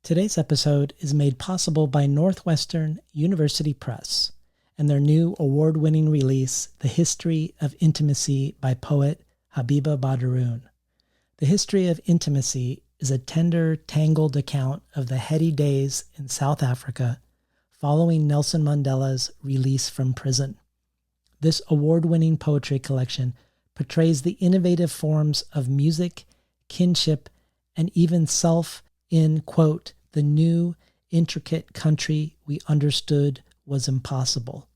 Today's episode is made possible by Northwestern University Press and their new award-winning release, The History of Intimacy by poet Habiba Badaroun. The History of Intimacy is a tender, tangled account of the heady days in South Africa following Nelson Mandela's release from prison. This award-winning poetry collection portrays the innovative forms of music, kinship, and even self in, quote, the new, intricate country we understood was impossible.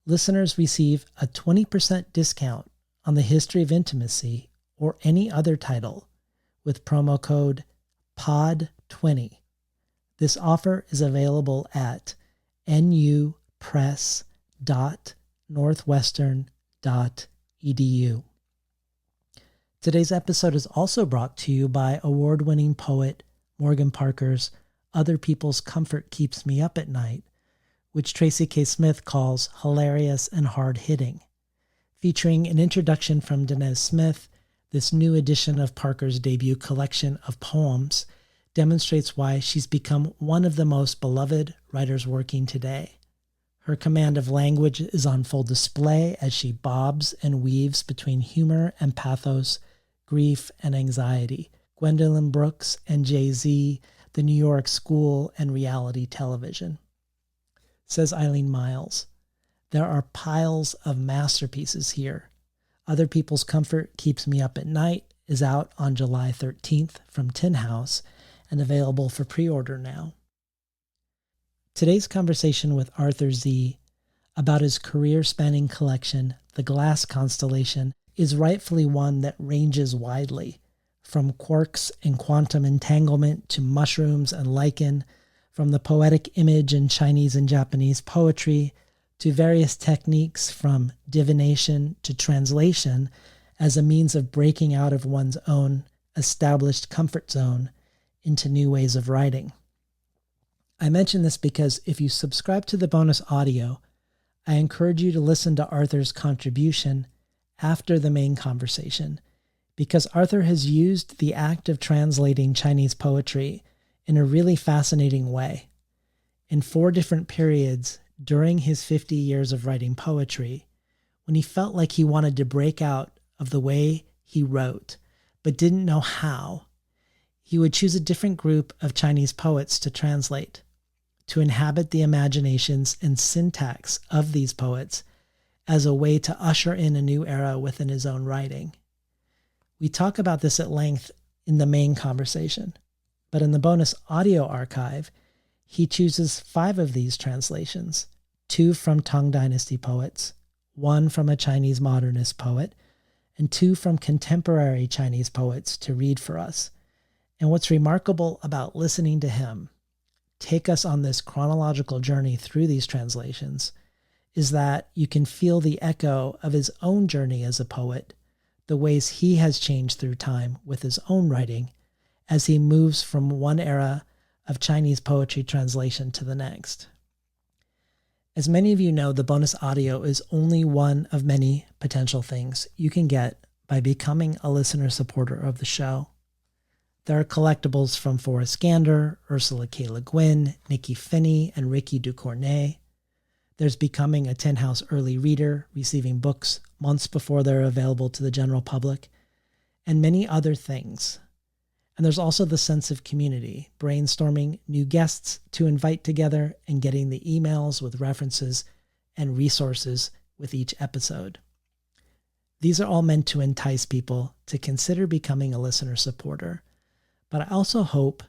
Listeners receive a 20% discount on The History of Intimacy or any other title with promo code POD20. This offer is available at nupress.northwestern.edu. Today's episode is also brought to you by award-winning poet Morgan Parker's Other People's Comfort Keeps Me Up at Night, which Tracy K. Smith calls hilarious and hard-hitting. Featuring an introduction from Danez Smith, this new edition of Parker's debut collection of poems demonstrates why she's become one of the most beloved writers working today. Her command of language is on full display as she bobs and weaves between humor and pathos, grief and anxiety, Gwendolyn Brooks and Jay-Z, the New York School, and reality television. Says Eileen Miles, there are piles of masterpieces here. Other People's Comfort Keeps Me Up at Night is out on July 13th from Tin House and available for pre-order now. Today's conversation with Arthur Z about his career-spanning collection, The Glass Constellation, is rightfully one that ranges widely, from quarks and quantum entanglement to mushrooms and lichen, from the poetic image in Chinese and Japanese poetry to various techniques from divination to translation as a means of breaking out of one's own established comfort zone into new ways of writing. I mention this because if you subscribe to the bonus audio, I encourage you to listen to Arthur's contribution after the main conversation, because Arthur has used the act of translating Chinese poetry in a really fascinating way. In 4 different periods during his 50 years of writing poetry, when he felt like he wanted to break out of the way he wrote, but didn't know how, he would choose a different group of Chinese poets to translate, to inhabit the imaginations and syntax of these poets as a way to usher in a new era within his own writing. We talk about this at length in the main conversation, but in the bonus audio archive, he chooses 5 of these translations, 2 from Tang Dynasty poets, 1 from a Chinese modernist poet, and 2 from contemporary Chinese poets to read for us. And what's remarkable about listening to him take us on this chronological journey through these translations is that you can feel the echo of his own journey as a poet, the ways he has changed through time with his own writing as he moves from one era of Chinese poetry translation to the next. As many of you know, the bonus audio is only one of many potential things you can get by becoming a listener supporter of the show. There are collectibles from Forrest Gander, Ursula K. Le Guin, Nikki Finney, and Ricky Ducournay. There's becoming a Tin House early reader, receiving books months before they're available to the general public, and many other things. And there's also the sense of community, brainstorming new guests to invite together and getting the emails with references and resources with each episode. These are all meant to entice people to consider becoming a listener supporter. But I also hope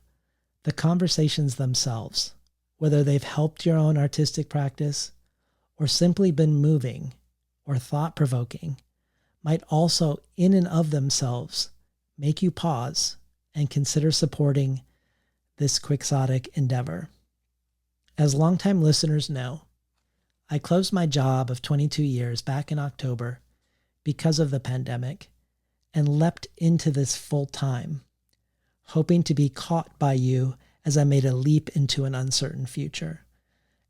the conversations themselves, whether they've helped your own artistic practice or simply been moving or thought-provoking, might also in and of themselves make you pause and consider supporting this quixotic endeavor. As longtime listeners know, I closed my job of 22 years back in October because of the pandemic and leapt into this full time, hoping to be caught by you as I made a leap into an uncertain future.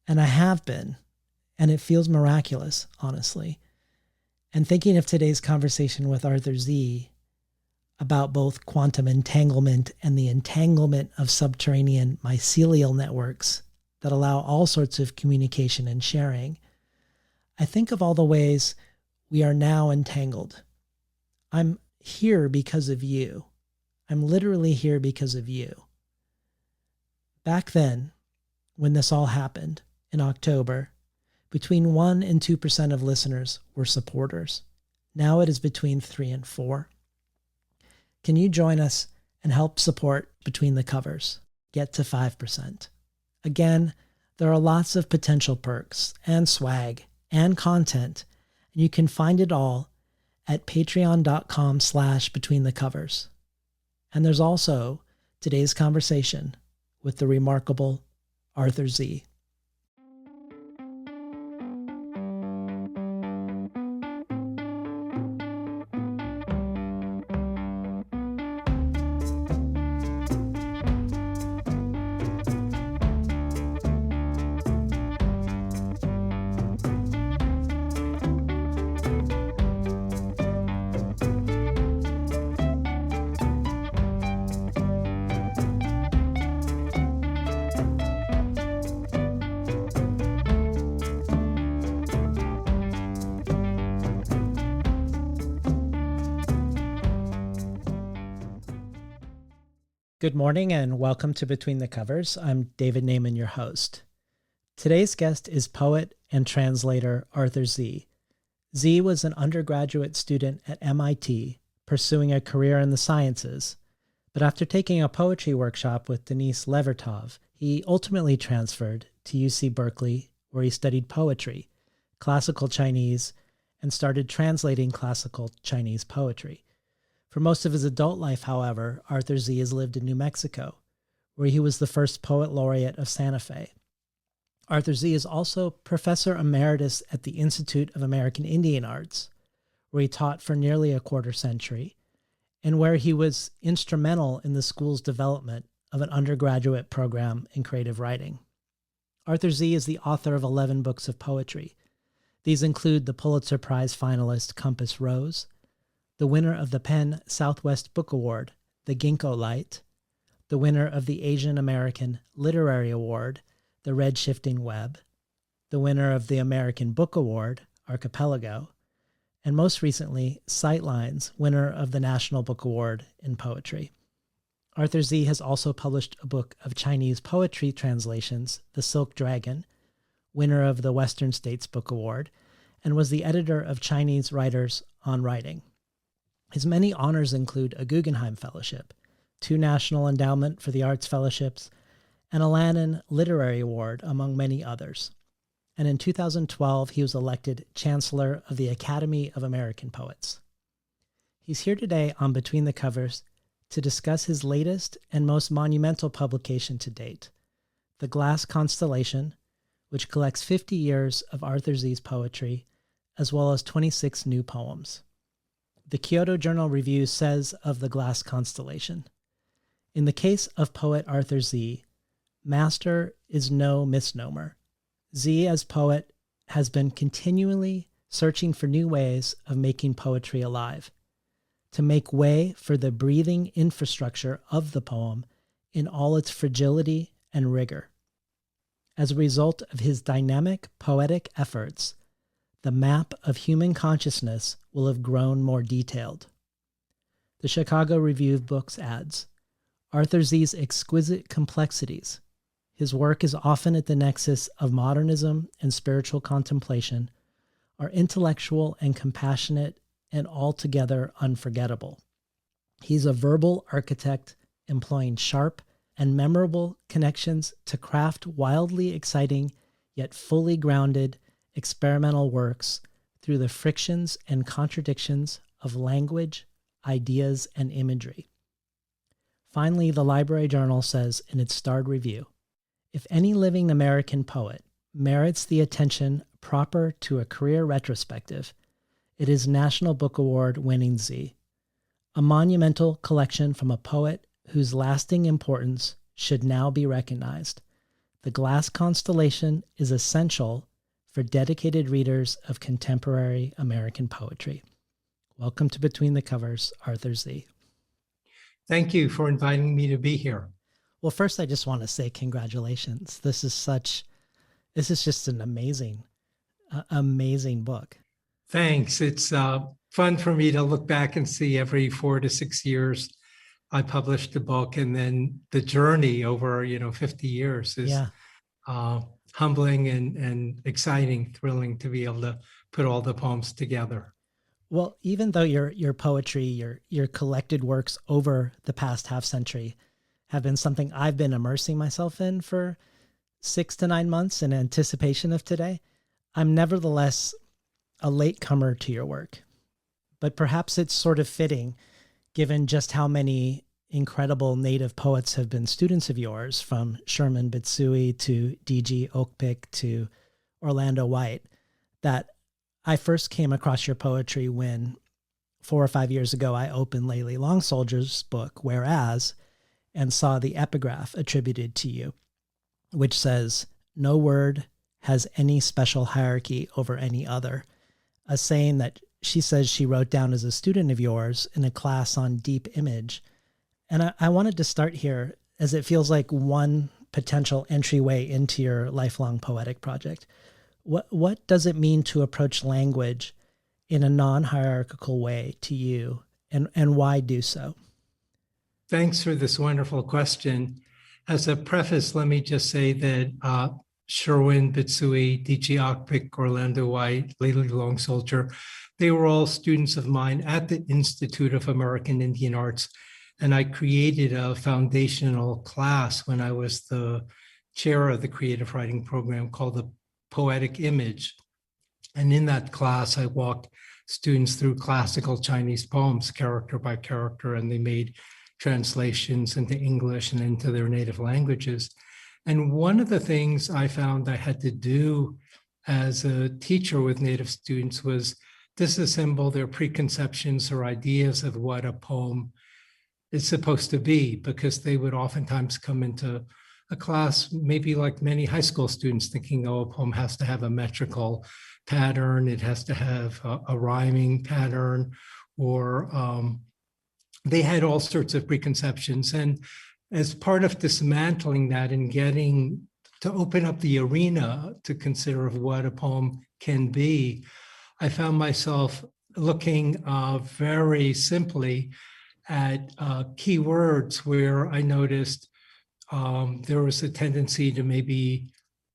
And I have been, and it feels miraculous, honestly. And thinking of today's conversation with Arthur Z, about both quantum entanglement and the entanglement of subterranean mycelial networks that allow all sorts of communication and sharing, I think of all the ways we are now entangled. I'm here because of you. I'm literally here because of you. Back then, when this all happened in October, between 1 and 2% of listeners were supporters. Now it is between 3 and 4. Can you join us and help support Between the Covers? Get to 5%. Again, there are lots of potential perks and swag and content, and you can find it all at patreon.com/betweenthecovers. And there's also today's conversation with the remarkable Arthur Z. Good morning and welcome to Between the Covers. I'm David Naimon, your host. Today's guest is poet and translator Arthur Z. Z was an undergraduate student at MIT, pursuing a career in the sciences, but after taking a poetry workshop with Denise Levertov, he ultimately transferred to UC Berkeley, where he studied poetry, classical Chinese, and started translating classical Chinese poetry. For most of his adult life, however, Arthur Z has lived in New Mexico, where he was the first poet laureate of Santa Fe. Arthur Z is also professor emeritus at the Institute of American Indian Arts, where he taught for nearly a quarter century, and where he was instrumental in the school's development of an undergraduate program in creative writing. Arthur Z is the author of 11 books of poetry. These include the Pulitzer Prize finalist Compass Rose, the winner of the Penn Southwest Book Award, The Ginkgo Light, the winner of the Asian American Literary Award, The Red Shifting Web, the winner of the American Book Award, Archipelago, and most recently, Sightlines, winner of the National Book Award in Poetry. Arthur Z has also published a book of Chinese poetry translations, The Silk Dragon, winner of the Western States Book Award, and was the editor of Chinese Writers on Writing. His many honors include a Guggenheim Fellowship, 2 National Endowment for the Arts Fellowships, and a Lannan Literary Award, among many others. And in 2012, he was elected Chancellor of the Academy of American Poets. He's here today on Between the Covers to discuss his latest and most monumental publication to date, The Glass Constellation, which collects 50 years of Arthur Z's poetry, as well as 26 new poems. The Kyoto Journal Review says of The Glass Constellation, in the case of poet Arthur Z, master is no misnomer. Z as poet has been continually searching for new ways of making poetry alive, to make way for the breathing infrastructure of the poem in all its fragility and rigor. As a result of his dynamic poetic efforts, the map of human consciousness will have grown more detailed. The Chicago Review of Books adds, Arthur Z's exquisite complexities. His work is often at the nexus of modernism and spiritual contemplation, are intellectual and compassionate and altogether unforgettable. He's a verbal architect employing sharp and memorable connections to craft wildly exciting yet fully grounded experimental works through the frictions and contradictions of language, ideas, and imagery. Finally, the Library Journal says in its starred review, if any living American poet merits the attention proper to a career retrospective, it is National Book Award winning Z, a monumental collection from a poet whose lasting importance should now be recognized. The Glass Constellation is essential for dedicated readers of contemporary American poetry. Welcome to Between the Covers, Arthur Z. Thank you for inviting me to be here. Well, first, I just want to say congratulations. This is just an amazing book. Thanks. It's fun for me to look back and see every 4 to 6 years I published a book, and then the journey over 50 years is Yeah. uh, humbling and exciting, thrilling to be able to put all the poems together. Well, even though your poetry, your collected works over the past half century have been something I've been immersing myself in for 6 to 9 months in anticipation of today, I'm nevertheless a latecomer to your work. But perhaps it's sort of fitting given just how many incredible native poets have been students of yours, from Sherwin Bitsui to D.G. Okpik to Orlando White, that I first came across your poetry when 4 or 5 years ago I opened Layli Long Soldier's book, Whereas, and saw the epigraph attributed to you, which says, "No word has any special hierarchy over any other," a saying that she says she wrote down as a student of yours in a class on deep image. And I wanted to start here, as it feels like one potential entryway into your lifelong poetic project. What does it mean to approach language in a non-hierarchical way to you, and why do so? Thanks for this wonderful question. As a preface, let me just say that Sherwin Bitsui, D.G. Okpik, Orlando White, Layli Long Soldier, they were all students of mine at the Institute of American Indian Arts. And I created a foundational class when I was the chair of the creative writing program called the Poetic Image. And in that class, I walked students through classical Chinese poems, character by character, and they made translations into English and into their native languages. And one of the things I found I had to do as a teacher with native students was disassemble their preconceptions or ideas of what a poem is supposed to be, because they would oftentimes come into a class, maybe like many high school students, thinking, oh, a poem has to have a metrical pattern, it has to have a rhyming pattern, or they had all sorts of preconceptions. And as part of dismantling that and getting to open up the arena to consider of what a poem can be, I found myself looking very simply at key words where I noticed there was a tendency to maybe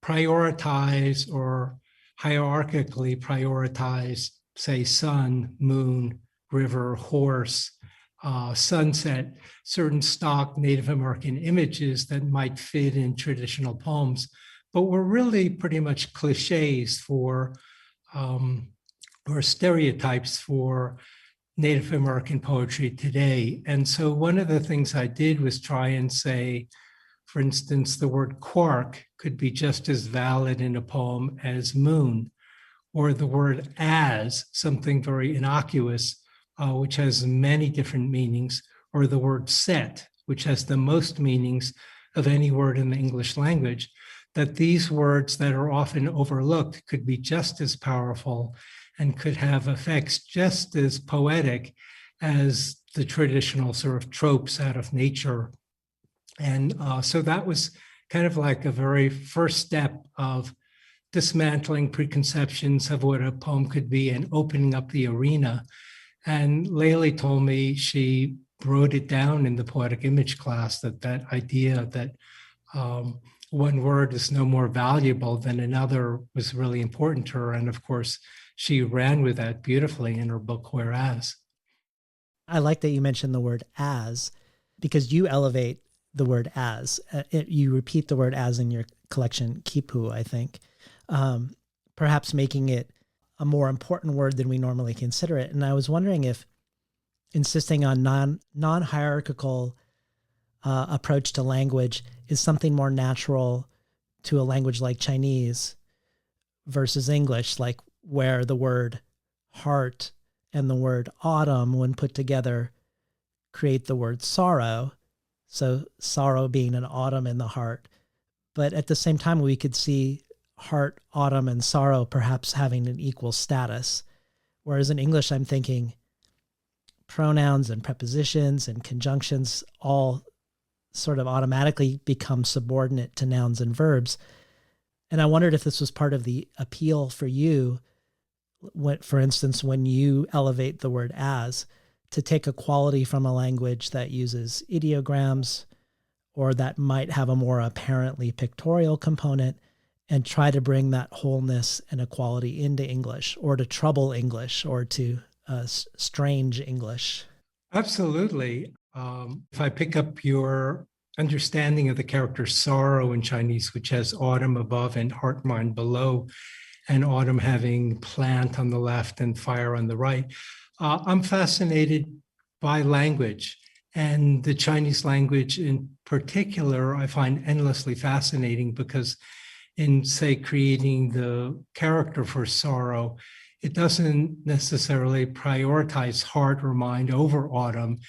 prioritize or hierarchically prioritize, say, sun, moon, river, horse, sunset, certain stock Native American images that might fit in traditional poems, but were really pretty much cliches for, or stereotypes for Native American poetry today. And so one of the things I did was try and say, for instance, the word quark could be just as valid in a poem as moon, or the word as, something very innocuous, which has many different meanings, or the word set, which has the most meanings of any word in the English language, that these words that are often overlooked could be just as powerful and could have effects just as poetic as the traditional sort of tropes out of nature. And so that was kind of like a very first step of dismantling preconceptions of what a poem could be and opening up the arena. And Layli told me she wrote it down in the poetic image class, that idea that one word is no more valuable than another was really important to her. And of course, she ran with that beautifully in her book, Whereas. I like that you mentioned the word as, because you elevate the word as. You repeat the word as in your collection, Kipu, I think, perhaps making it a more important word than we normally consider it. And I was wondering if insisting on non-hierarchical approach to language is something more natural to a language like Chinese versus English, like where the word heart and the word autumn, when put together, create the word sorrow. So sorrow being an autumn in the heart. But at the same time, we could see heart, autumn, and sorrow perhaps having an equal status. Whereas in English, I'm thinking pronouns and prepositions and conjunctions all sort of automatically become subordinate to nouns and verbs. And I wondered if this was part of the appeal for you, for instance, when you elevate the word as, to take a quality from a language that uses ideograms or that might have a more apparently pictorial component and try to bring that wholeness and equality into English, or to trouble English, or to strange English. Absolutely. If I pick up your understanding of the character sorrow in Chinese, which has autumn above and heart mind below, and autumn having plant on the left and fire on the right, I'm fascinated by language. And the Chinese language in particular, I find endlessly fascinating because in, say, creating the character for sorrow, it doesn't necessarily prioritize heart or mind over autumn.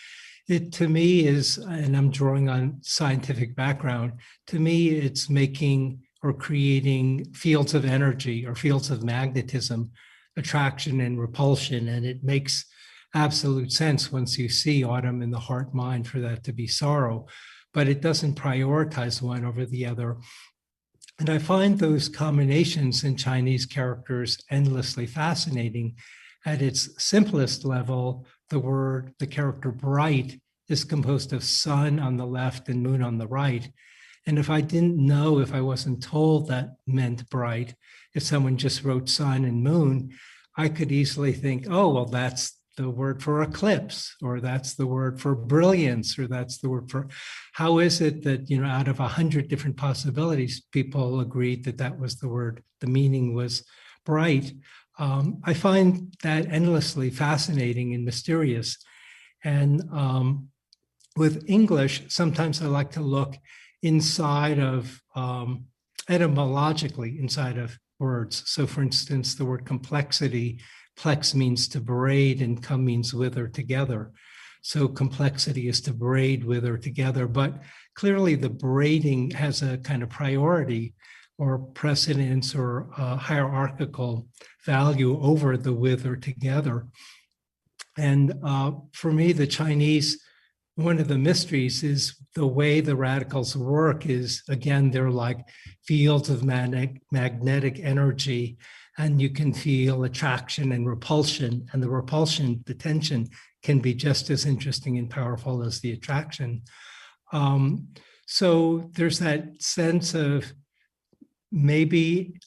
It, to me, is, and I'm drawing on scientific background, to me, it's making or creating fields of energy or fields of magnetism, attraction and repulsion. And it makes absolute sense once you see autumn in the heart mind for that to be sorrow, but it doesn't prioritize one over the other. And I find those combinations in Chinese characters endlessly fascinating. At its simplest level, the character bright is composed of sun on the left and moon on the right. And if I didn't know, if I wasn't told that meant bright, if someone just wrote sun and moon, I could easily think, oh, well, that's the word for eclipse, or that's the word for brilliance, or that's the word for, how is it that, out of 100 different possibilities, people agreed that that was the word, the meaning was bright. I find that endlessly fascinating and mysterious. And with English, sometimes I like to look inside of, etymologically inside of words. So for instance, the word complexity, plex means to braid and come means with or together. So complexity is to braid with or together, but clearly the braiding has a kind of priority or precedence or hierarchical value over the with or together. And for me, the Chinese, one of the mysteries is the way the radicals work is, again, they're like fields of magnetic energy, and you can feel attraction and repulsion. And the repulsion, the tension, can be just as interesting and powerful as the attraction. So there's that sense of maybe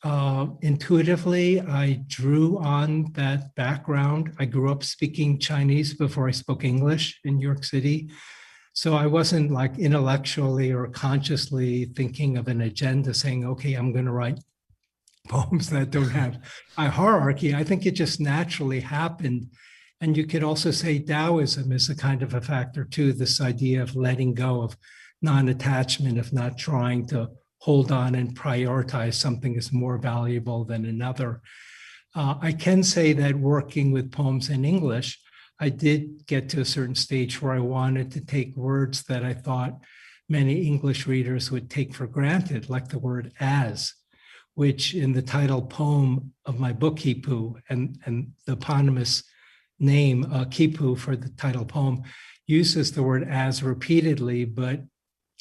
intuitively, I drew on that background. I grew up speaking Chinese before I spoke English in New York City. So I wasn't like intellectually or consciously thinking of an agenda saying, okay, I'm going to write poems that don't have a hierarchy. I think it just naturally happened. And you could also say Taoism is a kind of a factor too, this idea of letting go, of non-attachment, of not trying to hold on and prioritize something as more valuable than another. I can say that working with poems in English, I did get to a certain stage where I wanted to take words that I thought many English readers would take for granted, like the word as, which in the title poem of my book, Kipu, and the eponymous name, Kipu, for the title poem, uses the word as repeatedly, but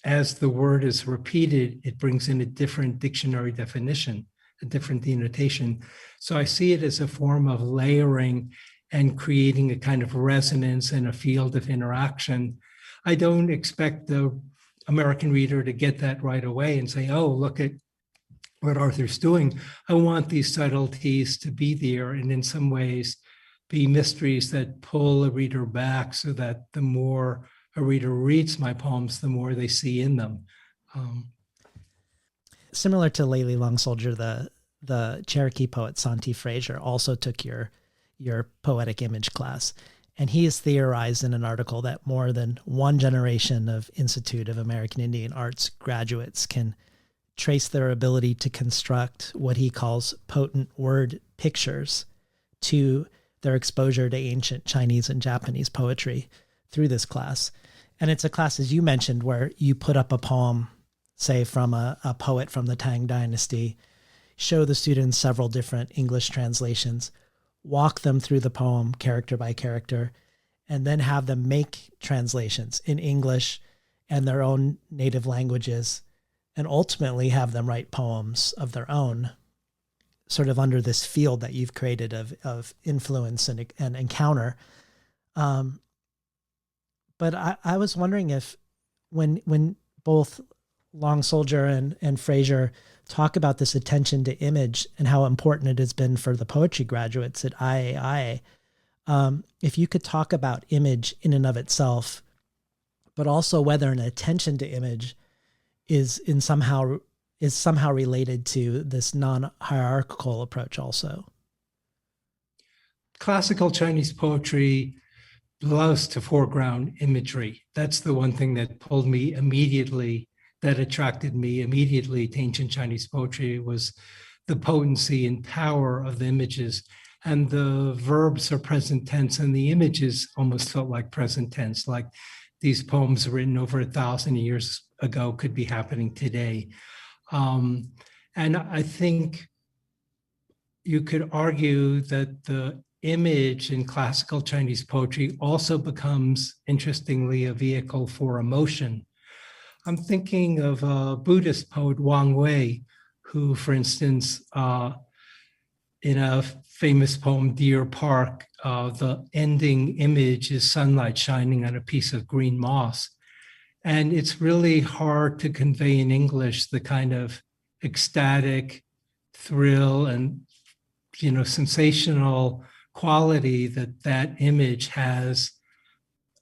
as the word is repeated, it brings in a different dictionary definition, a different denotation. So I see it as a form of layering and creating a kind of resonance and a field of interaction. I don't expect the American reader to get that right away and say, oh, look at what Arthur's doing. I want these subtleties to be there and in some ways be mysteries that pull a reader back so that the more a reader reads my poems, the more they see in them. Similar to Layli Long Soldier, the Cherokee poet Santee Frazier also took your poetic image class. And he has theorized in an article that more than one generation of Institute of American Indian Arts graduates can trace their ability to construct what he calls potent word pictures to their exposure to ancient Chinese and Japanese poetry through this class. And it's a class, as you mentioned, where you put up a poem, say from a poet from the Tang Dynasty, show the students several different English translations, walk them through the poem character by character, and then have them make translations in English and their own native languages, and ultimately have them write poems of their own, sort of under this field that you've created of influence and encounter. But I was wondering if when both Long Soldier and Frazier talk about this attention to image and how important it has been for the poetry graduates at IAI, if you could talk about image in and of itself, but also whether an attention to image is somehow related to this non-hierarchical approach also. Classical Chinese poetry loves to foreground imagery. That's the one thing that pulled me immediately, that attracted me immediately to ancient Chinese poetry, was the potency and power of the images. And the verbs are present tense, and the images almost felt like present tense, like these poems written over 1,000 years ago could be happening today. And I think you could argue that the image in classical Chinese poetry also becomes, interestingly, a vehicle for emotion. I'm thinking of a Buddhist poet, Wang Wei, who, for instance, in a famous poem, Deer Park, the ending image is sunlight shining on a piece of green moss. And it's really hard to convey in English the kind of ecstatic thrill and, sensational quality that image has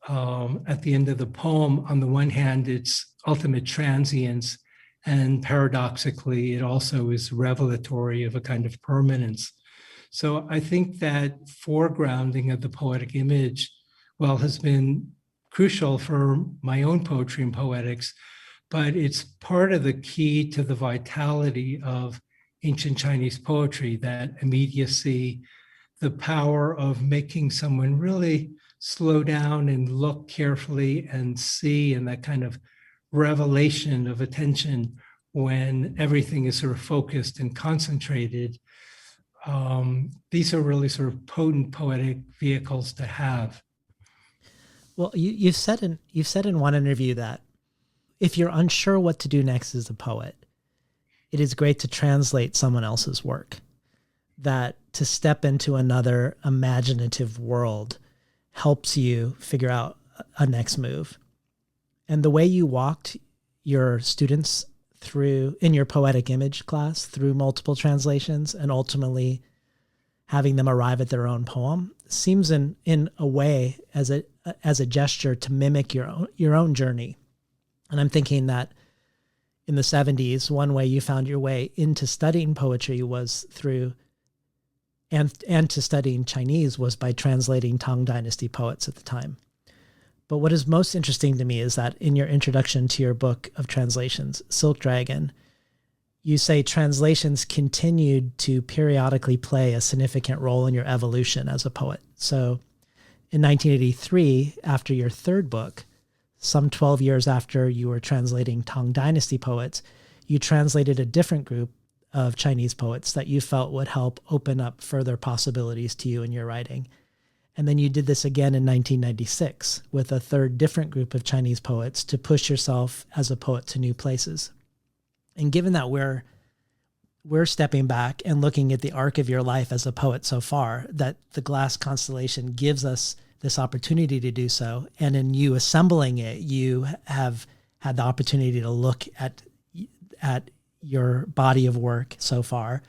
at the end of the poem. On the one hand, it's ultimate transience, and paradoxically, it also is revelatory of a kind of permanence. So I think that foregrounding of the poetic image, has been crucial for my own poetry and poetics, but it's part of the key to the vitality of ancient Chinese poetry, that immediacy, the power of making someone really slow down and look carefully and see, and that kind of revelation of attention when everything is sort of focused and concentrated. These are really sort of potent poetic vehicles to have. Well, you've said in one interview that if you're unsure what to do next as a poet, it is great to translate someone else's work, that to step into another imaginative world helps you figure out a next move. And the way you walked your students through, in your poetic image class, through multiple translations and ultimately having them arrive at their own poem, seems in a way as a gesture to mimic your own journey. And I'm thinking that in the 70s, one way you found your way into studying poetry was through, and to studying Chinese, was by translating Tang Dynasty poets at the time. But what is most interesting to me is that in your introduction to your book of translations, Silk Dragon, you say translations continued to periodically play a significant role in your evolution as a poet. So in 1983, after your third book, some 12 years after you were translating Tang Dynasty poets, you translated a different group of Chinese poets that you felt would help open up further possibilities to you in your writing. And then you did this again in 1996 with a third different group of Chinese poets to push yourself as a poet to new places. And given that we're stepping back and looking at the arc of your life as a poet so far, that the Glass Constellation gives us this opportunity to do so, and in you assembling it, you have had the opportunity to look at your body of work so far.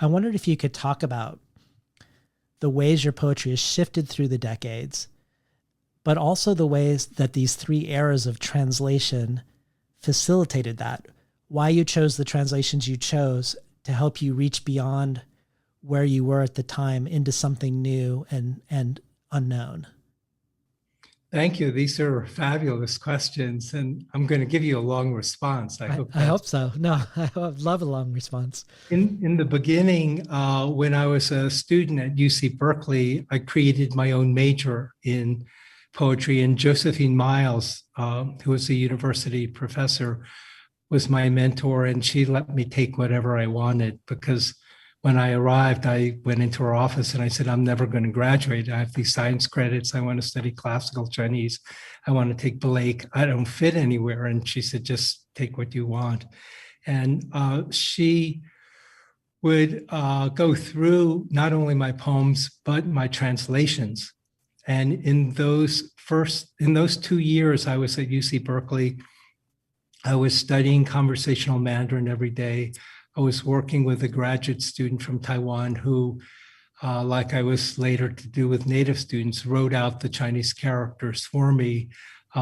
I wondered if you could talk about the ways your poetry has shifted through the decades, but also the ways that these three eras of translation facilitated that. Why you chose the translations you chose to help you reach beyond where you were at the time into something new and unknown. Thank you. These are fabulous questions, and I'm going to give you a long response. I hope so. No, I love a long response. In the beginning, when I was a student at UC Berkeley, I created my own major in poetry, and Josephine Miles, who was a university professor, was my mentor, and she let me take whatever I wanted, because when I arrived, I went into her office and I said, I'm never going to graduate. I have these science credits. I want to study classical Chinese. I want to take Blake. I don't fit anywhere. And she said, just take what you want. And she would go through not only my poems, but my translations. And in those 2 years I was at UC Berkeley, I was studying conversational Mandarin every day. I was working with a graduate student from Taiwan who, like I was later to do with native students, wrote out the Chinese characters for me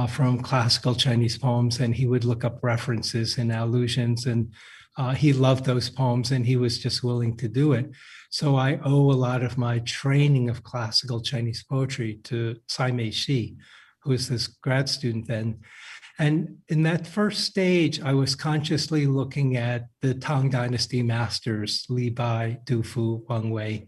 from classical Chinese poems, and he would look up references and allusions, and he loved those poems, and he was just willing to do it. So I owe a lot of my training of classical Chinese poetry to Tsai Mei-shi, who was this grad student then. And in that first stage, I was consciously looking at the Tang Dynasty masters, Li Bai, Du Fu, Wang Wei,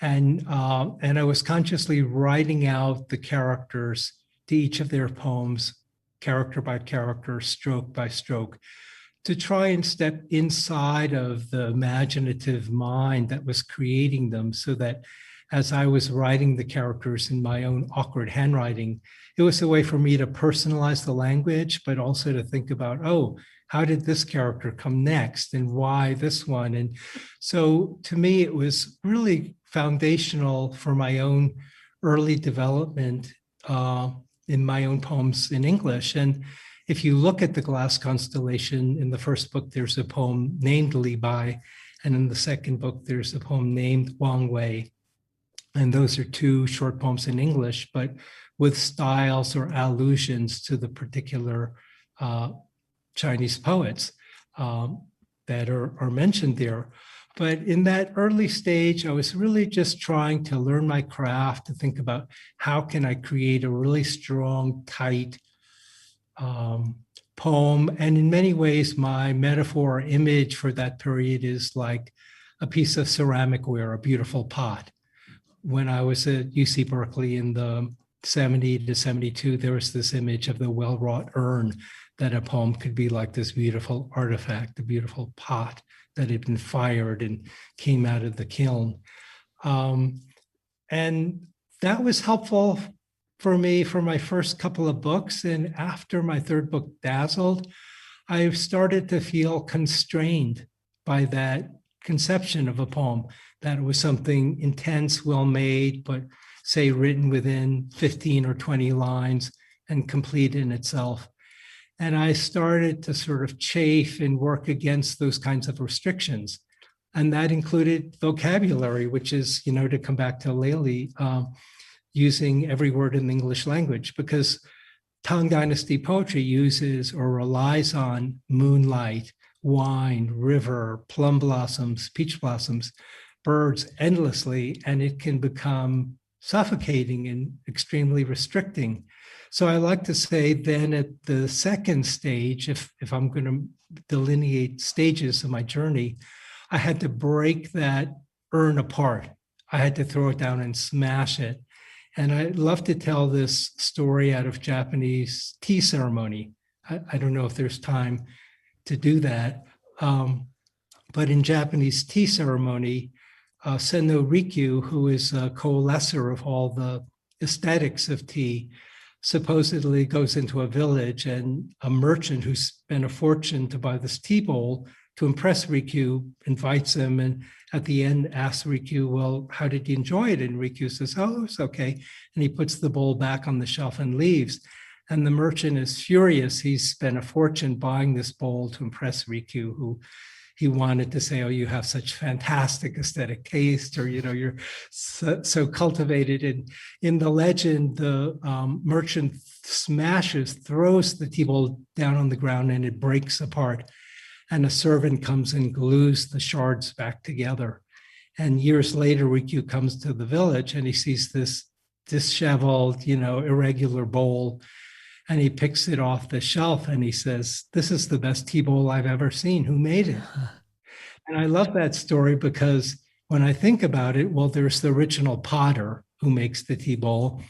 and I was consciously writing out the characters to each of their poems, character by character, stroke by stroke, to try and step inside of the imaginative mind that was creating them, so that as I was writing the characters in my own awkward handwriting, it was a way for me to personalize the language, but also to think about, oh, how did this character come next and why this one? And so to me, it was really foundational for my own early development in my own poems in English. And if you look at the Glass Constellation, in the first book, there's a poem named Li Bai, and in the second book, there's a poem named Wang Wei. And those are two short poems in English, but with styles or allusions to the particular Chinese poets that are mentioned there. But in that early stage, I was really just trying to learn my craft, to think about how can I create a really strong, tight poem. And in many ways, my metaphor or image for that period is like a piece of ceramic ware, a beautiful pot. When I was at UC Berkeley in the 70 to 72, there was this image of the well-wrought urn, that a poem could be like this beautiful artifact, a beautiful pot that had been fired and came out of the kiln. And that was helpful for me for my first couple of books. And after my third book, Dazzled, I started to feel constrained by that conception of a poem, that it was something intense, well-made, but say written within 15 or 20 lines and complete in itself. And I started to sort of chafe and work against those kinds of restrictions. And that included vocabulary, which is, to come back to Layli, using every word in the English language, because Tang Dynasty poetry uses or relies on moonlight, wine, river, plum blossoms, peach blossoms, birds endlessly, and it can become suffocating and extremely restricting. So I like to say then at the second stage, if I'm going to delineate stages of my journey, I had to break that urn apart. I had to throw it down and smash it. And I love to tell this story out of Japanese tea ceremony. I don't know if there's time to do that. But in Japanese tea ceremony, Senno Rikyu, who is a coalescer of all the aesthetics of tea, supposedly goes into a village, and a merchant who spent a fortune to buy this tea bowl to impress Rikyu invites him, and at the end asks Rikyu, well, how did you enjoy it? And Rikyu says, oh, it's okay. And he puts the bowl back on the shelf and leaves. And the merchant is furious. He's spent a fortune buying this bowl to impress Rikyu, who he wanted to say, oh, you have such fantastic aesthetic taste, or, you're so cultivated. And in the legend, the merchant throws the tea bowl down on the ground, and it breaks apart. And a servant comes and glues the shards back together. And years later, Rikyu comes to the village and he sees this disheveled, irregular bowl. And he picks it off the shelf and he says, this is the best tea bowl I've ever seen. Who made it? And I love that story because when I think about it, well, there's the original potter who makes the tea bowl.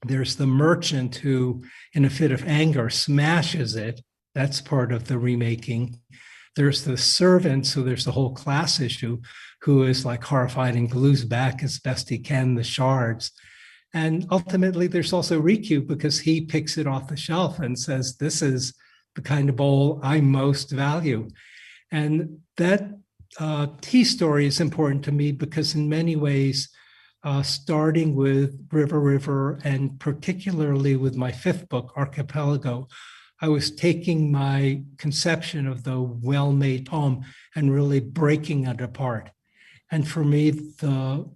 There's the merchant who, in a fit of anger, smashes it. That's part of the remaking. there's the servant, so there's the whole class issue, who is like horrified and glues back as best he can the shards. And ultimately, there's also Rikyū, because he picks it off the shelf and says, this is the kind of bowl I most value. And that tea story is important to me because in many ways, starting with River River, and particularly with my fifth book, Archipelago, I was taking my conception of the well-made poem and really breaking it apart. And for me, the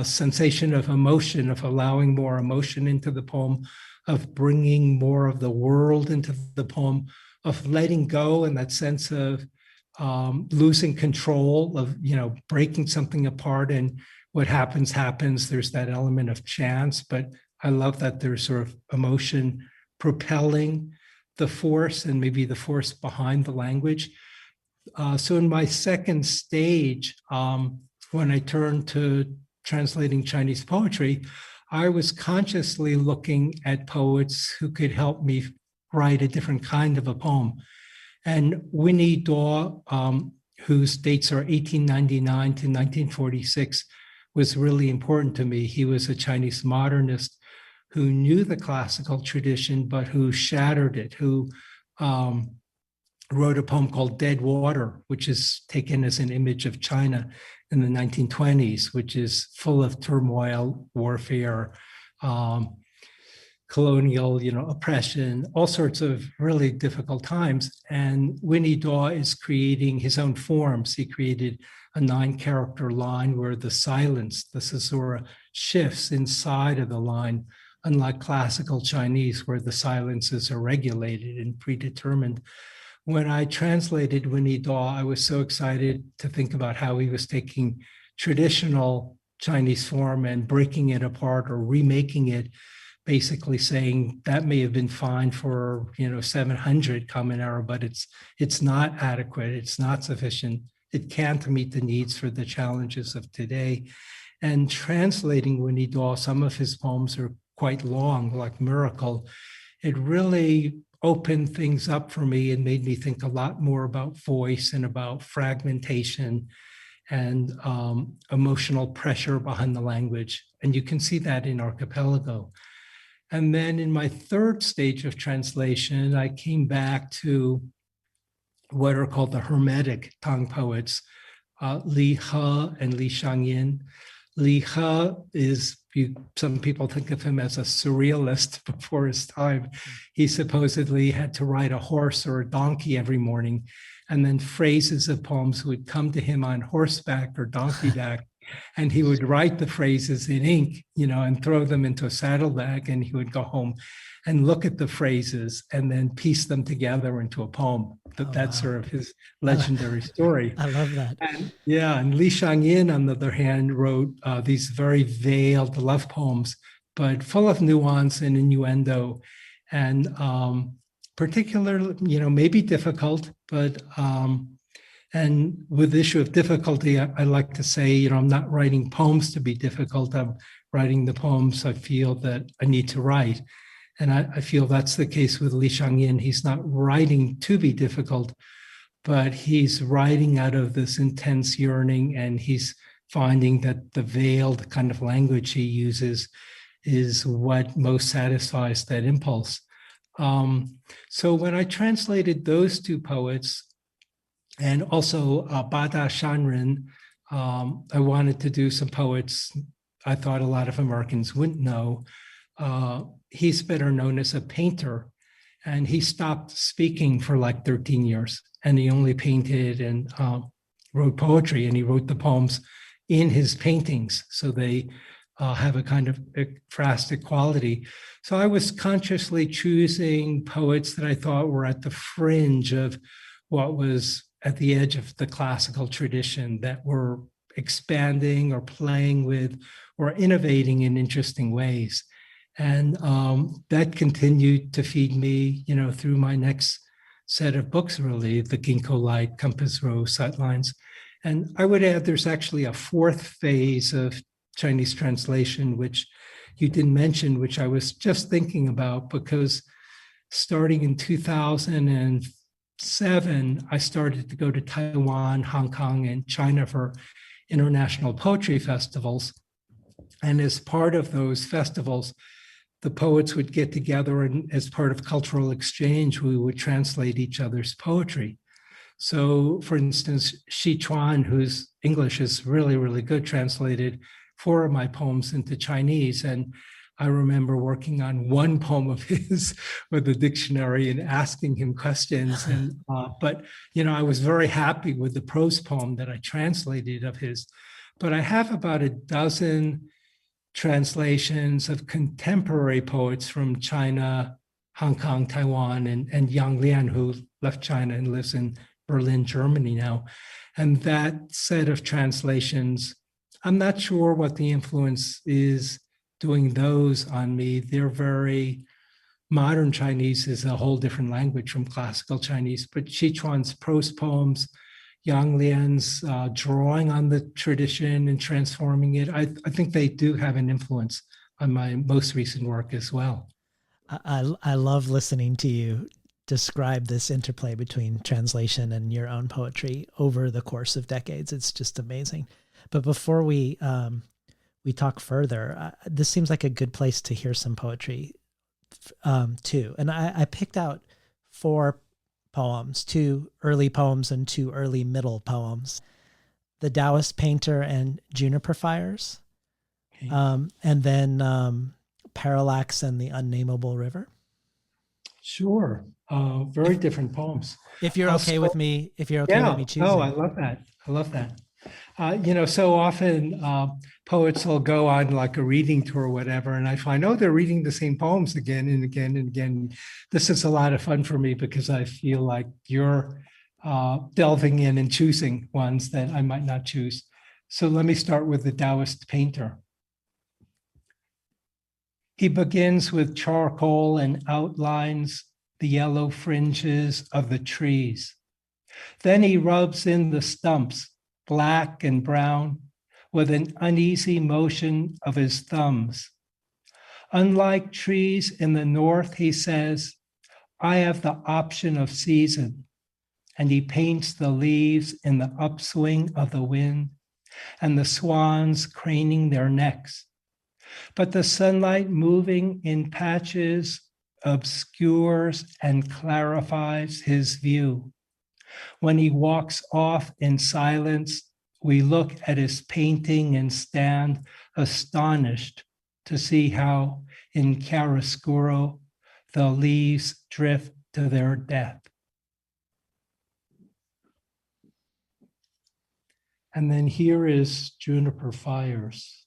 sensation of emotion, of allowing more emotion into the poem, of bringing more of the world into the poem, of letting go, and that sense of losing control, of breaking something apart, and what happens. There's that element of chance, but I love that there's sort of emotion propelling the force, and maybe the force behind the language. So in my second stage, when I turned to translating Chinese poetry, I was consciously looking at poets who could help me write a different kind of a poem. And Winnie Daw, whose dates are 1899 to 1946, was really important to me. He was a Chinese modernist who knew the classical tradition, but who shattered it, who wrote a poem called Dead Water, which is taken as an image of China in the 1920s, which is full of turmoil, warfare, colonial, oppression, all sorts of really difficult times. And Winnie Daw is creating his own forms. He created a 9-character line where the silence, the caesura, shifts inside of the line, unlike classical Chinese, where the silences are regulated and predetermined. When I translated Winnie Daw, I was so excited to think about how he was taking traditional Chinese form and breaking it apart or remaking it, basically saying that may have been fine for 700 Common Era, but it's not adequate, it's not sufficient, it can't meet the needs for the challenges of today. And translating Winnie Daw, some of his poems are quite long, like Miracle. It really opened things up for me and made me think a lot more about voice and about fragmentation and emotional pressure behind the language. And you can see that in Archipelago. And then in my third stage of translation, I came back to what are called the Hermetic Tang poets, Li He and Li Shangyin. Li He is, some people think of him as a surrealist before his time. He supposedly had to ride a horse or a donkey every morning, and then phrases of poems would come to him on horseback or donkey back, and he would write the phrases in ink, and throw them into a saddlebag, and he would go home and look at the phrases and then piece them together into a poem. That's sort of his legendary story. I love that. And Li Shangyin, on the other hand, wrote these very veiled love poems, but full of nuance and innuendo, and particularly, maybe difficult, but and with the issue of difficulty, I like to say, I'm not writing poems to be difficult. I'm writing the poems I feel that I need to write. And I feel that's the case with Li Shangyin. He's not writing to be difficult, but he's writing out of this intense yearning, and he's finding that the veiled kind of language he uses is what most satisfies that impulse. So when I translated those two poets, and also Bada Shanren, I wanted to do some poets I thought a lot of Americans wouldn't know. He's better known as a painter, and he stopped speaking for like 13 years, and he only painted and wrote poetry, and he wrote the poems in his paintings, so they have a kind of ekphrastic quality. So I was consciously choosing poets that I thought were at the fringe of what was at the edge of the classical tradition, that were expanding or playing with or innovating in interesting ways. And that continued to feed me, through my next set of books, really, the Ginkgo Light, Compass Rose, Sightlines. And I would add there's actually a fourth phase of Chinese translation, which you didn't mention, which I was just thinking about, because starting in 2005 7, I started to go to Taiwan, Hong Kong, and China for international poetry festivals. And as part of those festivals, the poets would get together, and as part of cultural exchange, we would translate each other's poetry. So, for instance, Shi Chuan, whose English is really, really good, translated 4 of my poems into Chinese. And I remember working on one poem of his with a dictionary and asking him questions. And but I was very happy with the prose poem that I translated of his. But I have about a dozen translations of contemporary poets from China, Hong Kong, Taiwan, and Yang Lian, who left China and lives in Berlin, Germany now. And that set of translations, I'm not sure what the influence is doing those on me. They're very modern. Chinese is a whole different language from classical Chinese, but Sichuan's prose poems, Yang Lian's drawing on the tradition and transforming it, I think they do have an influence on my most recent work as well. I love listening to you describe this interplay between translation and your own poetry over the course of decades. It's just amazing. But before we talk further, this seems like a good place to hear some poetry too. And I picked out 4 poems, 2 early poems and 2 early middle poems. The Taoist Painter and Juniper Fires, okay. And then Parallax and the Unnameable River. Sure. Very different poems. If you're okay with me choosing. Oh, I love that. So often poets will go on like a reading tour or whatever, and I find, they're reading the same poems again and again and again. This is a lot of fun for me because I feel like you're delving in and choosing ones that I might not choose. So let me start with the Taoist Painter. He begins with charcoal and outlines the yellow fringes of the trees. Then he rubs in the stumps, black and brown, with an uneasy motion of his thumbs. Unlike trees in the north, he says, I have the option of season. And he paints the leaves in the upswing of the wind and the swans craning their necks. But the sunlight moving in patches obscures and clarifies his view. When he walks off in silence, we look at his painting and stand astonished to see how in chiaroscuro the leaves drift to their death. And then here is Juniper Fires.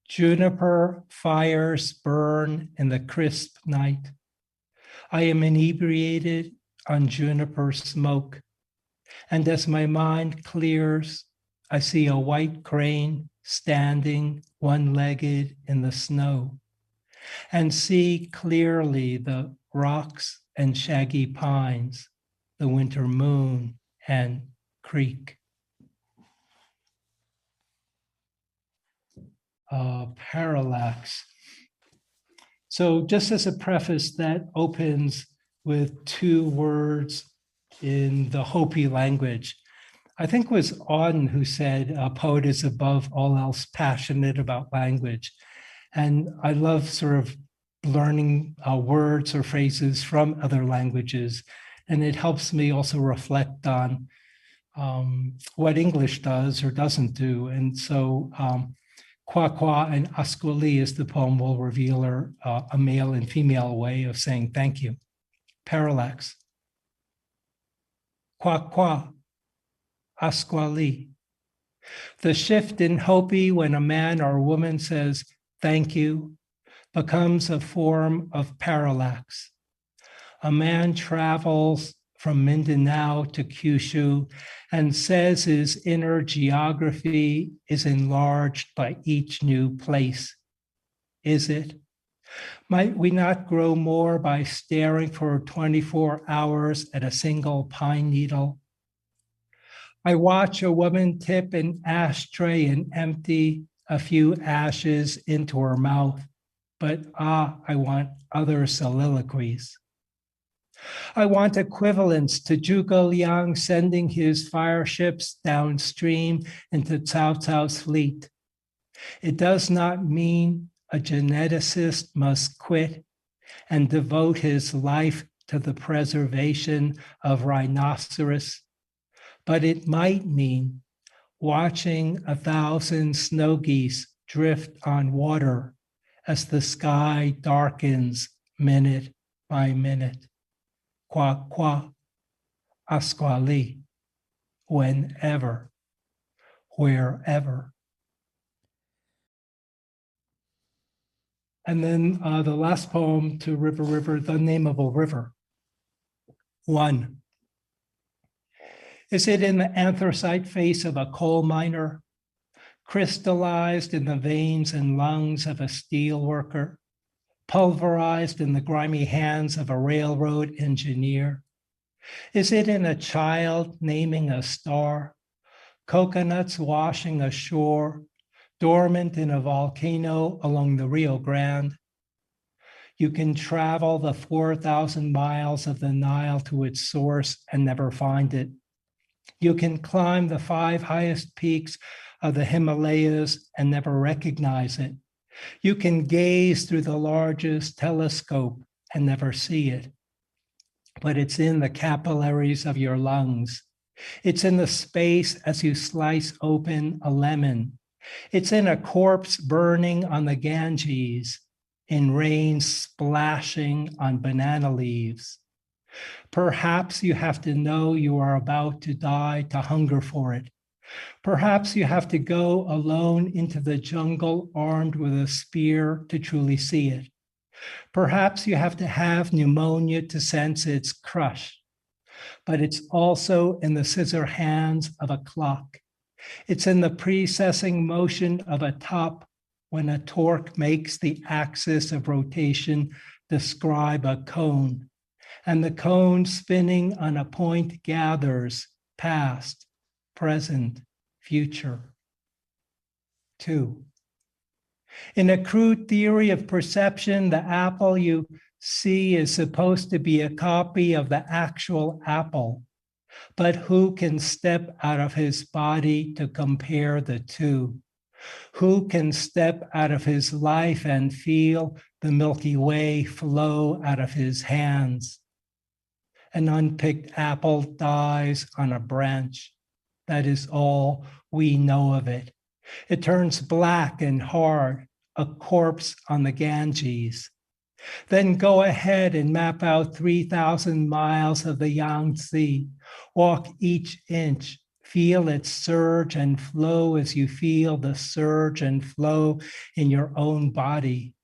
Juniper fires burn in the crisp night. I am inebriated on juniper smoke. And as my mind clears, I see a white crane standing one-legged in the snow and see clearly the rocks and shaggy pines, the winter moon and creek. Parallax. So just as a preface, that opens with 2 words in the Hopi language. I think it was Auden who said, a poet is above all else passionate about language. And I love sort of learning words or phrases from other languages. And it helps me also reflect on what English does or doesn't do. And so Kwa Kwa and Askwali is the poem will reveal a male and female way of saying thank you. Parallax. Kwa Kwa, Askwali. The shift in Hopi when a man or woman says thank you becomes a form of parallax. A man travels from Mindanao to Kyushu and says his inner geography is enlarged by each new place. Is it? Might we not grow more by staring for 24 hours at a single pine needle? I watch a woman tip an ashtray and empty a few ashes into her mouth, but I want other soliloquies. I want equivalents to Zhuge Liang sending his fire ships downstream into Cao Cao's fleet. It does not mean a geneticist must quit and devote his life to the preservation of rhinoceros, but it might mean watching 1,000 snow geese drift on water as the sky darkens minute by minute. Qua qua, asquali, whenever, wherever. And then the last poem to River River, The Nameable River. 1. Is it in the anthracite face of a coal miner, crystallized in the veins and lungs of a steel worker, pulverized in the grimy hands of a railroad engineer? Is it in a child naming a star, coconuts washing ashore, dormant in a volcano along the Rio Grande? You can travel the 4,000 miles of the Nile to its source and never find it. You can climb the 5 highest peaks of the Himalayas and never recognize it. You can gaze through the largest telescope and never see it. But it's in the capillaries of your lungs. It's in the space as you slice open a lemon. It's in a corpse burning on the Ganges, in rain splashing on banana leaves. Perhaps you have to know you are about to die to hunger for it. Perhaps you have to go alone into the jungle armed with a spear to truly see it. Perhaps you have to have pneumonia to sense its crush. But it's also in the scissor hands of a clock. It's in the precessing motion of a top when a torque makes the axis of rotation describe a cone, and the cone spinning on a point gathers past, present, future. 2. In a crude theory of perception, the apple you see is supposed to be a copy of the actual apple. But who can step out of his body to compare the two? Who can step out of his life and feel the Milky Way flow out of his hands? An unpicked apple dies on a branch. That is all we know of it. It turns black and hard, a corpse on the Ganges. Then go ahead and map out 3,000 miles of the Yangtze. Walk each inch, feel its surge and flow as you feel the surge and flow in your own body.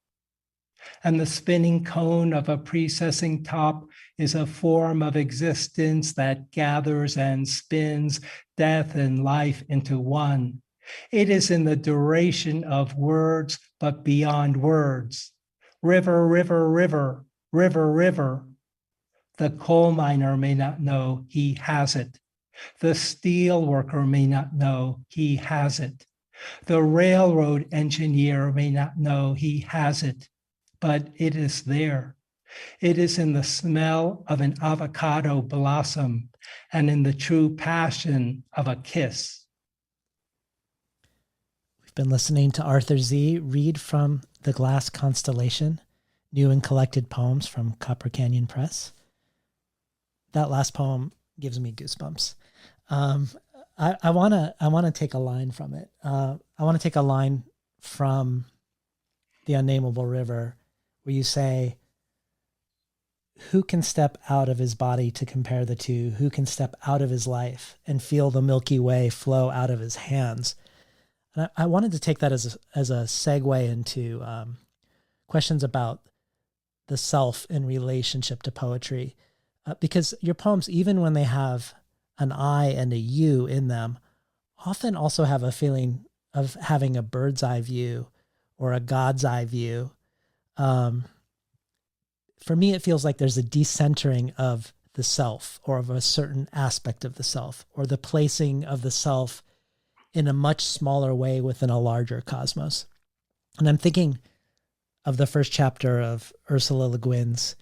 And the spinning cone of a precessing top is a form of existence that gathers and spins death and life into one. It is in the duration of words, but beyond words. River, river, river, river, river. The coal miner may not know he has it. The steel worker may not know he has it. The railroad engineer may not know he has it, but it is there. It is in the smell of an avocado blossom and in the true passion of a kiss. We've been listening to Arthur Z. read from The Glass Constellation, new and collected poems from Copper Canyon Press. That last poem gives me goosebumps. I want to take a line from it. I want to take a line from The Unnameable River where you say, who can step out of his body to compare the two? Who can step out of his life and feel the Milky Way flow out of his hands? And I wanted to take that as a segue into questions about the self in relationship to poetry. Because your poems, even when they have an I and a you in them, often also have a feeling of having a bird's eye view or a God's eye view. For me, it feels like there's a decentering of the self or of a certain aspect of the self or the placing of the self in a much smaller way within a larger cosmos. And I'm thinking of the first chapter of Ursula Le Guin's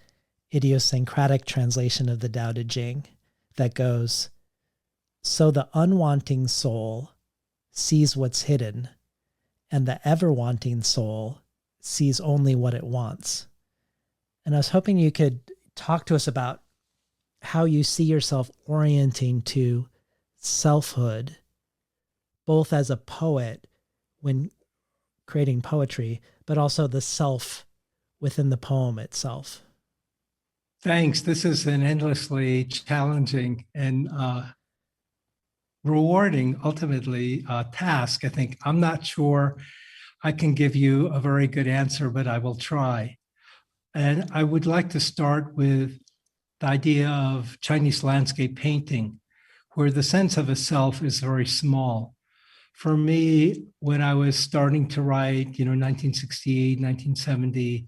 idiosyncratic translation of the Tao Te Ching that goes, "So the unwanting soul sees what's hidden, and the ever-wanting soul sees only what it wants." And I was hoping you could talk to us about how you see yourself orienting to selfhood, both as a poet when creating poetry, but also the self within the poem itself. Thanks. This is an endlessly challenging and rewarding, ultimately, task. I think I'm not sure I can give you a very good answer, but I will try. And I would like to start with the idea of Chinese landscape painting, where the sense of a self is very small. For me, when I was starting to write, 1968, 1970,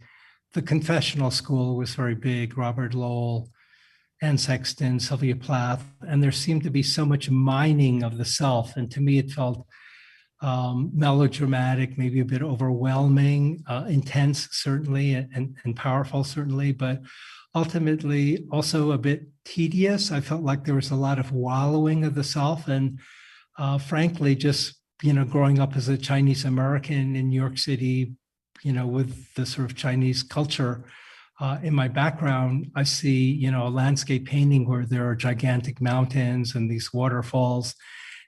the confessional school was very big, Robert Lowell, Anne Sexton, Sylvia Plath, and there seemed to be so much mining of the self. And to me, it felt melodramatic, maybe a bit overwhelming, intense, certainly, and powerful, certainly, but ultimately also a bit tedious. I felt like there was a lot of wallowing of the self. And frankly, just, growing up as a Chinese American in New York City, with the sort of Chinese culture in my background, I see, a landscape painting where there are gigantic mountains and these waterfalls.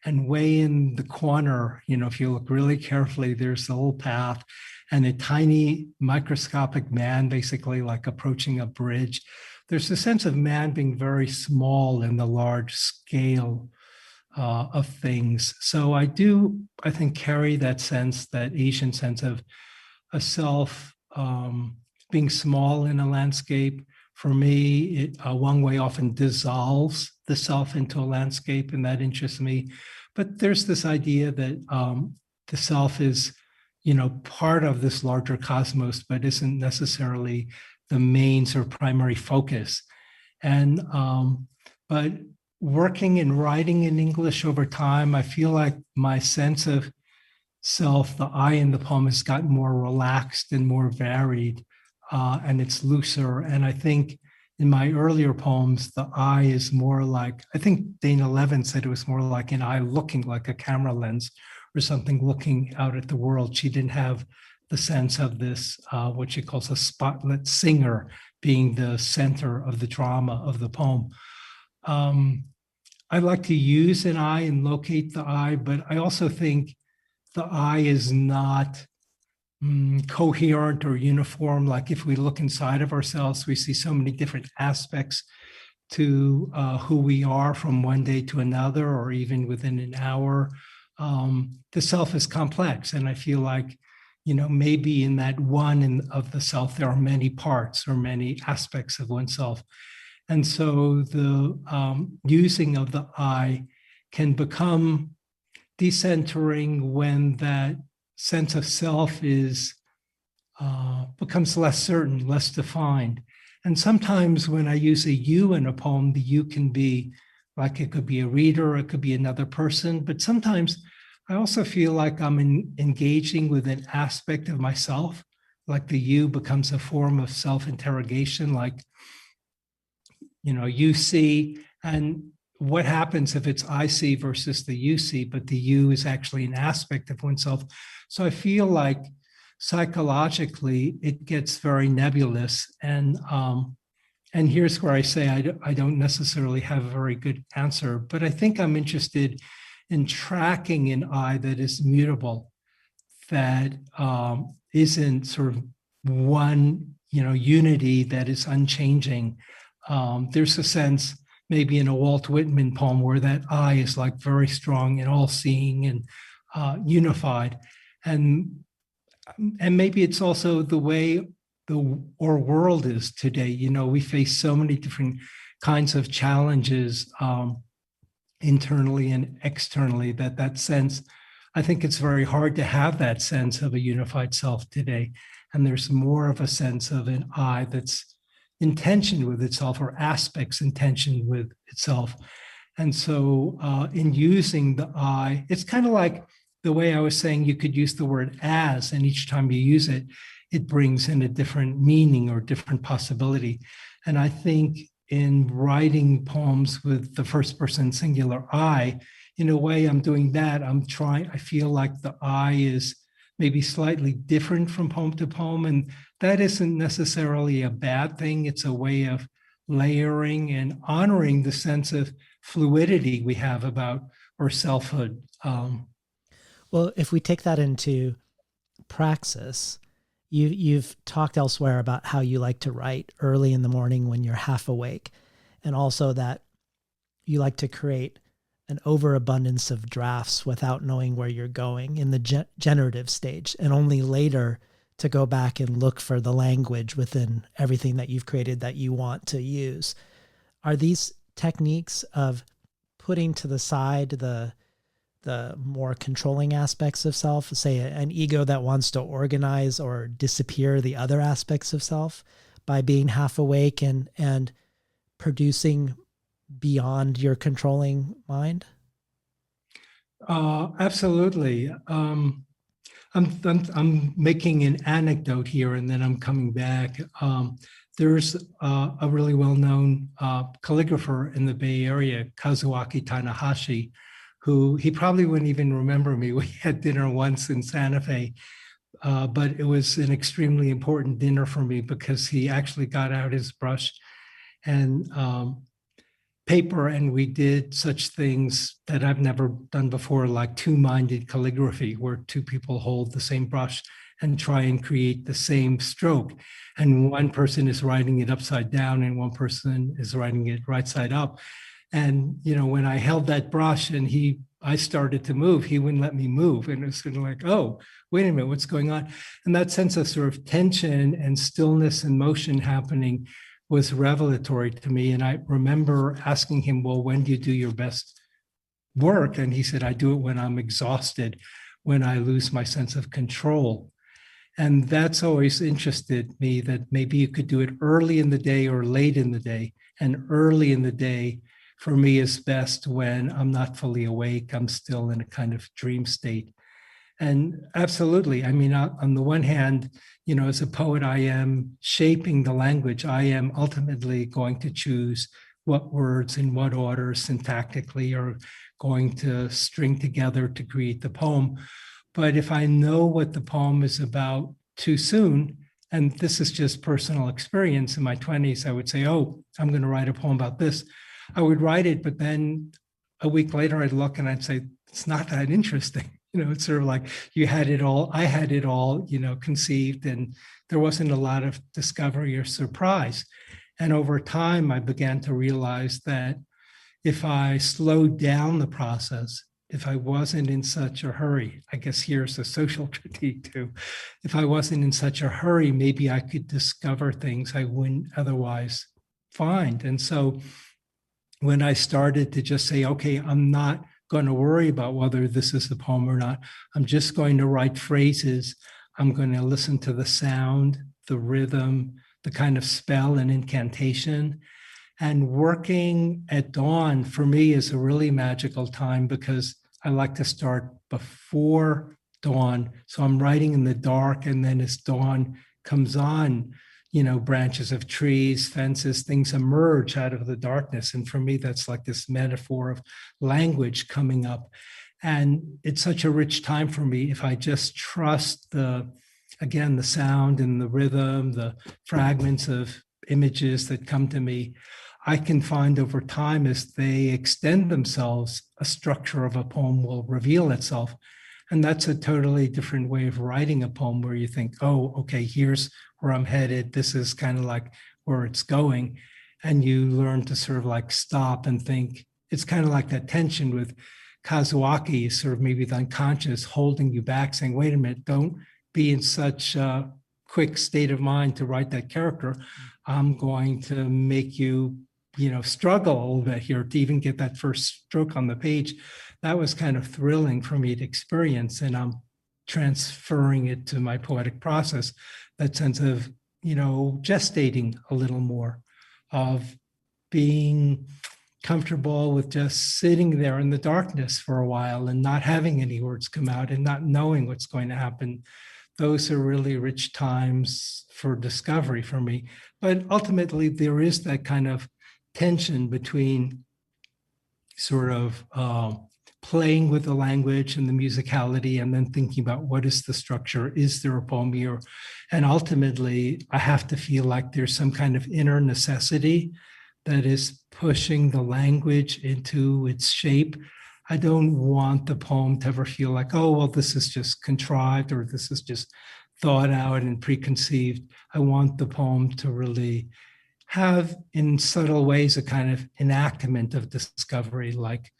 And way in the corner, if you look really carefully, there's the little path and a tiny microscopic man, basically like approaching a bridge. There's a sense of man being very small in the large scale of things. So I think, carry that sense, that Asian sense of a self being small in a landscape. For me, Wang Wei often dissolves the self into a landscape, and that interests me. But there's this idea that the self is, part of this larger cosmos, but isn't necessarily the main sort of primary focus. And but working and writing in English over time, I feel like my sense of self, the I in the poem, has gotten more relaxed and more varied, and it's looser. And I think in my earlier poems, the I is more like, I think Dana Levin said it was more like an eye looking like a camera lens or something, looking out at the world. She didn't have the sense of this, what she calls a spotlit singer, being the center of the drama of the poem. I like to use an I and locate the I, but I also think the I is not coherent or uniform. Like if we look inside of ourselves, we see so many different aspects to who we are from one day to another, or even within an hour. The self is complex. And I feel like, maybe in that one of the self, there are many parts or many aspects of oneself. And so the using of the I can become decentering when that sense of self is becomes less certain, less defined. And sometimes when I use a you in a poem, the you can be like, it could be a reader, it could be another person, but sometimes I also feel like I'm engaging with an aspect of myself, like the you becomes a form of self-interrogation, like, you see, and what happens if it's I see versus the you see, but the you is actually an aspect of oneself. So I feel like psychologically it gets very nebulous. And here's where I say I don't necessarily have a very good answer, but I think I'm interested in tracking an I that is mutable, that isn't sort of one, unity that is unchanging. There's a sense maybe in a Walt Whitman poem where that I is like very strong and all-seeing and unified. And maybe it's also the way our world is today. We face so many different kinds of challenges internally and externally that sense, I think it's very hard to have that sense of a unified self today. And there's more of a sense of an I that's in tension with itself, or aspects in tension with itself. And so in using the I, it's kind of like the way I was saying you could use the word as, and each time you use it, it brings in a different meaning or different possibility. And I think in writing poems with the first person singular I, in a way, I'm doing that. I feel like the I is maybe slightly different from poem to poem. And that isn't necessarily a bad thing. It's a way of layering and honoring the sense of fluidity we have about our selfhood. Well, if we take that into praxis, you've talked elsewhere about how you like to write early in the morning when you're half awake, and also that you like to create an overabundance of drafts without knowing where you're going in the generative stage, and only later to go back and look for the language within everything that you've created that you want to use. Are these techniques of putting to the side the more controlling aspects of self, say an ego that wants to organize or disappear the other aspects of self, by being half awake and producing beyond your controlling mind? Absolutely. I'm making an anecdote here, and then I'm coming back. There's a really well-known calligrapher in the Bay Area, Kazuaki Tanahashi, who he probably wouldn't even remember me. We had dinner once in Santa Fe, but it was an extremely important dinner for me because he actually got out his brush and paper, and we did such things that I've never done before, like two-minded calligraphy, where two people hold the same brush and try and create the same stroke. And one person is writing it upside down and one person is writing it right side up. And, when I held that brush and I started to move, he wouldn't let me move. And it was sort of like, oh, wait a minute, what's going on? And that sense of sort of tension and stillness and motion happening was revelatory to me. And I remember asking him, well, when do you do your best work? And he said, I do it when I'm exhausted, when I lose my sense of control. And that's always interested me, that maybe you could do it early in the day or late in the day. And early in the day for me is best when I'm not fully awake. I'm still in a kind of dream state. And absolutely, I mean, on the one hand, as a poet, I am shaping the language. I am ultimately going to choose what words in what order syntactically are going to string together to create the poem. But if I know what the poem is about too soon, and this is just personal experience, in my 20s, I would say, oh, I'm going to write a poem about this. I would write it, but then a week later, I'd look and I'd say, it's not that interesting. It's sort of like you had it all, I had it all, conceived, and there wasn't a lot of discovery or surprise. And over time, I began to realize that if I slowed down the process, if I wasn't in such a hurry, I guess here's a social critique too. If I wasn't in such a hurry, maybe I could discover things I wouldn't otherwise find. And so when I started to just say, okay, I'm not going to worry about whether this is a poem or not. I'm just going to write phrases. I'm going to listen to the sound, the rhythm, the kind of spell and incantation. And working at dawn for me is a really magical time because I like to start before dawn. So I'm writing in the dark, and then as dawn comes on, branches of trees, fences, things emerge out of the darkness. And for me, that's like this metaphor of language coming up. And it's such a rich time for me if I just trust the sound and the rhythm, the fragments of images that come to me. I can find over time, as they extend themselves, a structure of a poem will reveal itself. And that's a totally different way of writing a poem, where you think, oh, okay, here's where I'm headed. This is kind of like where it's going. And you learn to sort of like stop and think. It's kind of like that tension with Kazuaki, sort of maybe the unconscious holding you back, saying, wait a minute, don't be in such a quick state of mind to write that character. I'm going to make you, struggle a little bit here to even get that first stroke on the page. That was kind of thrilling for me to experience. And I'm transferring it to my poetic process, that sense of, gestating a little more, of being comfortable with just sitting there in the darkness for a while and not having any words come out and not knowing what's going to happen. those are really rich times for discovery for me. But ultimately, there is that kind of tension between sort of playing with the language and the musicality, and then thinking about what is the structure, is there a poem here? And ultimately, I have to feel like there's some kind of inner necessity that is pushing the language into its shape. I don't want the poem to ever feel like, oh, well, this is just contrived or this is just thought out and preconceived. I want the poem to really have, in subtle ways, a kind of enactment of discovery, like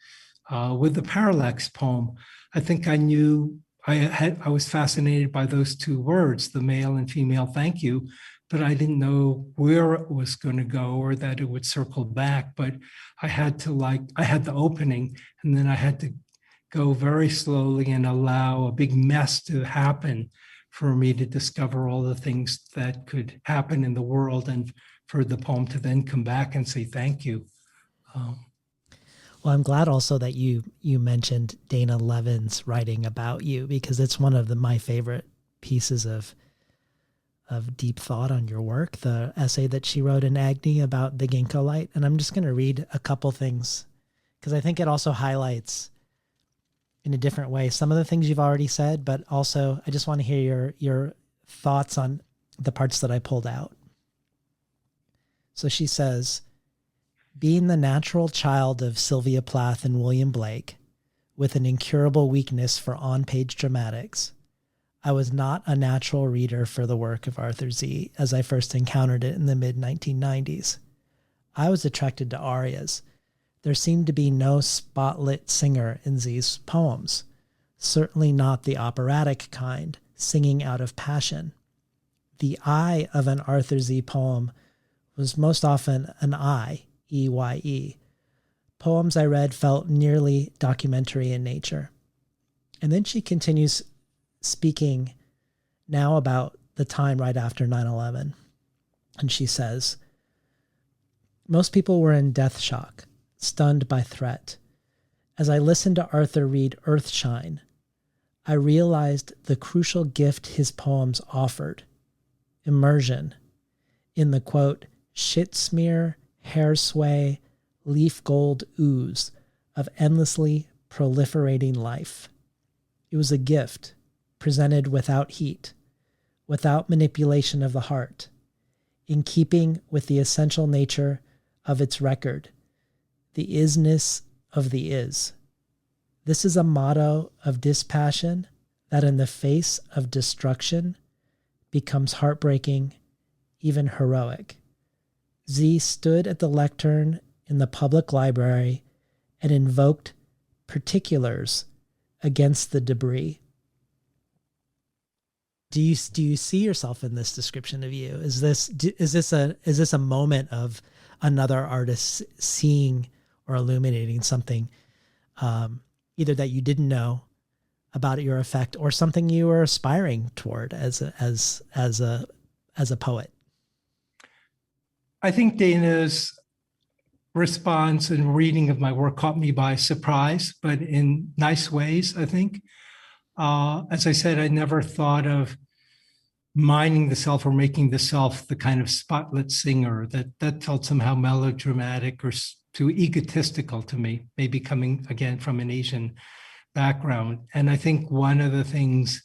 with the parallax poem. I think I knew I was fascinated by those two words, the male and female thank you, but I didn't know where it was going to go or that it would circle back. But I had the opening, and then I had to go very slowly and allow a big mess to happen for me to discover all the things that could happen in the world, and for the poem to then come back and say thank you. Well, I'm glad also that you mentioned Dana Levin's writing about you, because it's one of my favorite pieces of deep thought on your work, the essay that she wrote in Agni about the ginkgo light. And I'm just going to read a couple things because I think it also highlights in a different way some of the things you've already said, but also I just want to hear your thoughts on the parts that I pulled out. So she says, being the natural child of Sylvia Plath and William Blake, with an incurable weakness for on-page dramatics, I was not a natural reader for the work of Arthur Z as I first encountered it in the mid-1990s. I was attracted to arias. There seemed to be no spotlit singer in Z's poems, certainly not the operatic kind, singing out of passion. The I of an Arthur Z poem was most often an I, E-Y-E. Poems I read felt nearly documentary in nature. And then she continues speaking now about the time right after 9/11. And she says, most people were in death shock, stunned by threat. As I listened to Arthur read Earthshine, I realized the crucial gift his poems offered, immersion, in the, quote, shit smear, hair sway, leaf gold ooze of endlessly proliferating life. It was a gift, presented without heat, without manipulation of the heart, in keeping with the essential nature of its record, the isness of the is. This is a motto of dispassion that in the face of destruction becomes heartbreaking, even heroic. Z stood at the lectern in the public library and invoked particulars against the debris. Do you see yourself in this description of you? Is this a moment of another artist seeing or illuminating something, either that you didn't know about your effect or something you were aspiring toward as a poet? I think Dana's response and reading of my work caught me by surprise, but in nice ways, I think. As I said, I never thought of mining the self or making the self the kind of spotlit singer that felt somehow melodramatic or too egotistical to me, maybe coming again from an Asian background. And I think one of the things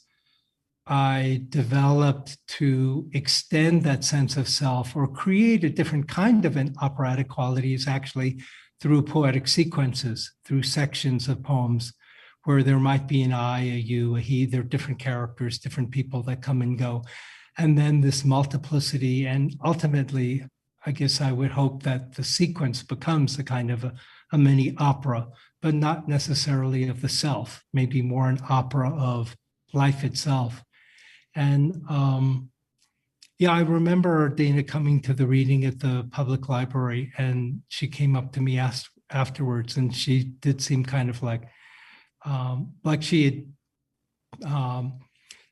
I developed to extend that sense of self or create a different kind of an operatic quality is actually through poetic sequences, through sections of poems where there might be an I, a you, a he, there are different characters, different people that come and go. And then this multiplicity, and ultimately, I guess I would hope that the sequence becomes a kind of a mini opera, but not necessarily of the self, maybe more an opera of life itself. And I remember Dana coming to the reading at the public library, and she came up to me afterwards, and she did seem kind of like she had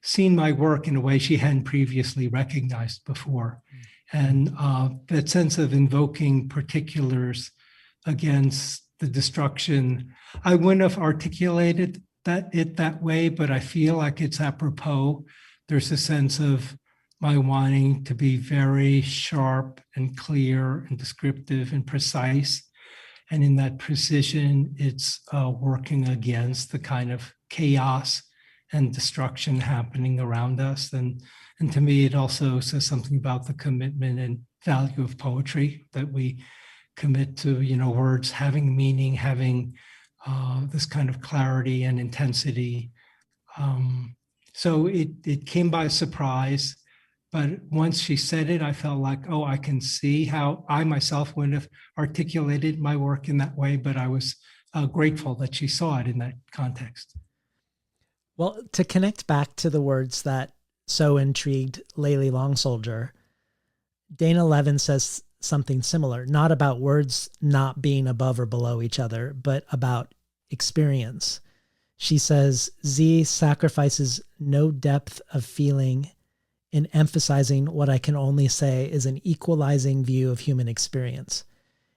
seen my work in a way she hadn't previously recognized before. And that sense of invoking particulars against the destruction, I wouldn't have articulated that way, but I feel like it's apropos there's a sense of my wanting to be very sharp and clear and descriptive and precise. And in that precision, it's working against the kind of chaos and destruction happening around us. And to me, it also says something about the commitment and value of poetry, that we commit to, words having meaning, having this kind of clarity and intensity. So it came by surprise. But once she said it, I felt like, oh, I can see how I myself wouldn't have articulated my work in that way, but I was grateful that she saw it in that context. Well, to connect back to the words that so intrigued Layli Long Soldier, Dana Levin says something similar, not about words not being above or below each other, but about experience. She says, Z sacrifices no depth of feeling in emphasizing what I can only say is an equalizing view of human experience.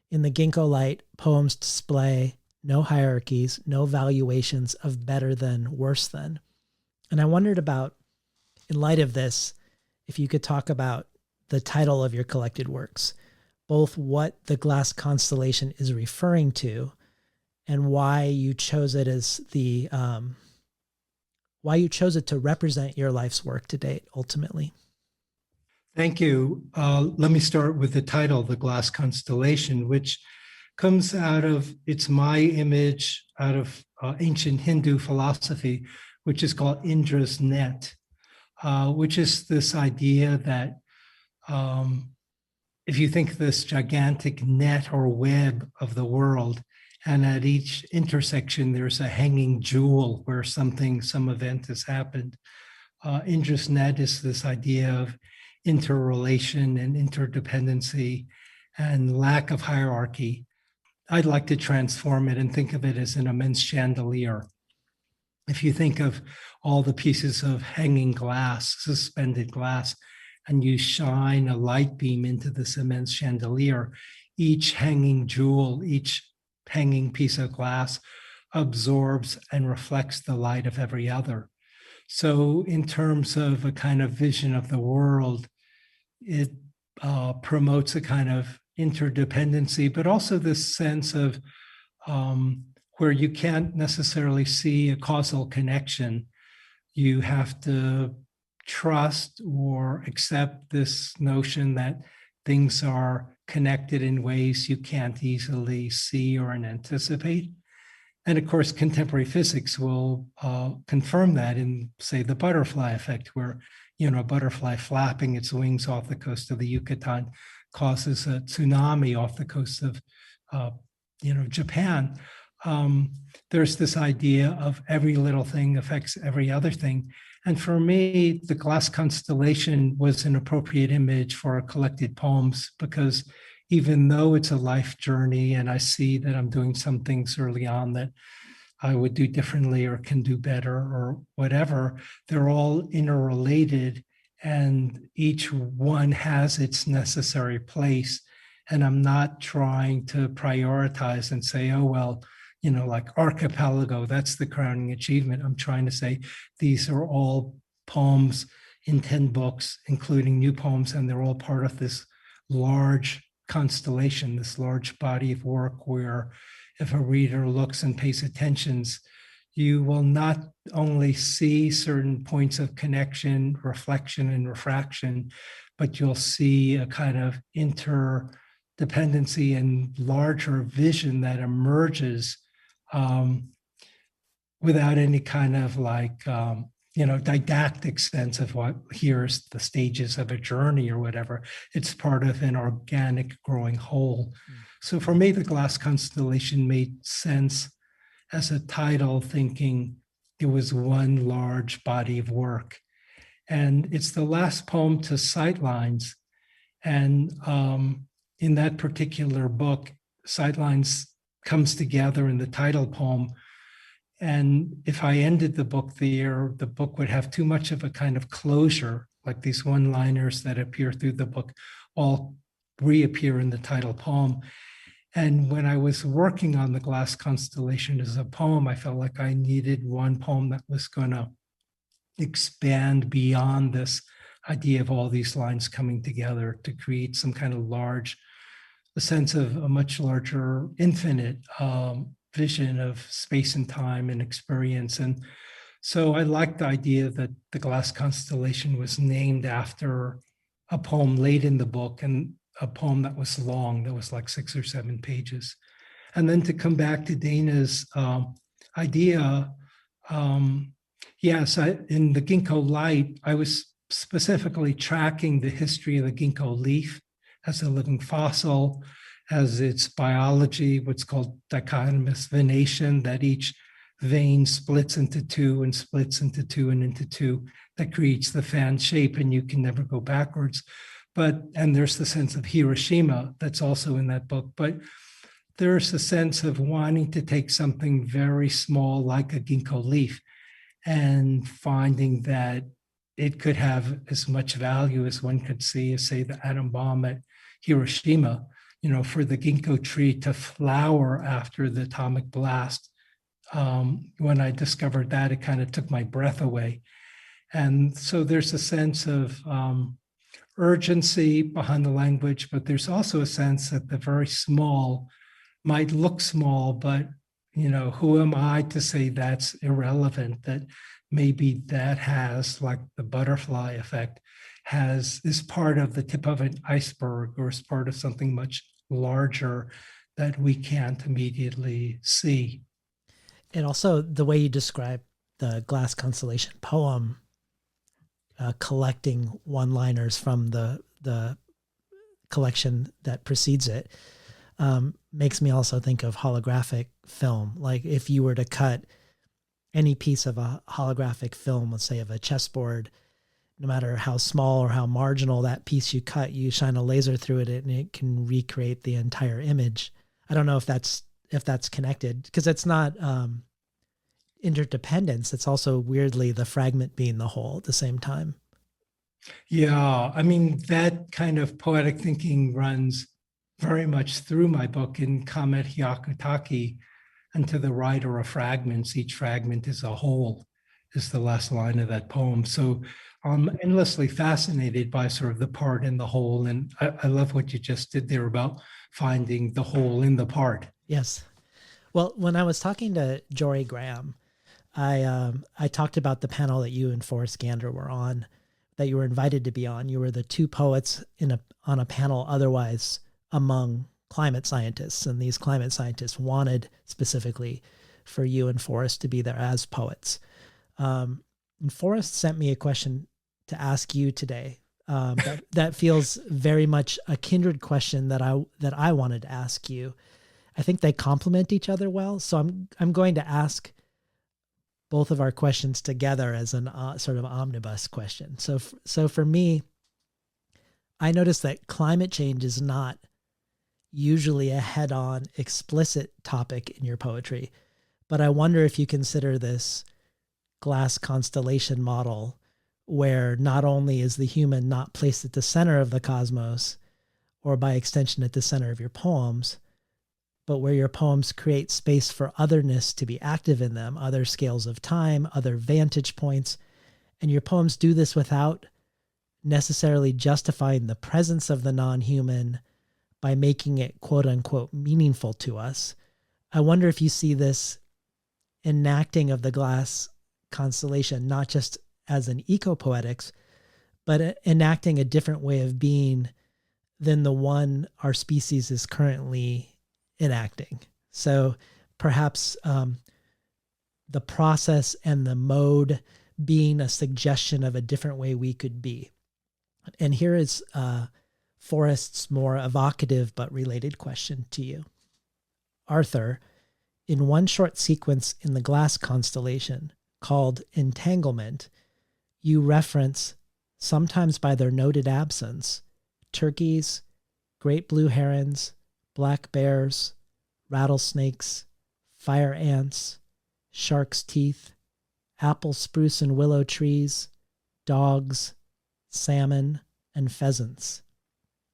In the Ginkgo light, poems display no hierarchies, no valuations of better than, worse than. And I wondered about, in light of this, if you could talk about the title of your collected works, both what the Glass Constellation is referring to and why you chose it as why you chose it to represent your life's work to date, ultimately. Thank you. Let me start with the title, The Glass Constellation, which comes out of, it's my image out of ancient Hindu philosophy, which is called Indra's net, which is this idea that if you think this gigantic net or web of the world, and at each intersection, there's a hanging jewel where some event has happened. Indra's net is this idea of interrelation and interdependency and lack of hierarchy. I'd like to transform it and think of it as an immense chandelier. If you think of all the pieces of hanging glass, suspended glass, and you shine a light beam into this immense chandelier, each hanging jewel, each hanging piece of glass absorbs and reflects the light of every other. So in terms of a kind of vision of the world, it promotes a kind of interdependency, but also this sense of where you can't necessarily see a causal connection. You have to trust or accept this notion that things are connected in ways you can't easily see or anticipate. And of course, contemporary physics will confirm that in, say, the butterfly effect, where a butterfly flapping its wings off the coast of the Yucatan causes a tsunami off the coast of, Japan. There's this idea of every little thing affects every other thing. And for me, the Glass Constellation was an appropriate image for collected poems, because even though it's a life journey and I see that I'm doing some things early on that I would do differently or can do better or whatever, they're all interrelated and each one has its necessary place. And I'm not trying to prioritize and say, oh, well, like Archipelago, that's the crowning achievement. I'm trying to say these are all poems in 10 books, including new poems, and they're all part of this large constellation, this large body of work where if a reader looks and pays attention, you will not only see certain points of connection, reflection, and refraction, but you'll see a kind of interdependency and larger vision that emerges without any kind of didactic sense of what here's the stages of a journey or whatever. It's part of an organic growing whole. So for me, the Glass Constellation made sense as a title, thinking it was one large body of work. And it's the last poem to Sightlines. And in that particular book, Sightlines comes together in the title poem. And if I ended the book there, the book would have too much of a kind of closure, like these one-liners that appear through the book all reappear in the title poem. And when I was working on the Glass Constellation as a poem, I felt like I needed one poem that was going to expand beyond this idea of all these lines coming together to create some kind of a sense of a much larger, infinite vision of space and time and experience. And so I like the idea that the Glass Constellation was named after a poem late in the book, and a poem that was long, that was like 6 or 7 pages. And then to come back to Dana's idea, yes, in the ginkgo light, I was specifically tracking the history of the ginkgo leaf as a living fossil, as its biology, what's called dichotomous venation, that each vein splits into two and splits into two and into two. That creates the fan shape, and you can never go backwards. And there's the sense of Hiroshima that's also in that book. But there's a sense of wanting to take something very small like a ginkgo leaf and finding that it could have as much value as one could see as, say, the atom bomb at Hiroshima, for the ginkgo tree to flower after the atomic blast. When I discovered that, it kind of took my breath away. And so there's a sense of urgency behind the language, but there's also a sense that the very small might look small, but who am I to say that's irrelevant? That maybe that has, like the butterfly effect, is part of the tip of an iceberg, or is part of something much larger that we can't immediately see. And also the way you describe the Glass Constellation poem, collecting one-liners from the collection that precedes it, makes me also think of holographic film. Like if you were to cut any piece of a holographic film, let's say of a chessboard, no matter how small or how marginal that piece you cut, you shine a laser through it and it can recreate the entire image. I don't know if that's connected, because it's not interdependence. It's also weirdly the fragment being the whole at the same time. Yeah, I mean, that kind of poetic thinking runs very much through my book. In Kamet Hyakutake, and to the right are fragments. Each fragment is a whole, is the last line of that poem. So I'm endlessly fascinated by sort of the part in the whole. And I love what you just did there about finding the whole in the part. Yes. Well, when I was talking to Jory Graham, I talked about the panel that you and Forrest Gander were on, that you were invited to be on. You were the two poets on a panel otherwise among climate scientists, and these climate scientists wanted specifically for you and Forrest to be there as poets. And Forrest sent me a question to ask you today. That feels very much a kindred question that I wanted to ask you. I think they complement each other well, so I'm going to ask both of our questions together as an sort of omnibus question. So for me, I noticed that climate change is not usually a head-on explicit topic in your poetry, but I wonder if you consider this Glass Constellation model, where not only is the human not placed at the center of the cosmos, or by extension at the center of your poems, but where your poems create space for otherness to be active in them, other scales of time, other vantage points, and your poems do this without necessarily justifying the presence of the non-human by making it quote unquote meaningful to us. I wonder if you see this enacting of the Glass Constellation, not just as an eco-poetics, but enacting a different way of being than the one our species is currently enacting. So perhaps the process and the mode being a suggestion of a different way we could be. And here is Forrest's more evocative but related question to you. Arthur, in one short sequence in the Glass Constellation called Entanglement, you reference, sometimes by their noted absence, turkeys, great blue herons, black bears, rattlesnakes, fire ants, shark's teeth, apple, spruce, and willow trees, dogs, salmon, and pheasants.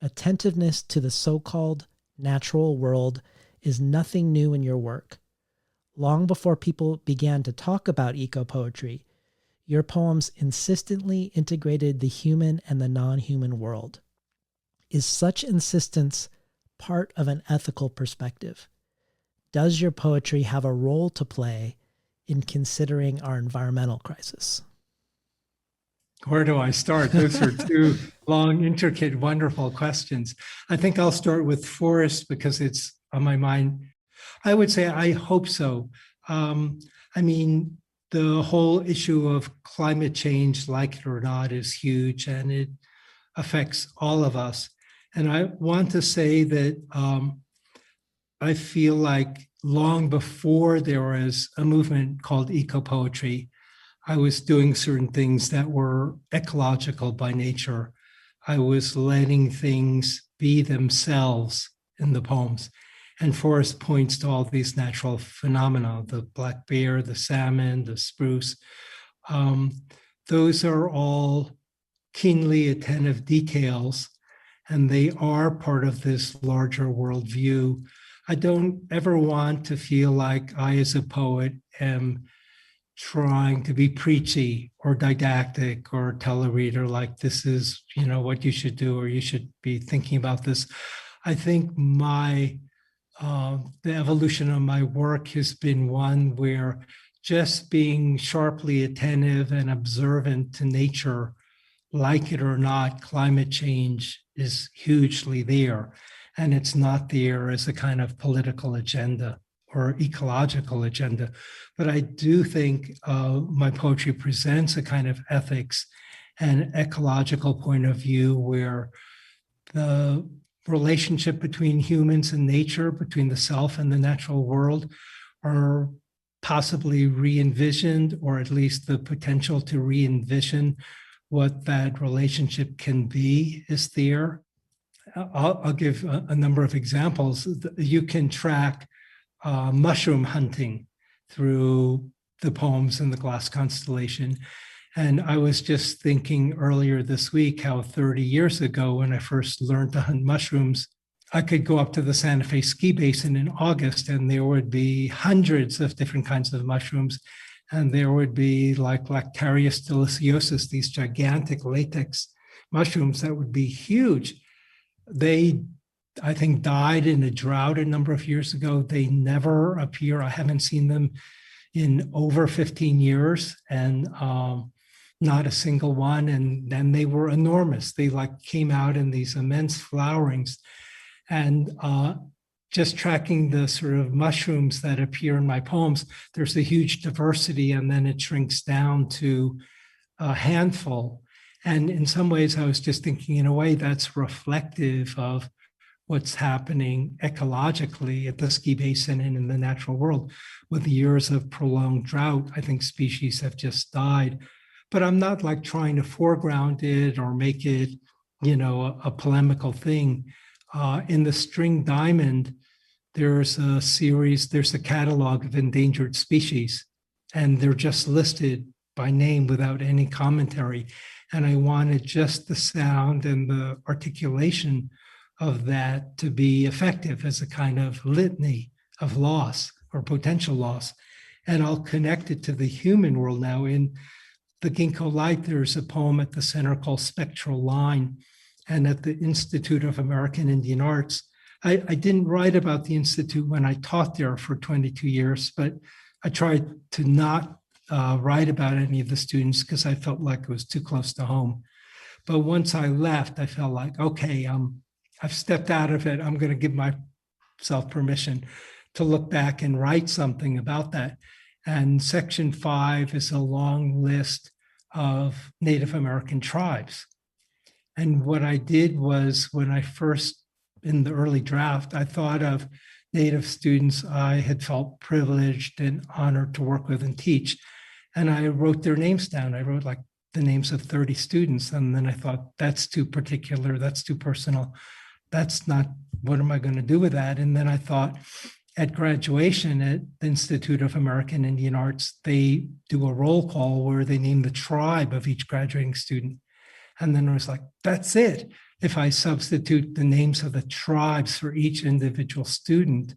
Attentiveness to the so-called natural world is nothing new in your work. Long before people began to talk about eco-poetry, Your poems insistently integrated the human and the non-human world. Is such insistence part of an ethical perspective? Does your poetry have a role to play in considering our environmental crisis? Where do I start? Those are two long, intricate, wonderful questions. I think I'll start with forest because it's on my mind. I would say I hope so. I mean, the whole issue of climate change, like it or not, is huge and it affects all of us. And I want to say that I feel like long before there was a movement called eco-poetry, I was doing certain things that were ecological by nature. I was letting things be themselves in the poems. And Forrest points to all these natural phenomena, the black bear, the salmon, the spruce. Those are all keenly attentive details, and they are part of this larger worldview. I don't ever want to feel like I, as a poet, am trying to be preachy or didactic or tell a reader like this is, what you should do or you should be thinking about this. I think the evolution of my work has been one where just being sharply attentive and observant to nature, like it or not, climate change is hugely there. And it's not there as a kind of political agenda or ecological agenda. But I do think my poetry presents a kind of ethics and ecological point of view where the relationship between humans and nature, between the self and the natural world, are possibly re-envisioned, or at least the potential to re-envision what that relationship can be is there. I'll give a number of examples. You can track mushroom hunting through the poems in the Glass Constellation. And I was just thinking earlier this week how 30 years ago, when I first learned to hunt mushrooms, I could go up to the Santa Fe ski basin in August and there would be hundreds of different kinds of mushrooms. And there would be like Lactarius deliciosus, these gigantic latex mushrooms that would be huge. They, I think, died in a drought a number of years ago. They never appear. I haven't seen them in over 15 years and not a single one. And then they were enormous. They came out in these immense flowerings. And just tracking the sort of mushrooms that appear in my poems, there's a huge diversity, and then it shrinks down to a handful. And in some ways, I was just thinking, in a way, that's reflective of what's happening ecologically at the ski basin and in the natural world. With years of prolonged drought, I think species have just died. But I'm not trying to foreground it or make it, a polemical thing. In the String Diamond, there's a catalog of endangered species, and they're just listed by name without any commentary. And I wanted just the sound and the articulation of that to be effective as a kind of litany of loss or potential loss. And I'll connect it to the human world now. In the Ginkgo Light, there's a poem at the center called Spectral Line. And at the Institute of American Indian Arts, I didn't write about the Institute when I taught there for 22 years, but I tried to not write about any of the students because I felt like it was too close to home. But once I left, I felt like, okay, I've stepped out of it. I'm going to give myself permission to look back and write something about that. And section 5 is a long list of Native American tribes. And what I did was, when I first, in the early draft, I thought of Native students I had felt privileged and honored to work with and teach. And I wrote their names down. I wrote the names of 30 students. And then I thought, that's too particular, that's too personal. That's not, what am I going to do with that? And then I thought, at graduation at the Institute of American Indian Arts, they do a roll call where they name the tribe of each graduating student. And then I was like, that's it. If I substitute the names of the tribes for each individual student,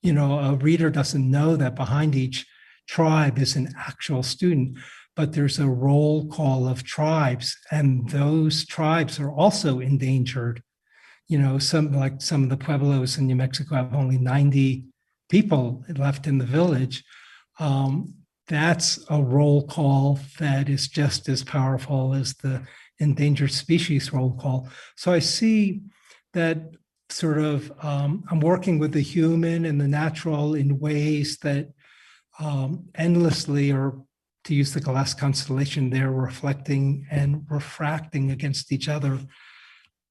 a reader doesn't know that behind each tribe is an actual student. but there's a roll call of tribes, and those tribes are also endangered. Some of the pueblos in New Mexico have only 90 people left in the village. That's a roll call that is just as powerful as the endangered species roll call. So I see that sort of I'm working with the human and the natural in ways that endlessly, or to use the Glass Constellation, they're reflecting and refracting against each other.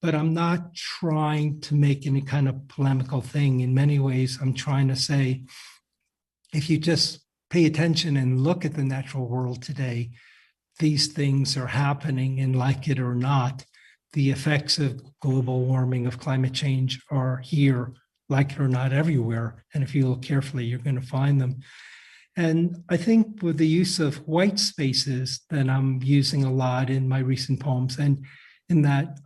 But I'm not trying to make any kind of polemical thing. In many ways, I'm trying to say, if you just pay attention and look at the natural world today, these things are happening, and like it or not, the effects of global warming, of climate change are here, like it or not, everywhere. And if you look carefully, you're going to find them. And I think with the use of white spaces that I'm using a lot in my recent poems, and in that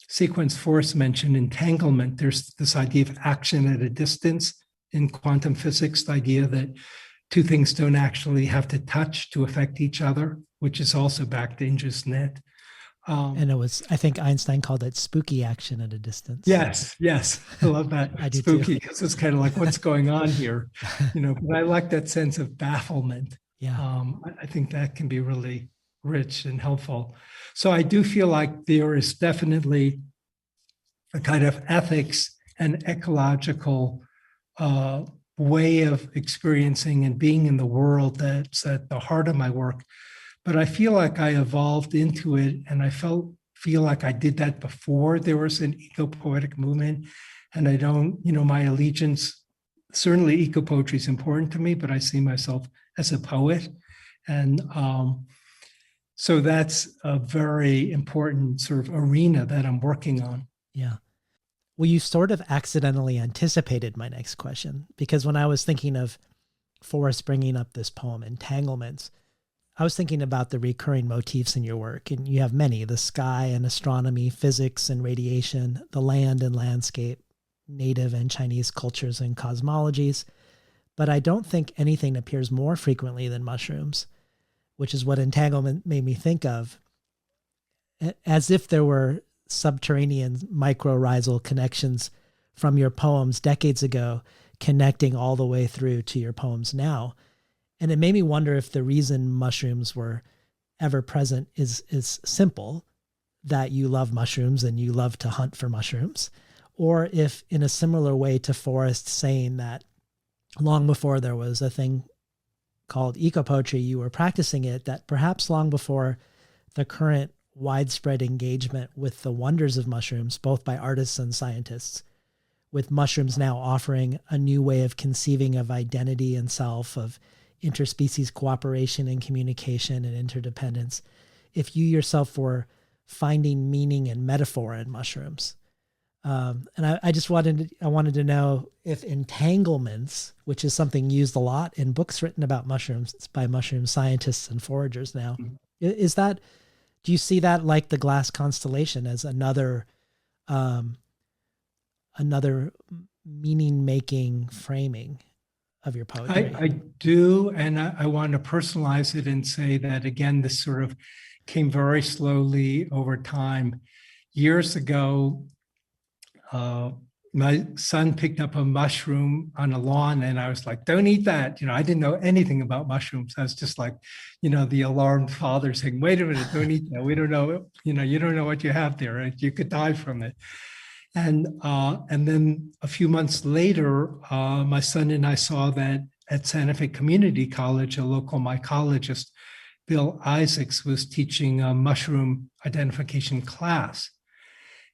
sequence Forrest mentioned, entanglement, there's this idea of action at a distance in quantum physics, the idea that two things don't actually have to touch to affect each other, which is also back to Indra's net. And it was, I think Einstein called it spooky action at a distance. Yes. I love that. I do spooky, too. because it's kind of like, what's going on here? But I like that sense of bafflement. Yeah. I think that can be really rich and helpful. So I do feel like there is definitely a kind of ethics and ecological way of experiencing and being in the world that's at the heart of my work. But I feel like I evolved into it, and I feel like I did that before there was an eco-poetic movement. And I don't, my allegiance, certainly eco-poetry is important to me, but I see myself as a poet. And so that's a very important sort of arena that I'm working on. Yeah. Well, you sort of accidentally anticipated my next question, because when I was thinking of Forrest bringing up this poem, Entanglements, I was thinking about the recurring motifs in your work, and you have many: the sky and astronomy, physics and radiation, the land and landscape, native and Chinese cultures and cosmologies. But I don't think anything appears more frequently than mushrooms, which is what Entanglement made me think of, as if there were subterranean mycorrhizal connections from your poems decades ago connecting all the way through to your poems now. And it made me wonder if the reason mushrooms were ever present is simple, that you love mushrooms and you love to hunt for mushrooms, or if in a similar way to Forrest saying that long before there was a thing called eco-poetry, you were practicing it, that perhaps long before the current widespread engagement with the wonders of mushrooms, both by artists and scientists, with mushrooms now offering a new way of conceiving of identity and self, of interspecies cooperation and communication and interdependence, if you yourself were finding meaning and metaphor in mushrooms. And I wanted to know if entanglements, which is something used a lot in books written about mushrooms by mushroom scientists and foragers now, is that, do you see that like the Glass Constellation as another meaning-making framing of your poetry? I do, and I want to personalize it and say that, again, this sort of came very slowly over time. Years ago, my son picked up a mushroom on a lawn, and I was like, don't eat that. I didn't know anything about mushrooms. I was just like, the alarmed father saying, wait a minute, don't eat that. We don't know, you don't know what you have there. Right? You could die from it. And then a few months later, my son and I saw that at Santa Fe Community College, a local mycologist, Bill Isaacs, was teaching a mushroom identification class.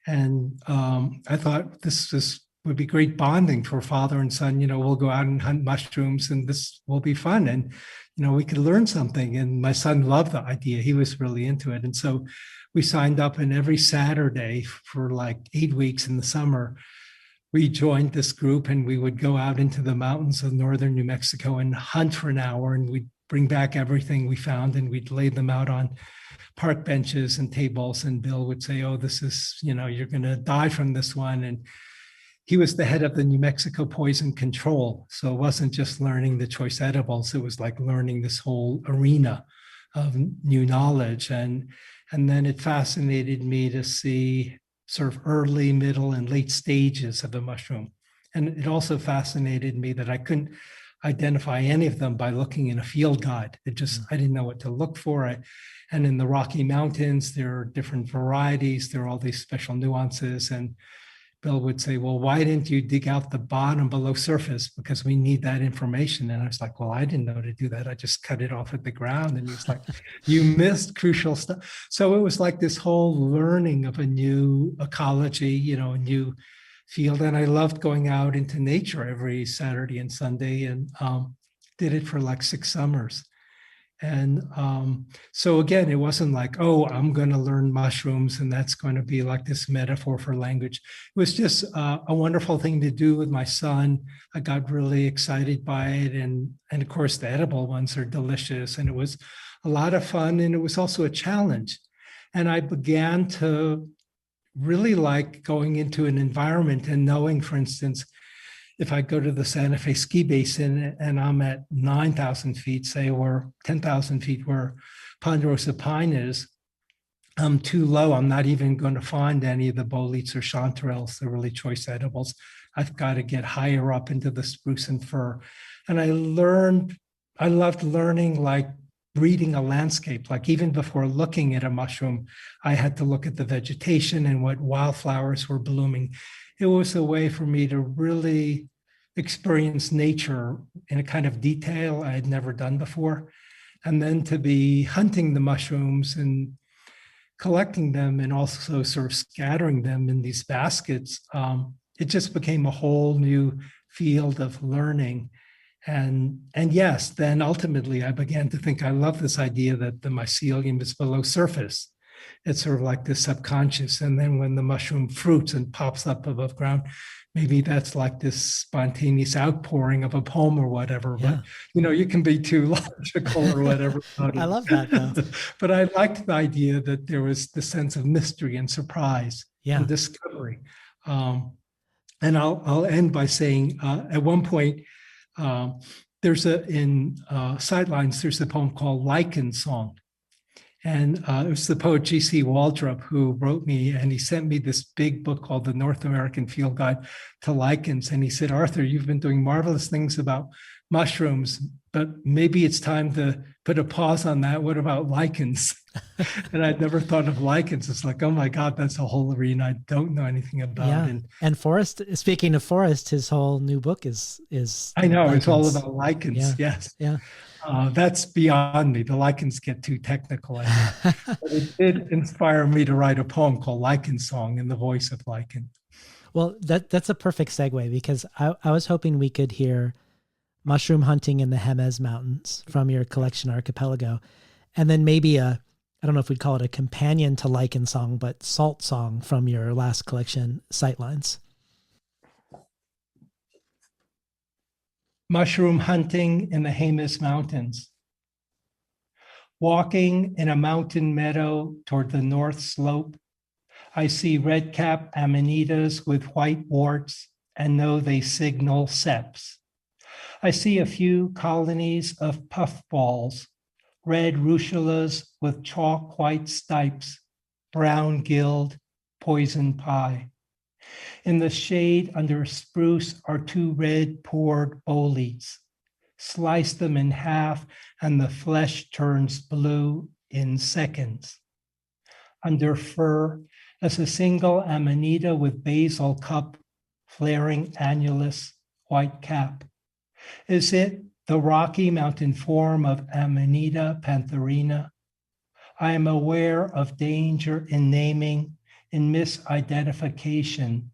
And I thought this would be great bonding for father and son. We'll go out and hunt mushrooms, and this will be fun. And, we could learn something. And my son loved the idea. He was really into it. And so we signed up, and every Saturday for like 8 weeks in the summer, we joined this group, and we would go out into the mountains of northern New Mexico and hunt for an hour, and we'd bring back everything we found, and we'd lay them out on park benches and tables, and Bill would say, oh, this is, you're going to die from this one. And he was the head of the New Mexico Poison Control. So it wasn't just learning the choice edibles, it was like learning this whole arena of new knowledge. And then it fascinated me to see sort of early, middle, and late stages of the mushroom. And it also fascinated me that I couldn't identify any of them by looking in a field guide. I didn't know what to look for. And in the Rocky Mountains, there are different varieties. There are all these special nuances. And Bill would say, well, why didn't you dig out the bottom below surface? Because we need that information. And I was like, well, I didn't know to do that. I just cut it off at the ground. And he was like, you missed crucial stuff. So it was like this whole learning of a new ecology, a new field. And I loved going out into nature every Saturday and Sunday, and did it for like 6 summers. And so again, it wasn't like, oh, I'm going to learn mushrooms and that's going to be like this metaphor for language. It was just a wonderful thing to do with my son. I got really excited by it. And of course, the edible ones are delicious. And it was a lot of fun. And it was also a challenge. And I began to really like going into an environment and knowing, for instance, if I go to the Santa Fe ski basin and I'm at 9,000 feet, say, or 10,000 feet where ponderosa pine is, I'm too low. I'm not even going to find any of the boletes or chanterelles, the really choice edibles. I've got to get higher up into the spruce and fir. And I loved learning, like reading a landscape. Like even before looking at a mushroom, I had to look at the vegetation and what wildflowers were blooming. It was a way for me to really experience nature in a kind of detail I had never done before. And then to be hunting the mushrooms and collecting them and also sort of scattering them in these baskets, it just became a whole new field of learning. And yes, then ultimately I began to think, I love this idea that the mycelium is below surface. It's sort of like the subconscious. And then when the mushroom fruits and pops up above ground, maybe that's like this spontaneous outpouring of a poem or whatever. Yeah. But, you can be too logical or whatever. I love that, though. But I liked the idea that there was the sense of mystery and surprise and discovery. And I'll end by saying at one point, there's in Sidelines, there's a poem called Lichen Song. And it was the poet G.C. Waldrop who wrote me, and he sent me this big book called The North American Field Guide to Lichens. And he said, Arthur, you've been doing marvelous things about mushrooms, but maybe it's time to put a pause on that. What about lichens? And I'd never thought of lichens. It's like, oh my God, that's a whole arena I don't know anything about. Yeah. And Forrest, speaking of Forrest, his whole new book is I know, lichens. It's all about lichens. Yes. Yeah. That's beyond me. The lichens get too technical. But it did inspire me to write a poem called Lichen Song in the voice of lichen. Well, that's a perfect segue, because I was hoping we could hear mushroom hunting in the Jemez Mountains from your collection Archipelago, and then maybe I don't know if we'd call it a companion to Lichen Song, but Salt Song from your last collection, Sightlines. Mushroom hunting in the Jemez Mountains. Walking in a mountain meadow toward the north slope, I see red-cap amanitas with white warts and know they signal seps. I see a few colonies of puffballs, red ruchulas with chalk-white stipes, brown gilled, poison pie. In the shade under a spruce are 2 red poured boletes. Slice them in half and the flesh turns blue in seconds. Under fir is a single amanita with basal cup, flaring annulus, white cap. Is it the Rocky Mountain form of Amanita pantherina? I am aware of danger in naming, in misidentification,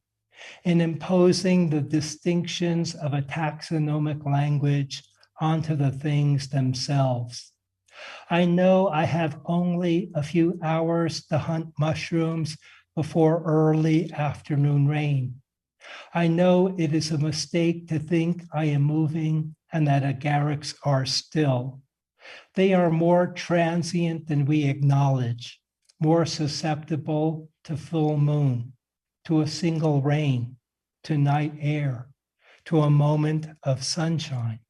in imposing the distinctions of a taxonomic language onto the things themselves. I know I have only a few hours to hunt mushrooms before early afternoon rain. I know it is a mistake to think I am moving and that agarics are still. They are more transient than we acknowledge, more susceptible to full moon, to a single rain, to night air, to a moment of sunshine.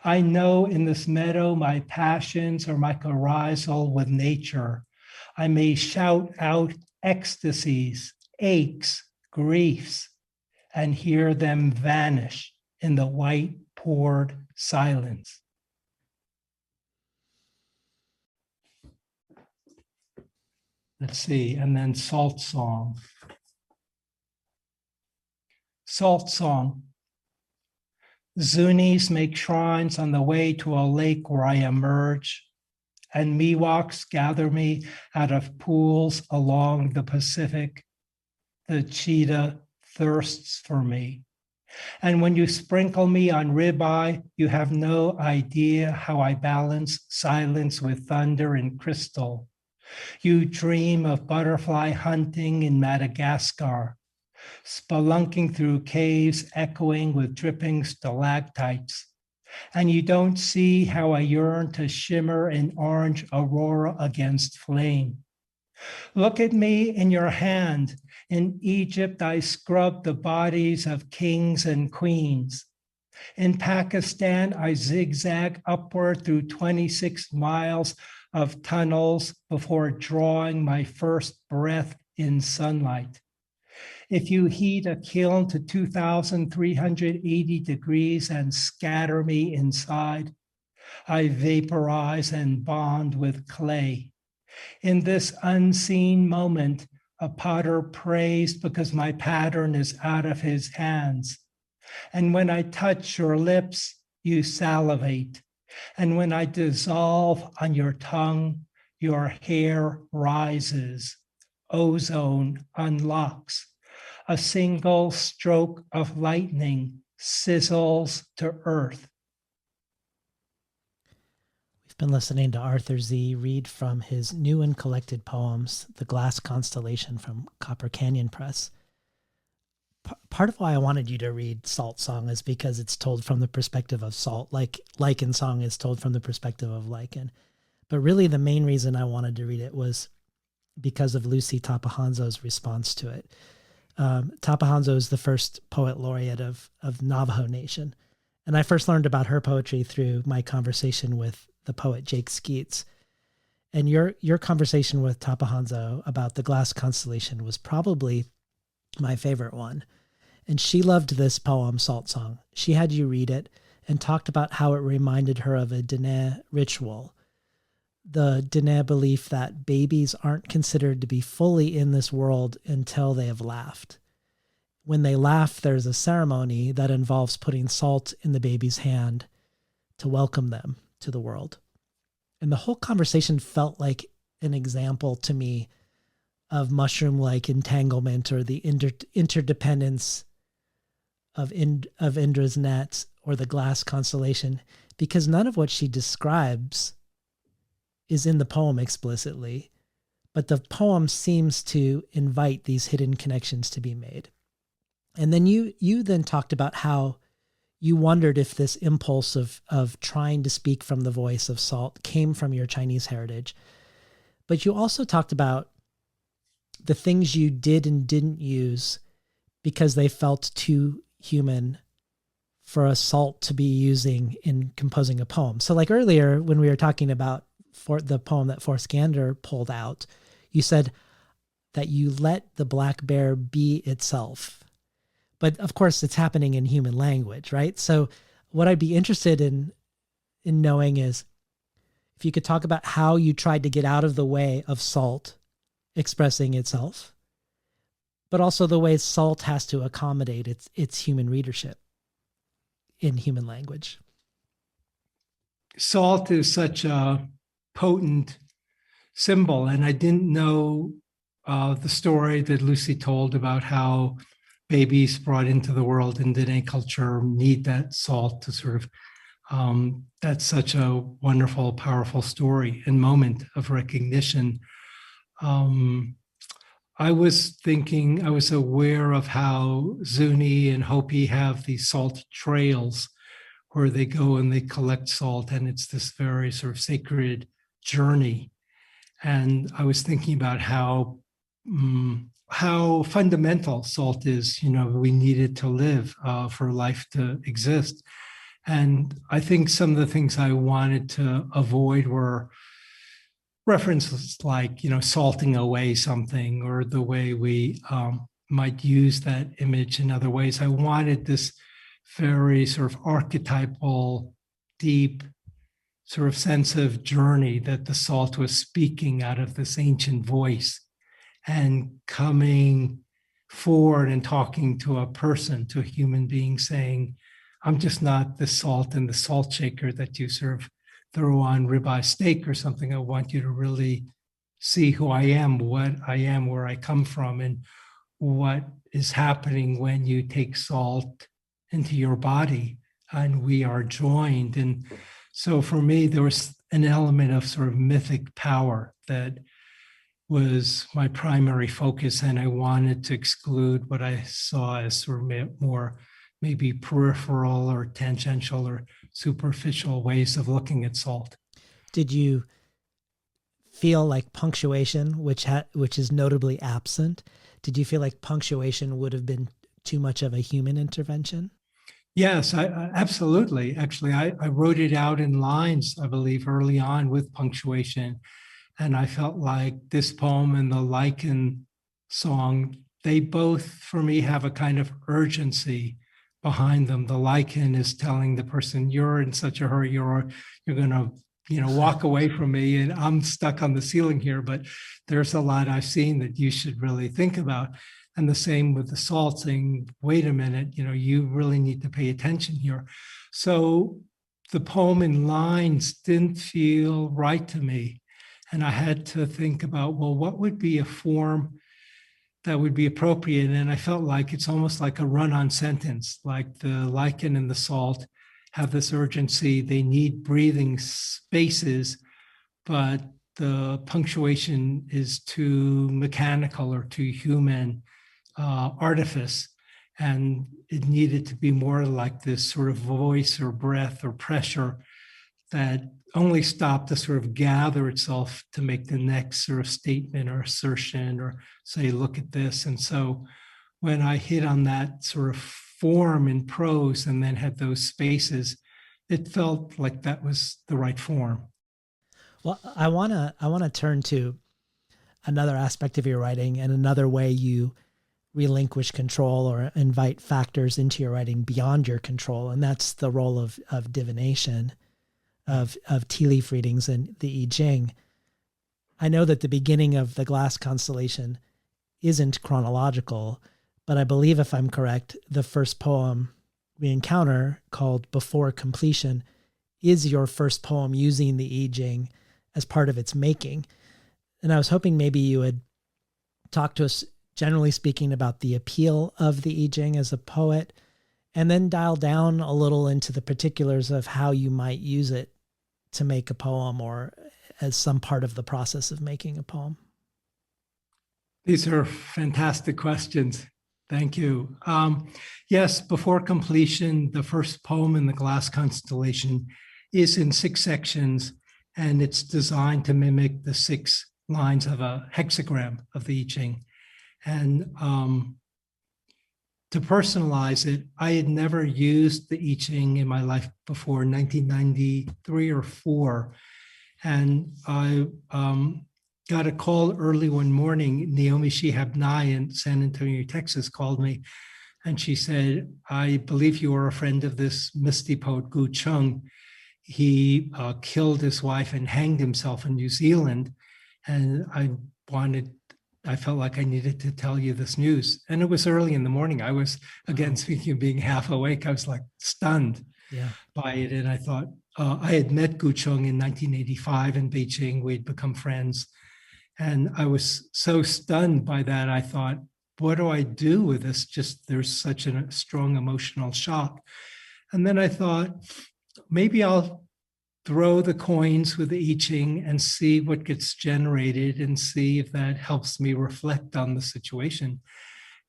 I know in this meadow my passions are my carousal with nature. I may shout out ecstasies, aches, griefs, and hear them vanish in the white poured silence. Let's see, and then Salt Song. Salt Song. Zunis make shrines on the way to a lake where I emerge, and Miwoks gather me out of pools along the Pacific. The cheetah thirsts for me. And when you sprinkle me on ribeye, you have no idea how I balance silence with thunder and crystal. You dream of butterfly hunting in Madagascar, spelunking through caves echoing with dripping stalactites. And you don't see how I yearn to shimmer in orange aurora against flame. Look at me in your hand. In Egypt, I scrubbed the bodies of kings and queens. In Pakistan, I zigzag upward through 26 miles of tunnels before drawing my first breath in sunlight. If you heat a kiln to 2,380 degrees and scatter me inside, I vaporize and bond with clay. In this unseen moment, a potter prays because my pattern is out of his hands. And when I touch your lips, you salivate. And when I dissolve on your tongue, your hair rises. Ozone unlocks. A single stroke of lightning sizzles to earth. We've been listening to Arthur Z. read from his new and collected poems, The Glass Constellation from Copper Canyon Press. Part of why I wanted you to read Salt Song is because it's told from the perspective of salt, like Lichen Song is told from the perspective of lichen. But really the main reason I wanted to read it was because of Lucy Tapahanzo's response to it. Tapahanzo is the first poet laureate of Navajo Nation. And I first learned about her poetry through my conversation with the poet Jake Skeets. And your conversation with Tapahanzo about the Glass Constellation was probably my favorite one. And she loved this poem, Salt Song. She had you read it and talked about how it reminded her of a Diné ritual. The Diné belief that babies aren't considered to be fully in this world until they have laughed. When they laugh, there's a ceremony that involves putting salt in the baby's hand to welcome them to the world. And the whole conversation felt like an example to me of mushroom-like entanglement or the interdependence of Indra's net or the Glass Constellation, because none of what she describes is in the poem explicitly, but the poem seems to invite these hidden connections to be made. And then you then talked about how you wondered if this impulse of trying to speak from the voice of salt came from your Chinese heritage. But you also talked about the things you did and didn't use because they felt too human for a salt to be using in composing a poem. So like earlier when we were talking about for the poem that Forrest Gander pulled out, you said that you let the black bear be itself. But of course it's happening in human language, right? So what I'd be interested in knowing is if you could talk about how you tried to get out of the way of salt expressing itself, but also the way salt has to accommodate its human readership in human language. Salt is such a potent symbol, and I didn't know the story that Lucy told about how babies brought into the world in Diné culture need that salt to sort of, that's such a wonderful, powerful story and moment of recognition. I was thinking, I was aware of how Zuni and Hopi have these salt trails where they go and they collect salt, and it's this very sort of sacred journey. And I was thinking about how fundamental salt is. You know, we need it to live, for life to exist. And I think some of the things I wanted to avoid were references like, salting away something, or the way we might use that image in other ways. I wanted this very sort of archetypal, deep sort of sense of journey that the salt was speaking out of this ancient voice and coming forward and talking to a person, to a human being, saying, I'm just not the salt in the salt shaker that you sort of throw on ribeye steak or something. I want you to really see who I am, what I am, where I come from, and what is happening when you take salt into your body and we are joined. And so for me, there was an element of sort of mythic power that was my primary focus, and I wanted to exclude what I saw as sort of more maybe peripheral or tangential or superficial ways of looking at salt. Did you feel like punctuation, which is notably absent, did you feel like punctuation would have been too much of a human intervention? Yes, absolutely. Actually, I wrote it out in lines, I believe, early on with punctuation. And I felt like this poem and the lichen song, they both, for me, have a kind of urgency behind them. The lichen is telling the person, you're in such a hurry, you're going to walk away from me, and I'm stuck on the ceiling here, but there's a lot I've seen that you should really think about. And the same with the salt, saying, wait a minute, you really need to pay attention here. So the poem in lines didn't feel right to me. And I had to think about, well, what would be a form that would be appropriate? And I felt like it's almost like a run-on sentence, like the lichen and the salt have this urgency. They need breathing spaces, but the punctuation is too mechanical or too human artifice. And it needed to be more like this sort of voice or breath or pressure that only stopped to sort of gather itself to make the next sort of statement or assertion, or say, look at this. And so when I hit on that sort of form in prose and then had those spaces, it felt like that was the right form. Well, I want to turn to another aspect of your writing and another way you relinquish control or invite factors into your writing beyond your control. And that's the role of divination, of tea leaf readings and the I Ching. I know that the beginning of the Glass Constellation isn't chronological, but I believe, if I'm correct, the first poem we encounter, called Before Completion, is your first poem using the I Ching as part of its making. And I was hoping maybe you would talk to us, generally speaking, about the appeal of the I Ching as a poet, and then dial down a little into the particulars of how you might use it to make a poem, or as some part of the process of making a poem. These are fantastic questions. Thank you. Yes, Before Completion, the first poem in the Glass Constellation, is in 6 sections, and it's designed to mimic the 6 lines of a hexagram of the I Ching. And to personalize it, I had never used the I Ching in my life before 1993 or 4. And I got a call early one morning. Naomi Shihab Nye in San Antonio, Texas, called me, and she said, I believe you are a friend of this Misty poet, Gu Chung. He killed his wife and hanged himself in New Zealand. And I felt like I needed to tell you this news. And it was early in the morning. I was, again, speaking of being half awake, I was like stunned by it. And I thought, I had met Gu Chung in 1985 in Beijing. We'd become friends. And I was so stunned by that. I thought, what do I do with this? Just there's such a strong emotional shock. And then I thought, maybe I'll throw the coins with the I Ching and see what gets generated and see if that helps me reflect on the situation.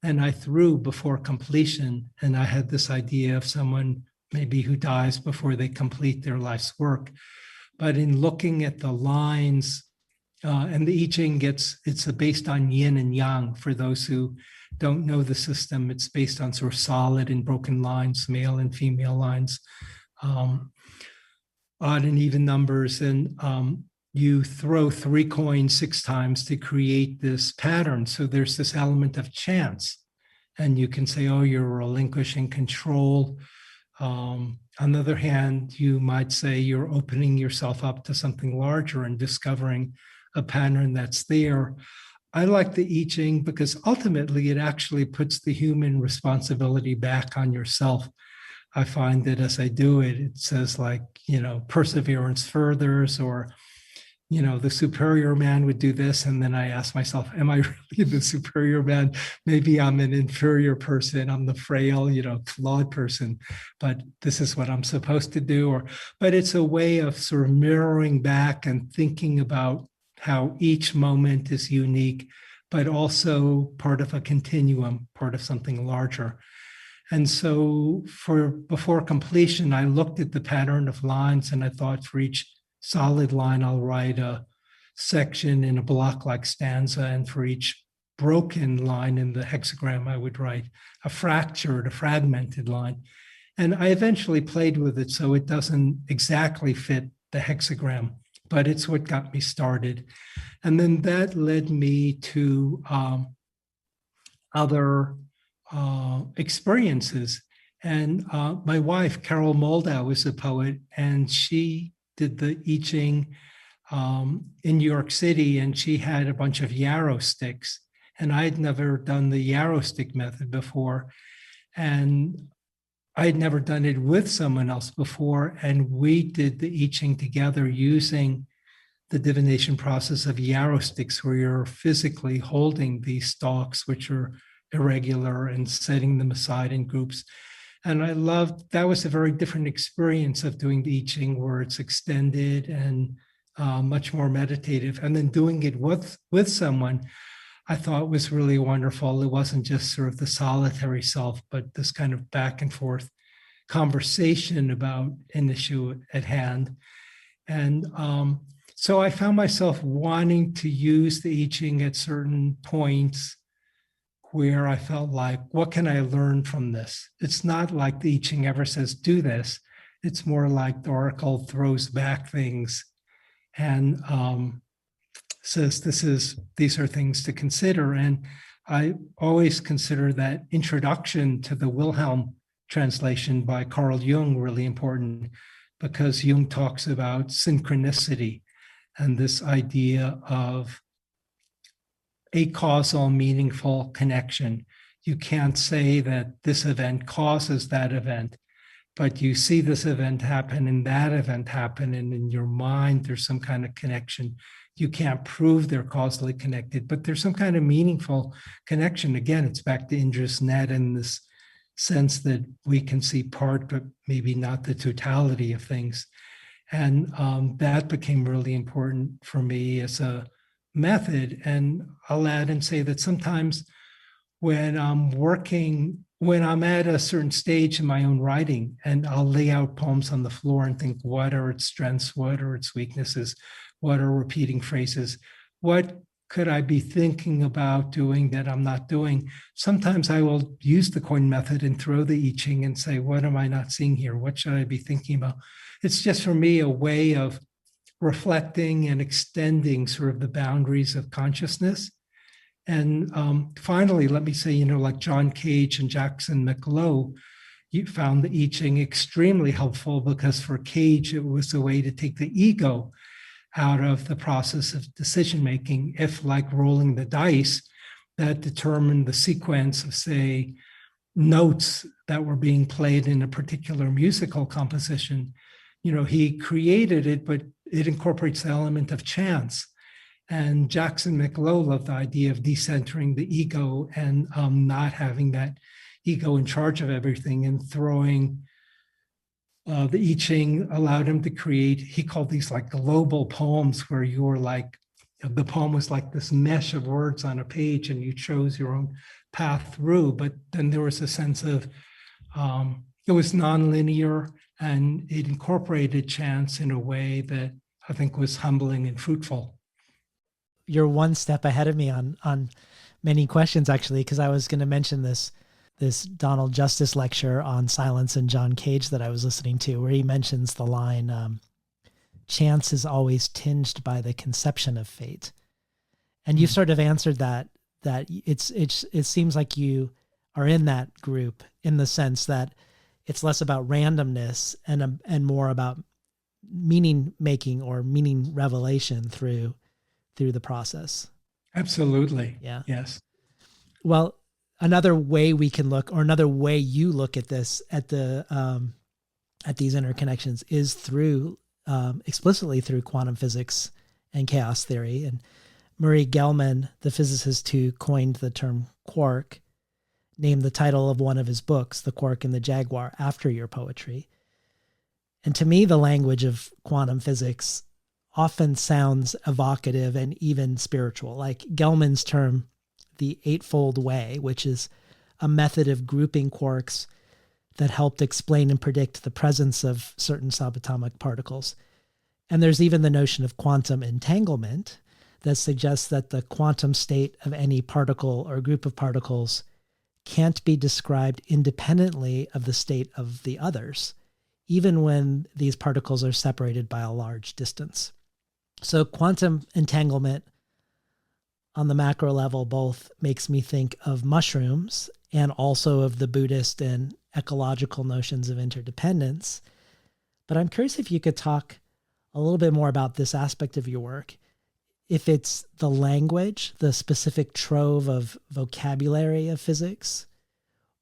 And I threw Before Completion, and I had this idea of someone maybe who dies before they complete their life's work. But in looking at the lines, and the I Ching it's based on yin and yang. For those who don't know the system, it's based on sort of solid and broken lines, male and female lines. um, odd and even numbers, and you throw 3 coins 6 times to create this pattern. So there's this element of chance. And you can say, oh, you're relinquishing control. On the other hand, you might say you're opening yourself up to something larger and discovering a pattern that's there. I like the I Ching because ultimately it actually puts the human responsibility back on yourself. I find that as I do it, it says like, perseverance furthers, or, the superior man would do this. And then I ask myself, am I really the superior man? Maybe I'm an inferior person. I'm the frail, flawed person, but this is what I'm supposed to do. But it's a way of sort of mirroring back and thinking about how each moment is unique, but also part of a continuum, part of something larger. And so before completion, I looked at the pattern of lines and I thought for each solid line, I'll write a section in a block-like stanza. And for each broken line in the hexagram, I would write a fragmented line. And I eventually played with it so it doesn't exactly fit the hexagram, but it's what got me started. And then that led me to other experiences. And my wife, Carol Moldau, is a poet, and she did the I Ching in New York City, and she had a bunch of yarrow sticks. And I had never done the yarrow stick method before. And I had never done it with someone else before. And we did the I Ching together using the divination process of yarrow sticks, where you're physically holding these stalks, which are irregular, and setting them aside in groups. And I loved that. Was a very different experience of doing the I Ching, where it's extended and much more meditative. And then doing it with someone, I thought was really wonderful. It wasn't just sort of the solitary self, but this kind of back and forth conversation about an issue at hand. And so I found myself wanting to use the I Ching at certain points where I felt like, what can I learn from this? It's not like the I Ching ever says, do this. It's more like the oracle throws back things and says, these are things to consider. And I always consider that introduction to the Wilhelm translation by Carl Jung really important, because Jung talks about synchronicity and this idea of a causal, meaningful connection. You can't say that this event causes that event, but you see this event happen and that event happen, and in your mind, there's some kind of connection. You can't prove they're causally connected, but there's some kind of meaningful connection. Again, it's back to Indra's net in this sense that we can see part, but maybe not the totality of things. And that became really important for me as a method. And I'll add and say that sometimes when I'm at a certain stage in my own writing, and I'll lay out poems on the floor and think, what are its strengths? What are its weaknesses? What are repeating phrases? What could I be thinking about doing that I'm not doing? Sometimes I will use the coin method and throw the I Ching and say, what am I not seeing here? What should I be thinking about? It's just for me a way of reflecting and extending sort of the boundaries of consciousness. And finally, let me say, like John Cage and Jackson McLough, you found the I Ching extremely helpful, because for Cage, it was a way to take the ego out of the process of decision making. If, like rolling the dice, that determined the sequence of, say, notes that were being played in a particular musical composition, he created it, but it incorporates the element of chance. And Jackson McLough loved the idea of decentering the ego and not having that ego in charge of everything, and throwing the I Ching allowed him to create, he called these like global poems, where you were like, the poem was like this mesh of words on a page, and you chose your own path through. But then there was a sense of, it was nonlinear, and it incorporated chance in a way that I think was humbling and fruitful. You're one step ahead of me on many questions, actually, because I was going to mention this. this Donald Justice lecture on silence in John Cage that I was listening to, where he mentions the line, chance is always tinged by the conception of fate. And you've sort of answered that it seems like you are in that group, in the sense that it's less about randomness and more about meaning making or meaning revelation through the process. Absolutely. Yeah. Yes. Well, another way we can look, or another way you look at this, at these interconnections, is through explicitly through quantum physics and chaos theory. And Murray Gell-Mann, the physicist who coined the term quark, named the title of one of his books, The Quark and the Jaguar, after your poetry. And to me, the language of quantum physics often sounds evocative and even spiritual, like Gell-Mann's term, the Eightfold Way, which is a method of grouping quarks that helped explain and predict the presence of certain subatomic particles. And there's even the notion of quantum entanglement that suggests that the quantum state of any particle or group of particles can't be described independently of the state of the others, even when these particles are separated by a large distance. So quantum entanglement on the macro level both makes me think of mushrooms and also of the Buddhist and ecological notions of interdependence. But I'm curious if you could talk a little bit more about this aspect of your work. If it's the language, the specific trove of vocabulary of physics,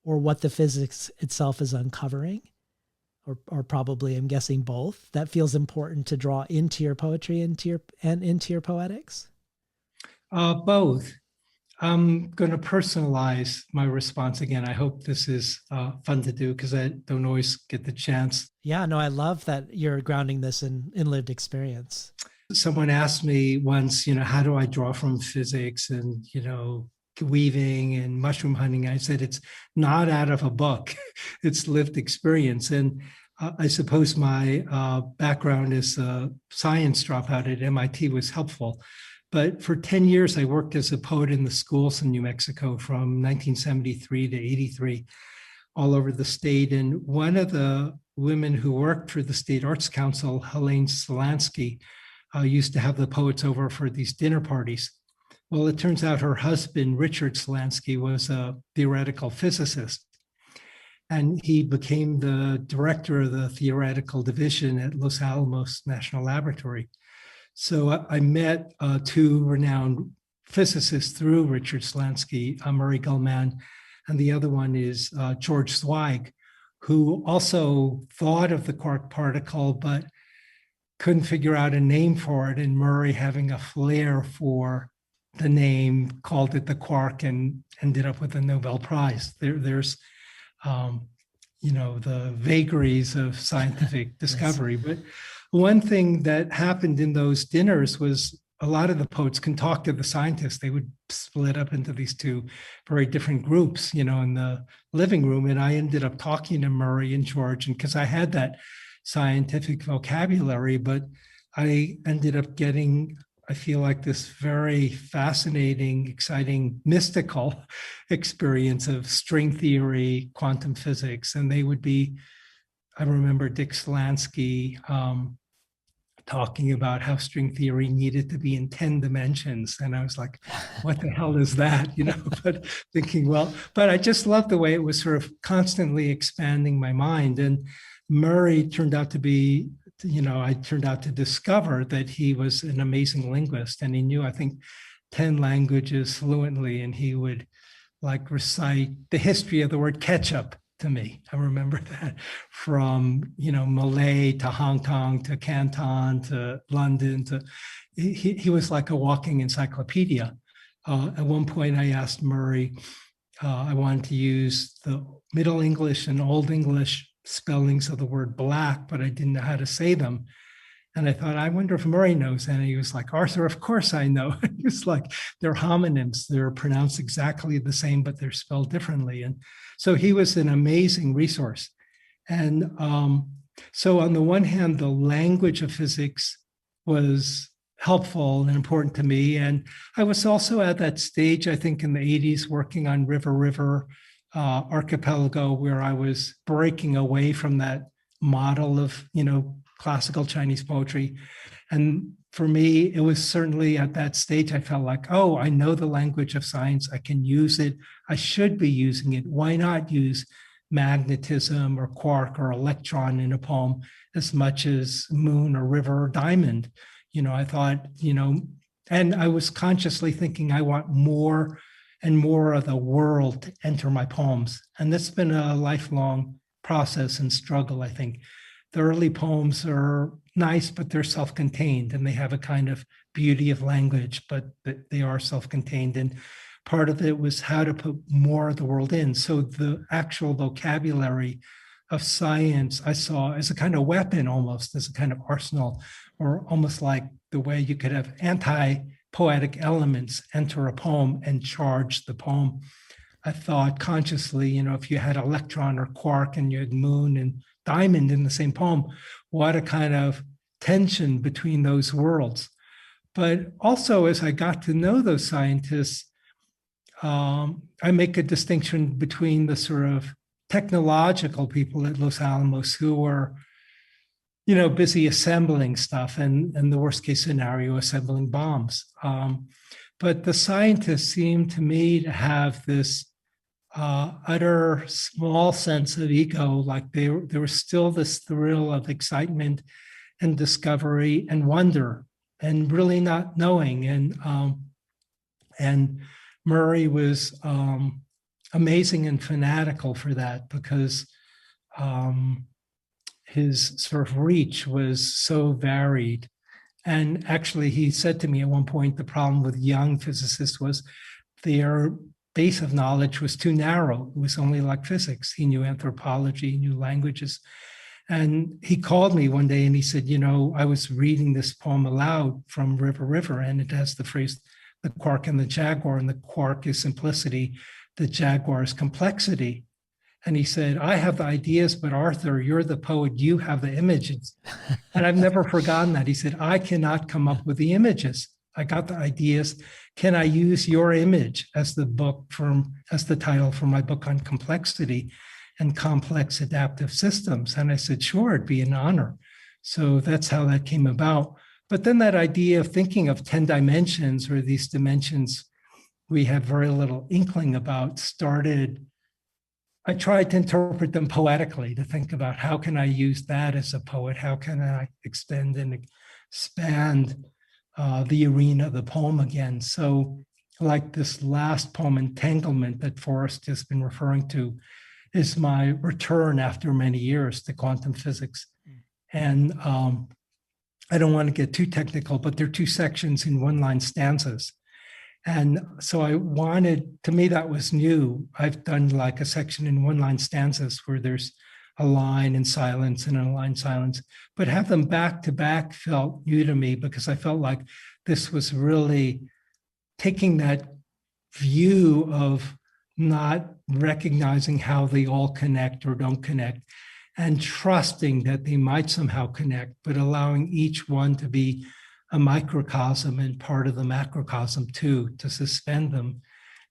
or what the physics itself is uncovering, or probably, I'm guessing, both, that feels important to draw into your poetry and into your poetics? Both. I'm going to personalize my response again. I hope this is fun to do because I don't always get the chance. Yeah, no, I love that you're grounding this in lived experience. Someone asked me once, how do I draw from physics and, weaving and mushroom hunting? I said, it's not out of a book. It's lived experience. And I suppose my background as a science dropout at MIT was helpful. But for 10 years, I worked as a poet in the schools in New Mexico from 1973 to 83, all over the state. And one of the women who worked for the State Arts Council, Helene Solansky, used to have the poets over for these dinner parties. Well, it turns out her husband, Richard Solansky, was a theoretical physicist. And he became the director of the theoretical division at Los Alamos National Laboratory. So I met two renowned physicists through Richard Solansky, Murray Gell-Mann, and the other one is George Zweig, who also thought of the quark particle, but couldn't figure out a name for it. And Murray, having a flair for the name, called it the quark and ended up with a Nobel Prize. There's the vagaries of scientific discovery. Yes. But one thing that happened in those dinners was a lot of the poets can talk to the scientists. They would split up into these two very different groups, in the living room. And I ended up talking to Murray and George, and because I had that scientific vocabulary, but I ended up getting, I feel like, this very fascinating, exciting, mystical experience of string theory, quantum physics. And they would be, I remember Dick Solansky talking about how string theory needed to be in 10 dimensions. And I was like, what the hell is that? But thinking, but I just loved the way it was sort of constantly expanding my mind. And Murray turned out to be, I turned out to discover that he was an amazing linguist, and he knew, I think, 10 languages fluently, and he would recite the history of the word ketchup to me. I remember that, from, Malay to Hong Kong to Canton to London to, he was like a walking encyclopedia. At one point I asked Murray, I wanted to use the Middle English and Old English spellings of the word black, but I didn't know how to say them. And I thought, I wonder if Murray knows. And he was like, Arthur, of course I know. He was like, they're homonyms. They're pronounced exactly the same, but they're spelled differently. And so he was an amazing resource. And so on the one hand, the language of physics was helpful and important to me. And I was also at that stage, I think, in the 80s, working on River River, archipelago where I was breaking away from that model of, classical Chinese poetry. And for me, it was certainly at that stage, I felt like, oh, I know the language of science. I can use it. I should be using it. Why not use magnetism or quark or electron in a poem as much as moon or river or diamond? I thought, and I was consciously thinking I want more and more of the world to enter my poems. And that's been a lifelong process and struggle, I think. The early poems are nice, but they're self-contained and they have a kind of beauty of language, but they are self-contained. And part of it was how to put more of the world in. So the actual vocabulary of science I saw as a kind of weapon, almost as a kind of arsenal, or almost like the way you could have anti-poetic elements enter a poem and charge the poem. I thought consciously, if you had electron or quark and you had moon and diamond in the same poem, what a kind of tension between those worlds. But also, as I got to know those scientists, I make a distinction between the sort of technological people at Los Alamos who were, busy assembling stuff and the worst case scenario, assembling bombs. But the scientists seemed to me to have this utter small sense of ego, like there was still this thrill of excitement and discovery and wonder and really not knowing. And Murray was amazing and fanatical for that because his sort of reach was so varied. And actually, he said to me at one point, the problem with young physicists was their base of knowledge was too narrow. It was only like physics. He knew anthropology, he knew languages. And he called me one day and he said, I was reading this poem aloud from River River, and it has the phrase, the quark and the jaguar, and the quark is simplicity, the jaguar is complexity. And he said, I have the ideas, but Arthur, you're the poet, you have the images. And I've never forgotten that. He said, I cannot come up with the images. I got the ideas. Can I use your image as the title for my book on complexity and complex adaptive systems? And I said, sure, it'd be an honor. So that's how that came about. But then that idea of thinking of 10 dimensions, or these dimensions we have very little inkling about, started. I tried to interpret them poetically, to think about how can I use that as a poet? How can I extend and expand the arena of the poem again? So like this last poem, Entanglement, that Forrest has been referring to, is my return after many years to quantum physics. And I don't want to get too technical, but there are two sections in one-line stanzas. And so to me, that was new. I've done like a section in one-line stanzas where there's a line in silence and a line silence, but have them back to back felt new to me because I felt like this was really taking that view of not recognizing how they all connect or don't connect and trusting that they might somehow connect, but allowing each one to be a microcosm and part of the macrocosm too, to suspend them.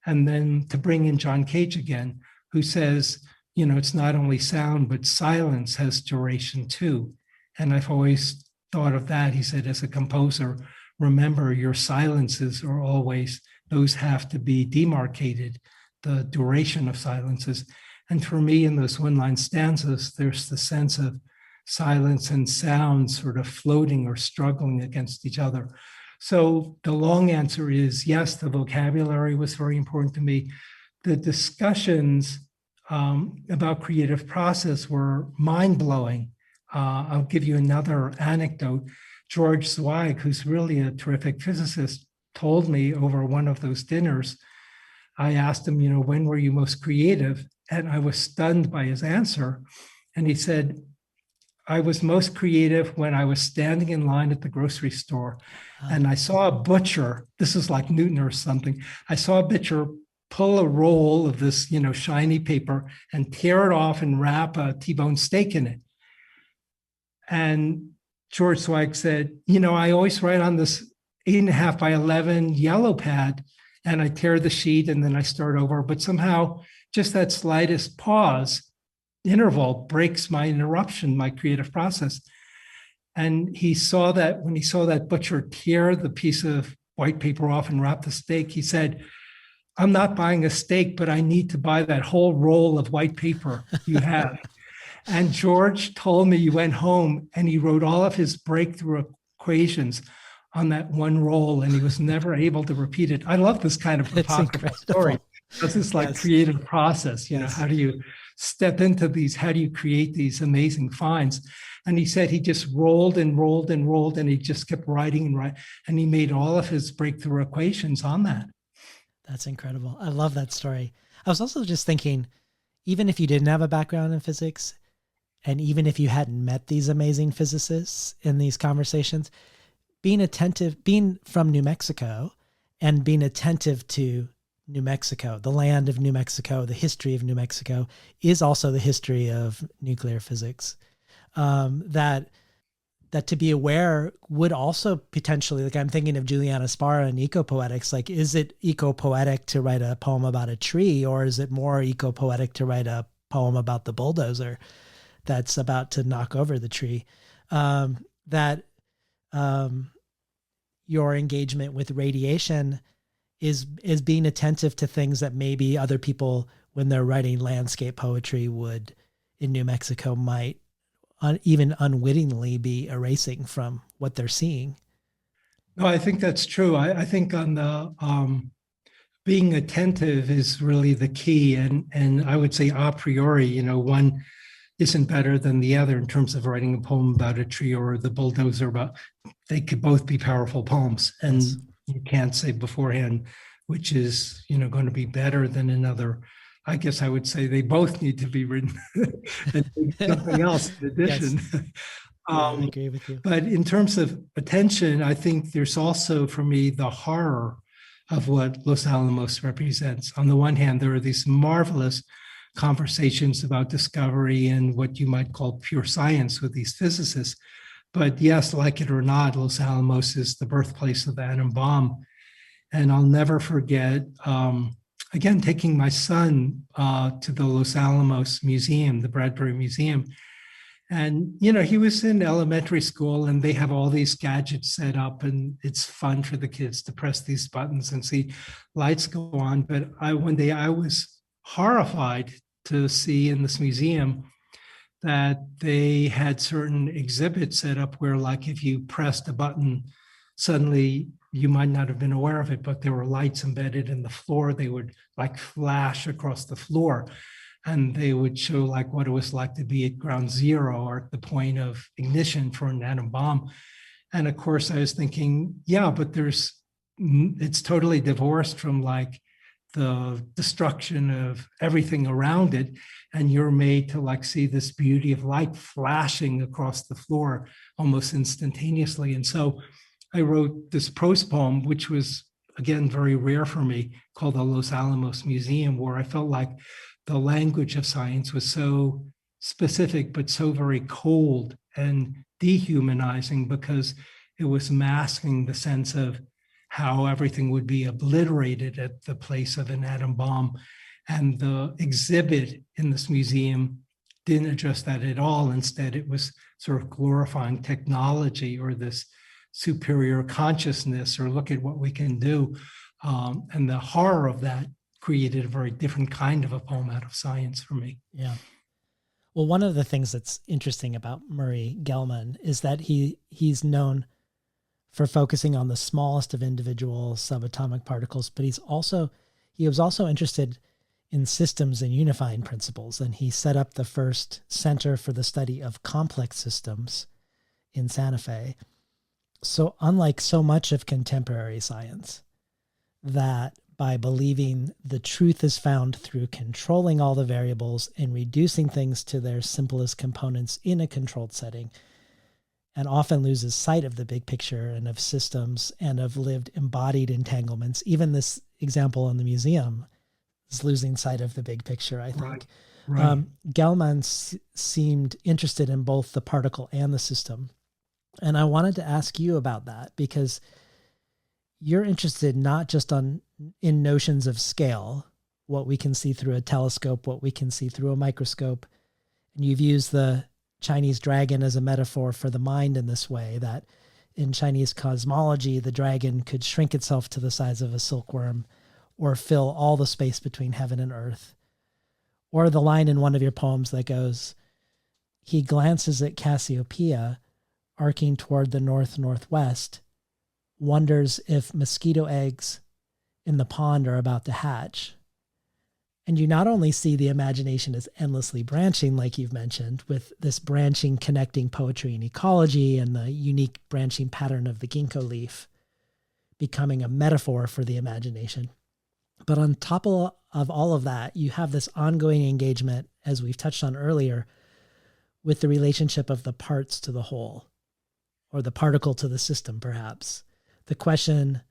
And then to bring in John Cage again, who says, it's not only sound, but silence has duration too. And I've always thought of that. He said, as a composer, remember your silences are always, those have to be demarcated, the duration of silences. And for me, in those one-line stanzas, there's the sense of silence and sound sort of floating or struggling against each other. So the long answer is yes, the vocabulary was very important to me. The discussions about creative process were mind-blowing. I'll give you another anecdote. George Zweig, who's really a terrific physicist, told me over one of those dinners, I asked him, when were you most creative? And I was stunned by his answer. And he said, I was most creative when I was standing in line at the grocery store and I saw a butcher, this is like Newton or something, I saw a butcher pull a roll of this, shiny paper and tear it off and wrap a T-bone steak in it. And George Zweig said, I always write on this 8.5 by 11 yellow pad and I tear the sheet and then I start over, but somehow just that slightest pause, interval, breaks my interruption, my creative process. And he saw that when he saw that butcher tear the piece of white paper off and wrap the steak, he said, I'm not buying a steak, but I need to buy that whole roll of white paper you have. And George told me he went home and he wrote all of his breakthrough equations on that one roll, and he was never able to repeat it. I love this kind of apocryphal story. That's this like creative process. You know, how do you step into these? How do you create these amazing finds? And he said he just rolled and rolled and rolled, and he just kept writing and writing, and he made all of his breakthrough equations on that. That's incredible. I love that story. I was also just thinking, even if you didn't have a background in physics, and even if you hadn't met these amazing physicists in these conversations, being attentive, being from New Mexico and being attentive to New Mexico, the land of New Mexico, the history of New Mexico, is also the history of nuclear physics. That to be aware would also potentially, like I'm thinking of Juliana Sparra and eco-poetics, like is it eco-poetic to write a poem about a tree, or is it more eco-poetic to write a poem about the bulldozer that's about to knock over the tree? Your engagement with radiation is being attentive to things that maybe other people, when they're writing landscape poetry, would in New Mexico might even unwittingly be erasing from what they're seeing. No, I think that's true. I think on the being attentive is really the key, and I would say a priori, you know, one isn't better than the other in terms of writing a poem about a tree or the bulldozer. About they could both be powerful poems, and you can't say beforehand which is, you know, going to be better than another. I guess I would say they both need to be written and something else in addition. Yes. I agree with you. But in terms of attention, I think there's also, for me, the horror of what Los Alamos represents. On the one hand, there are these marvelous conversations about discovery and what you might call pure science with these physicists. But yes, like it or not, Los Alamos is the birthplace of the atom bomb. And I'll never forget, again, taking my son to the Los Alamos Museum, the Bradbury Museum. And, you know, he was in elementary school and they have all these gadgets set up and it's fun for the kids to press these buttons and see lights go on. But one day I was horrified to see in this museum that they had certain exhibits set up where, like, if you pressed a button, suddenly you might not have been aware of it, but there were lights embedded in the floor. They would like flash across the floor and they would show like what it was like to be at ground zero or at the point of ignition for an atom bomb. And of course I was thinking, yeah, but it's totally divorced from like the destruction of everything around it. And you're made to like see this beauty of light flashing across the floor almost instantaneously. And so I wrote this prose poem, which was, again, very rare for me, called the Los Alamos Museum, where I felt like the language of science was so specific, but so very cold and dehumanizing because it was masking the sense of how everything would be obliterated at the place of an atom bomb. And the exhibit in this museum didn't address that at all. Instead, it was sort of glorifying technology or this superior consciousness, or look at what we can do. And the horror of that created a very different kind of a poem out of science for me. Yeah. Well, one of the things that's interesting about Murray Gell-Mann is that he's known for focusing on the smallest of individual subatomic particles, but he was also interested in systems and unifying principles. And he set up the first Center for the Study of Complex Systems in Santa Fe. So unlike so much of contemporary science, that by believing the truth is found through controlling all the variables and reducing things to their simplest components in a controlled setting, and often loses sight of the big picture and of systems and of lived embodied entanglements. Even this example in the museum is losing sight of the big picture, I think. Right. Gell-Mann seemed interested in both the particle and the system. And I wanted to ask you about that because you're interested not just in notions of scale, what we can see through a telescope, what we can see through a microscope. And you've used the Chinese dragon as a metaphor for the mind in this way, that in Chinese cosmology, the dragon could shrink itself to the size of a silkworm or fill all the space between heaven and earth. Or the line in one of your poems that goes, he glances at Cassiopeia, arcing toward the north-northwest, wonders if mosquito eggs in the pond are about to hatch. And you not only see the imagination as endlessly branching, like you've mentioned, with this branching connecting poetry and ecology and the unique branching pattern of the ginkgo leaf becoming a metaphor for the imagination. But on top of all of that, you have this ongoing engagement, as we've touched on earlier, with the relationship of the parts to the whole, or the particle to the system, perhaps. The question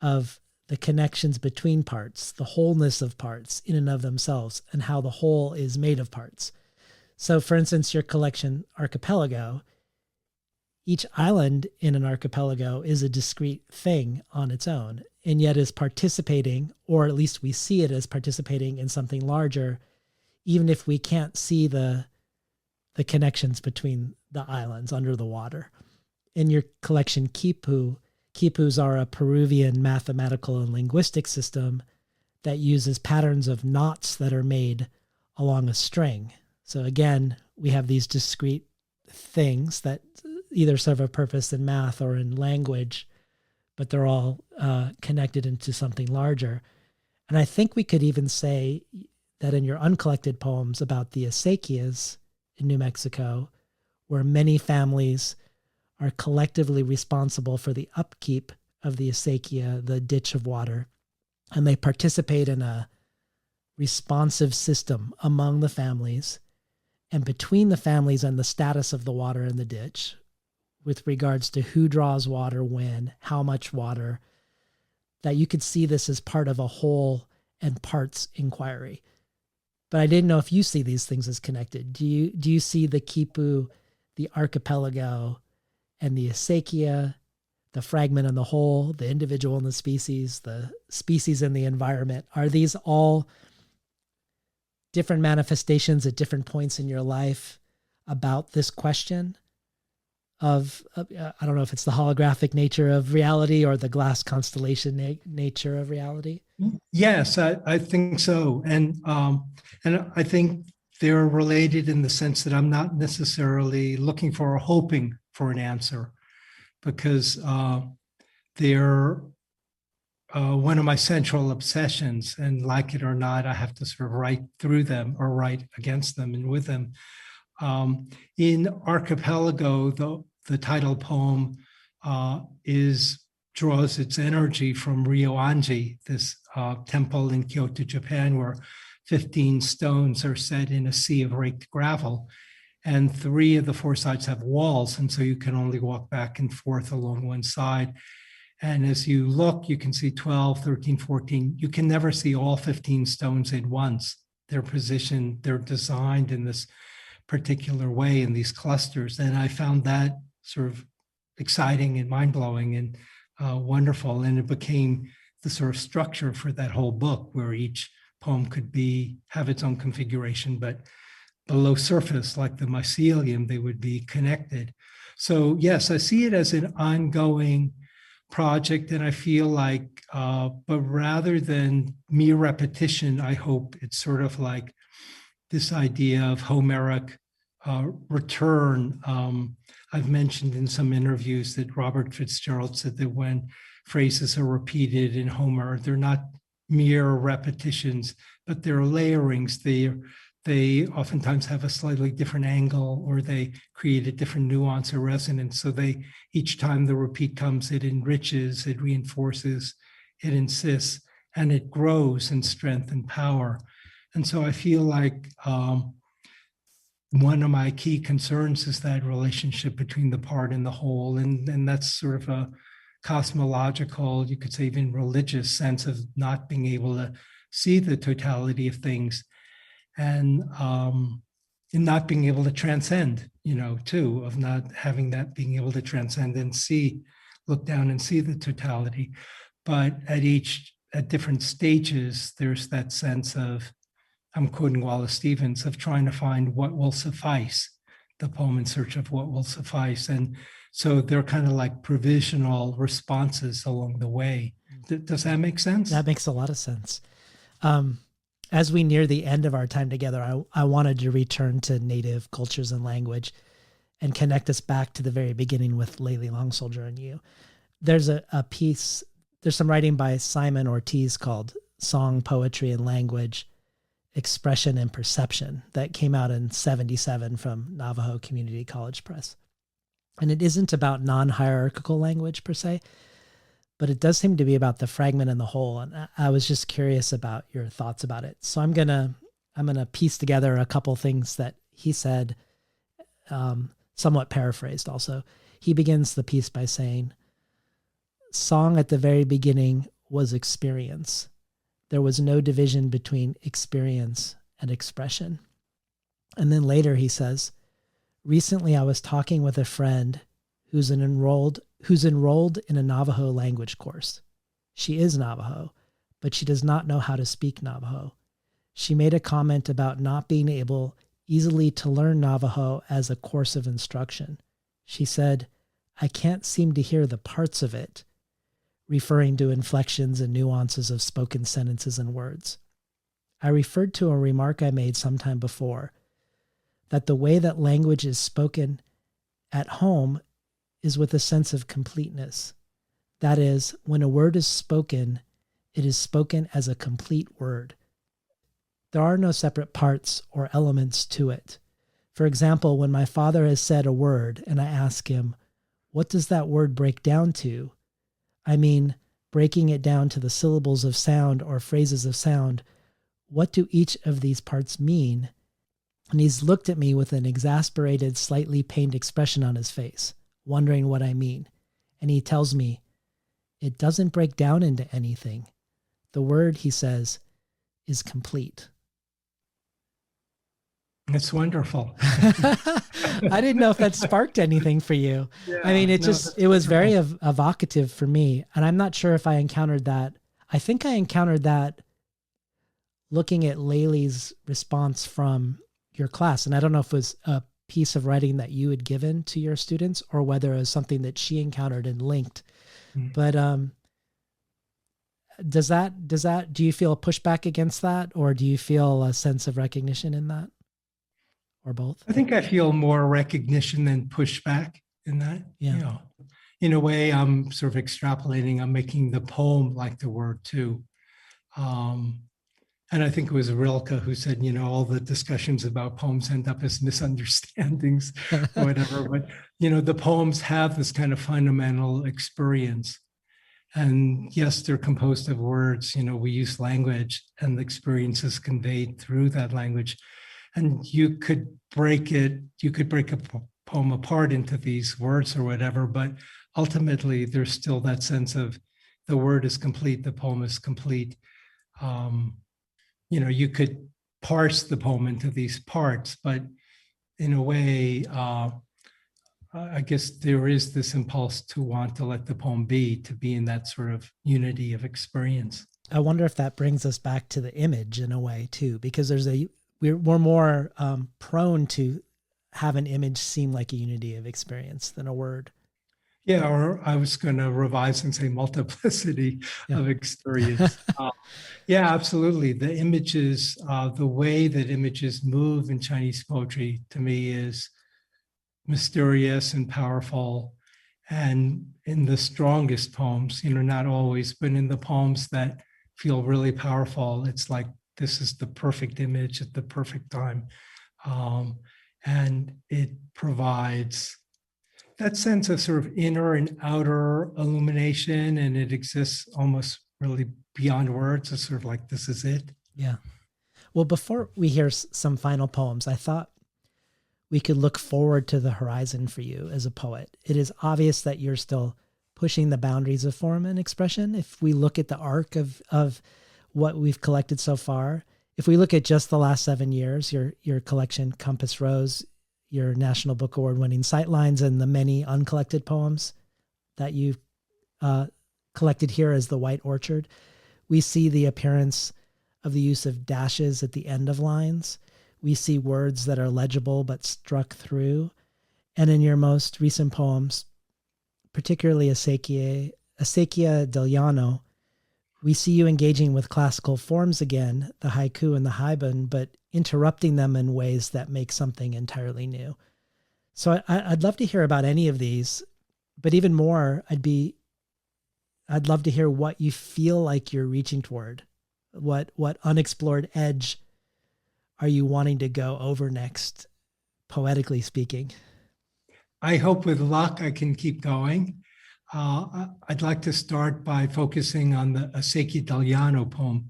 of the connections between parts, the wholeness of parts in and of themselves, and how the whole is made of parts. So, for instance, your collection, Archipelago, each island in an archipelago is a discrete thing on its own, and yet is participating, or at least we see it as participating in something larger, even if we can't see the connections between the islands under the water. In your collection, Quipus are a Peruvian mathematical and linguistic system that uses patterns of knots that are made along a string. So again, we have these discrete things that either serve a purpose in math or in language, but they're all connected into something larger. And I think we could even say that in your uncollected poems about the acequias in New Mexico, where many families are collectively responsible for the upkeep of the acequia, the ditch of water, and they participate in a responsive system among the families and between the families and the status of the water in the ditch with regards to who draws water when, how much water, that you could see this as part of a whole and parts inquiry. But I didn't know if you see these things as connected. Do you see the Quipu, the archipelago, and the acequia, the fragment and the whole, the individual and the species in the environment? Are these all different manifestations at different points in your life about this question of, I don't know if it's the holographic nature of reality or the glass constellation nature of reality? Yes, I think so. And I think they're related in the sense that I'm not necessarily looking for or hoping for an answer, because they're one of my central obsessions, and like it or not, I have to sort of write through them or write against them and with them. In Archipelago, the title poem draws its energy from Ryoanji, this temple in Kyoto, Japan, where 15 stones are set in a sea of raked gravel. And 3 of the 4 sides have walls, and so you can only walk back and forth along one side. And as you look, you can see 12, 13, 14. You can never see all 15 stones at once. They're positioned, they're designed in this particular way in these clusters. And I found that sort of exciting and mind-blowing and wonderful. And it became the sort of structure for that whole book, where each poem could have its own configuration, but below surface, like the mycelium, they would be connected. So yes, I see it as an ongoing project, and I feel like, but rather than mere repetition, I hope it's sort of like this idea of Homeric return. I've mentioned in some interviews that Robert Fitzgerald said that when phrases are repeated in Homer, they're not mere repetitions, but they're layerings. They oftentimes have a slightly different angle, or they create a different nuance or resonance. So each time the repeat comes, it enriches, it reinforces, it insists, and it grows in strength and power. And so I feel like one of my key concerns is that relationship between the part and the whole. And that's sort of a cosmological, you could say even religious sense of not being able to see the totality of things, and in not being able to transcend, too, of not having that being able to transcend and look down and see the totality. But at each at different stages, there's that sense of, I'm quoting Wallace Stevens, of trying to find what will suffice, the poem in search of what will suffice. And so they're kind of like provisional responses along the way. Does that make sense? That makes a lot of sense. As we near the end of our time together, I wanted to return to native cultures and language and connect us back to the very beginning with Layli Long Soldier and you. There's a piece, there's some writing by Simon Ortiz called Song, Poetry, and Language, Expression and Perception that came out in 1977 from Navajo Community College Press. And it isn't about non-hierarchical language per se, but it does seem to be about the fragment and the whole. And I was just curious about your thoughts about it. So I'm gonna piece together a couple things that he said, somewhat paraphrased also. He begins the piece by saying, "Song at the very beginning was experience. There was no division between experience and expression." And then later he says, "Recently I was talking with a friend who's enrolled in a Navajo language course. She is Navajo, but she does not know how to speak Navajo. She made a comment about not being able easily to learn Navajo as a course of instruction. She said, 'I can't seem to hear the parts of it,' referring to inflections and nuances of spoken sentences and words. I referred to a remark I made sometime before, that the way that language is spoken at home is with a sense of completeness. That is, when a word is spoken, it is spoken as a complete word. There are no separate parts or elements to it. For example, when my father has said a word and I ask him, 'What does that word break down to?' I mean, breaking it down to the syllables of sound or phrases of sound, what do each of these parts mean?' And he's looked at me with an exasperated, slightly pained expression on his face, wondering what I mean. And he tells me, 'It doesn't break down into anything. The word,' he says, 'is complete.'" It's wonderful. I didn't know if that sparked anything for you. Yeah, I mean, it was very wonderful. evocative for me. And I'm not sure if I encountered that. I think I encountered that looking at Layli's response from your class. And I don't know if it was a piece of writing that you had given to your students or whether it was something that she encountered and linked. But do you feel a pushback against that, or do you feel a sense of recognition in that? Or both? I think I feel more recognition than pushback in that. Yeah. You know, in a way, I'm sort of extrapolating. I'm making the poem like the word too. And I think it was Rilke who said, all the discussions about poems end up as misunderstandings or whatever. But, the poems have this kind of fundamental experience. And yes, they're composed of words. We use language and the experience is conveyed through that language. And you could break a poem apart into these words or whatever, but ultimately there's still that sense of the word is complete, the poem is complete. You could parse the poem into these parts, but in a way, I guess there is this impulse to want to let the poem be, to be in that sort of unity of experience. I wonder if that brings us back to the image in a way too, because we're more prone to have an image seem like a unity of experience than a word. Yeah, or I was going to revise and say multiplicity of experience. Yeah, absolutely. The images, the way that images move in Chinese poetry to me is mysterious and powerful. And in the strongest poems, not always, but in the poems that feel really powerful, it's like this is the perfect image at the perfect time. And it provides that sense of sort of inner and outer illumination, and it exists almost really beyond words. It's sort of like, this is it. Yeah. Well, before we hear some final poems, I thought we could look forward to the horizon for you as a poet. It is obvious that you're still pushing the boundaries of form and expression. If we look at the arc of what we've collected so far, if we look at just the last 7 years, your collection, Compass Rose, your National Book Award winning Sightlines, and the many uncollected poems that you've collected here as The White Orchard, We see the appearance of the use of dashes at the end of lines. We see words that are legible but struck through. And in your most recent poems, particularly Acequia del Llano, we see you engaging with classical forms again, the haiku and the haibun, but interrupting them in ways that make something entirely new. So I'd love to hear about any of these, but even more, I'd love to hear what you feel like you're reaching toward. What unexplored edge are you wanting to go over next, poetically speaking? I hope with luck I can keep going. I'd like to start by focusing on the Acequia del Llano poem,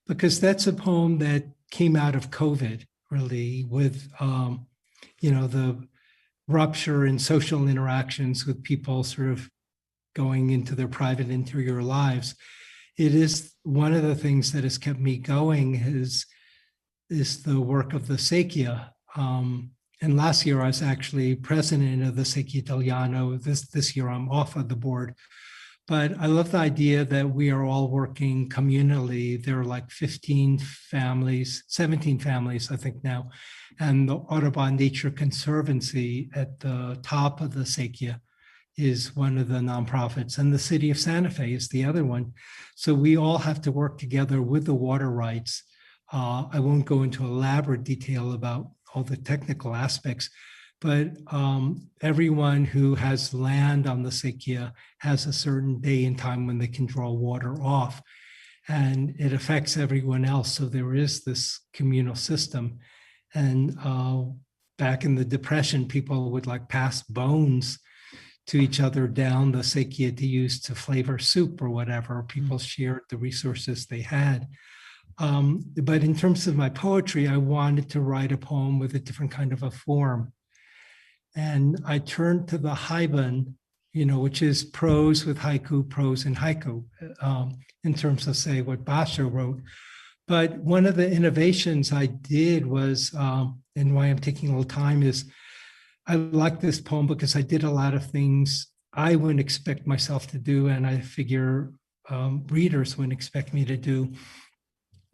because that's a poem that came out of COVID, really, with the rupture in social interactions with people sort of going into their private interior lives. It is one of the things that has kept me going is the work of the Acequia. And last year I was actually president of the Acequia del Llano. This year I'm off of the board. But I love the idea that we are all working communally. There are like 15 families, 17 families, I think now. And the Audubon Nature Conservancy at the top of the Acequia is one of the nonprofits, and the city of Santa Fe is the other one. So we all have to work together with the water rights. I won't go into elaborate detail about all the technical aspects, but everyone who has land on the Acequia has a certain day and time when they can draw water off, and it affects everyone else. So there is this communal system. And back in the Depression, people would like pass bones to each other down the Acequia to use to flavor soup or whatever. People shared the resources they had. But in terms of my poetry, I wanted to write a poem with a different kind of a form. And I turned to the haibun, which is prose with haiku, prose and haiku, in terms of, say, what Basho wrote. But one of the innovations I did was, and why I'm taking a little time is, I like this poem because I did a lot of things I wouldn't expect myself to do, and I figure readers wouldn't expect me to do.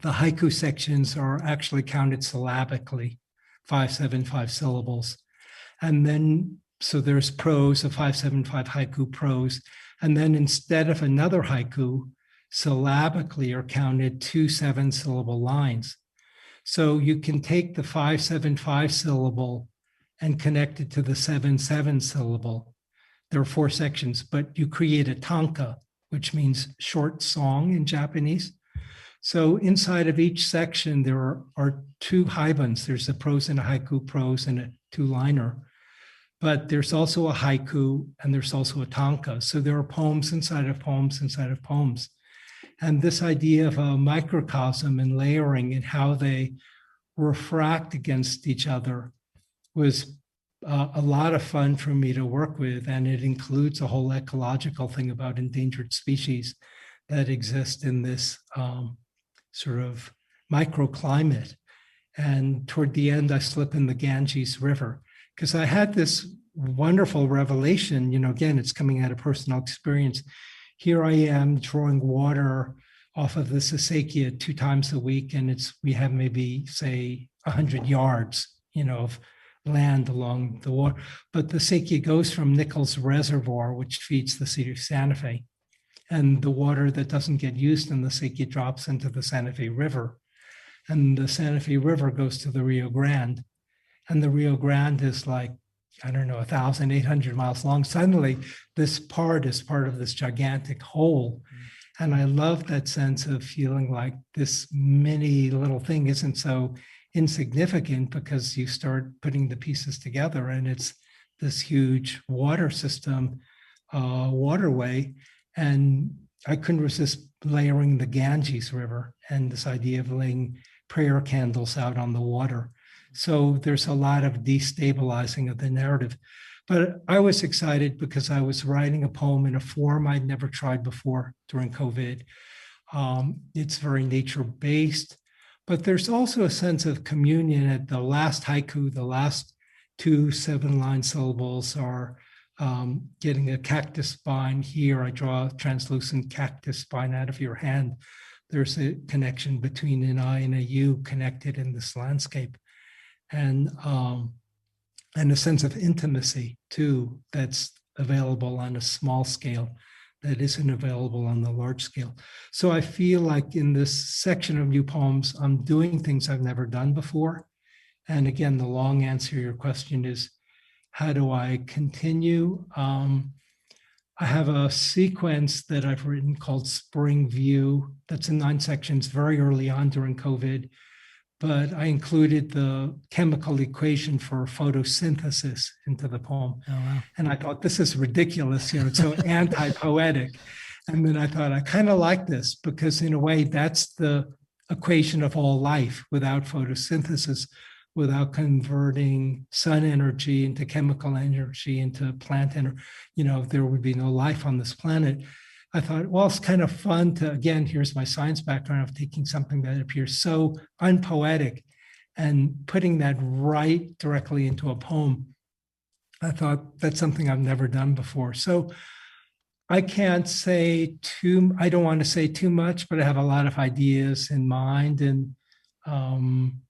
The haiku sections are actually counted syllabically, 5, 7, 5 syllables. And then, so there's prose, a 5, 7, 5 haiku prose. And then instead of another haiku, syllabically are counted 2 7-syllable lines. So you can take the 5, 7, 5 syllable and connect it to the 7, 7 syllable. There are 4 sections, but you create a tanka, which means short song in Japanese. So inside of each section, there are 2 haibuns. There's a prose and a haiku prose and a 2-liner. But there's also a haiku and there's also a tanka. So there are poems inside of poems inside of poems. And this idea of a microcosm and layering and how they refract against each other was a lot of fun for me to work with. And it includes a whole ecological thing about endangered species that exist in this sort of microclimate. And toward the end, I slip in the Ganges River because I had this wonderful revelation. Again, it's coming out of personal experience. Here I am drawing water off of this Acequia 2 times a week, and we have maybe, say, 100 yards, of land along the water. But the Acequia goes from Nichols Reservoir, which feeds the city of Santa Fe, and the water that doesn't get used in the Acequia drops into the Santa Fe River. And the Santa Fe River goes to the Rio Grande. And the Rio Grande is like, 1,800 miles long. Suddenly, this part is part of this gigantic whole. And I love that sense of feeling like this mini little thing isn't so insignificant because you start putting the pieces together and it's this huge water system, waterway. And I couldn't resist layering the Ganges River and this idea of laying prayer candles out on the water. So there's a lot of destabilizing of the narrative. But I was excited because I was writing a poem in a form I'd never tried before during COVID. It's very nature-based, but there's also a sense of communion at the last haiku. The last 2 7-line syllables are getting a cactus spine here. I draw a translucent cactus spine out of your hand. there's a connection between an I and a you connected in this landscape. And a sense of intimacy too that's available on a small scale that isn't available on the large scale. So I feel like in this section of new poems, I'm doing things I've never done before. And again, the long answer to your question is, how do I continue? I have a sequence that I've written called Spring View. That's in 9 sections very early on during COVID. But I included the chemical equation for photosynthesis into the poem. Oh, wow. And I thought, this is ridiculous, it's so anti-poetic. And then I thought, I kind of like this because in a way, that's the equation of all life. Without photosynthesis, without converting sun energy into chemical energy, into plant energy, there would be no life on this planet. I thought, well, it's kind of fun to, again, here's my science background of taking something that appears so unpoetic and putting that right directly into a poem. I thought that's something I've never done before. So I can't say I don't want to say too much, but I have a lot of ideas in mind. And I'm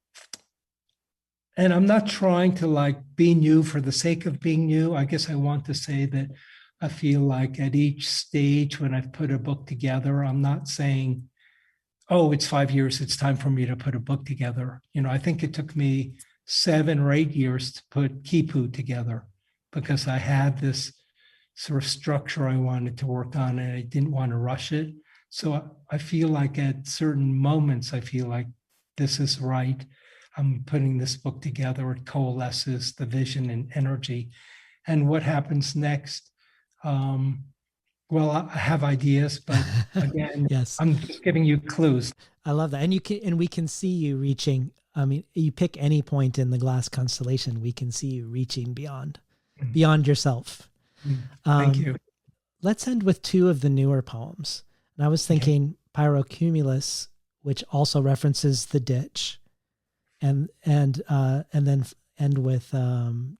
not trying to be new for the sake of being new. I guess I want to say that I feel like at each stage when I've put a book together, I'm not saying, oh, it's 5 years, it's time for me to put a book together. I think it took me 7 or 8 years to put Kipu together because I had this sort of structure I wanted to work on and I didn't want to rush it. So I feel like at certain moments, I feel like this is right. I'm putting this book together, it coalesces the vision and energy. And what happens next? Well, I have ideas, but again, yes, I'm just giving you clues. I love that. And we can see you reaching. I mean, you pick any point in the Glass Constellation, we can see you reaching beyond yourself. Thank you. Let's end with 2 of the newer poems. And I was thinking Pyrocumulus, which also references the ditch, and then end with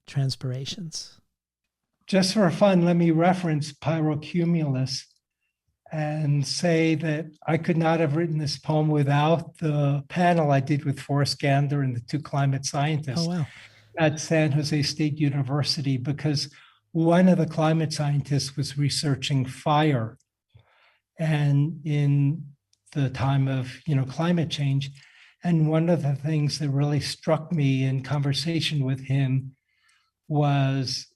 Transpirations. Just for fun, let me reference Pyrocumulus and say that I could not have written this poem without the panel I did with Forrest Gander and the 2 climate scientists at San Jose State University, because one of the climate scientists was researching fire. And in the time of, climate change, and one of the things that really struck me in conversation with him was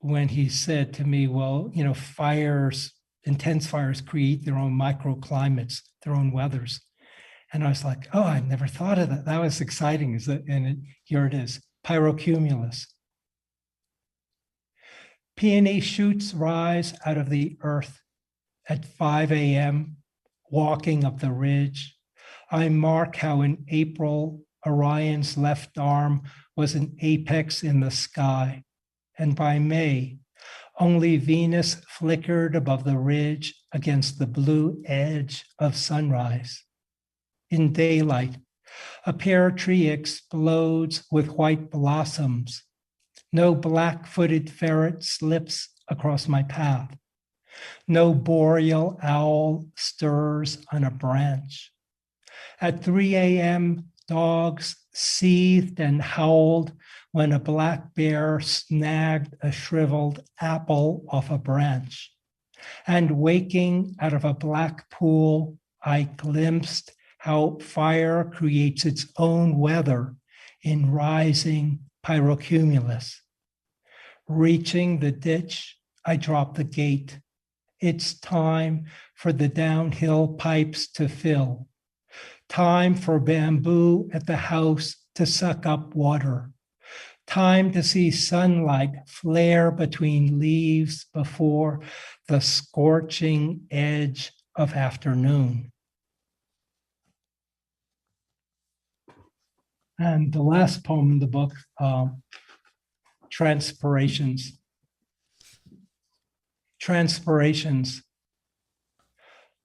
when he said to me, well, intense fires create their own microclimates, their own weathers. And I was like, oh, I never thought of that. That was exciting. Here it is, Pyrocumulus. Peony shoots rise out of the earth at 5 a.m., walking up the ridge. I mark how in April, Orion's left arm was an apex in the sky. And by May, only Venus flickered above the ridge against the blue edge of sunrise. In daylight, a pear tree explodes with white blossoms. No black-footed ferret slips across my path. No boreal owl stirs on a branch. At 3 a.m., dogs seethed and howled when a black bear snagged a shriveled apple off a branch. And waking out of a black pool, I glimpsed how fire creates its own weather in rising pyrocumulus. Reaching the ditch, I dropped the gate. It's time for the downhill pipes to fill. Time for bamboo at the house to suck up water. Time to see sunlight flare between leaves before the scorching edge of afternoon. And the last poem in the book, Transpirations. Transpirations.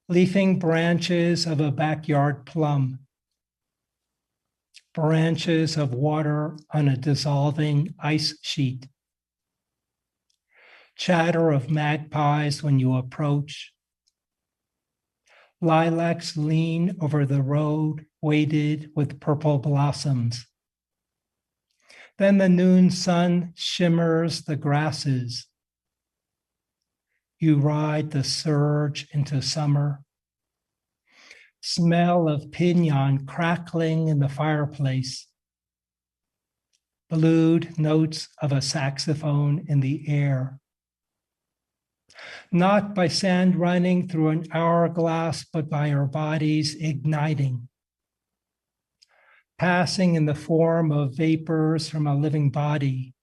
Leafing branches of a backyard plum. Branches of water on a dissolving ice sheet. Chatter of magpies when you approach. Lilacs lean over the road, weighted with purple blossoms. Then the noon sun shimmers the grasses. You ride the surge into summer. Smell of pinon crackling in the fireplace. Blued notes of a saxophone in the air. Not by sand running through an hourglass, but by our bodies igniting. Passing in the form of vapors from a living body.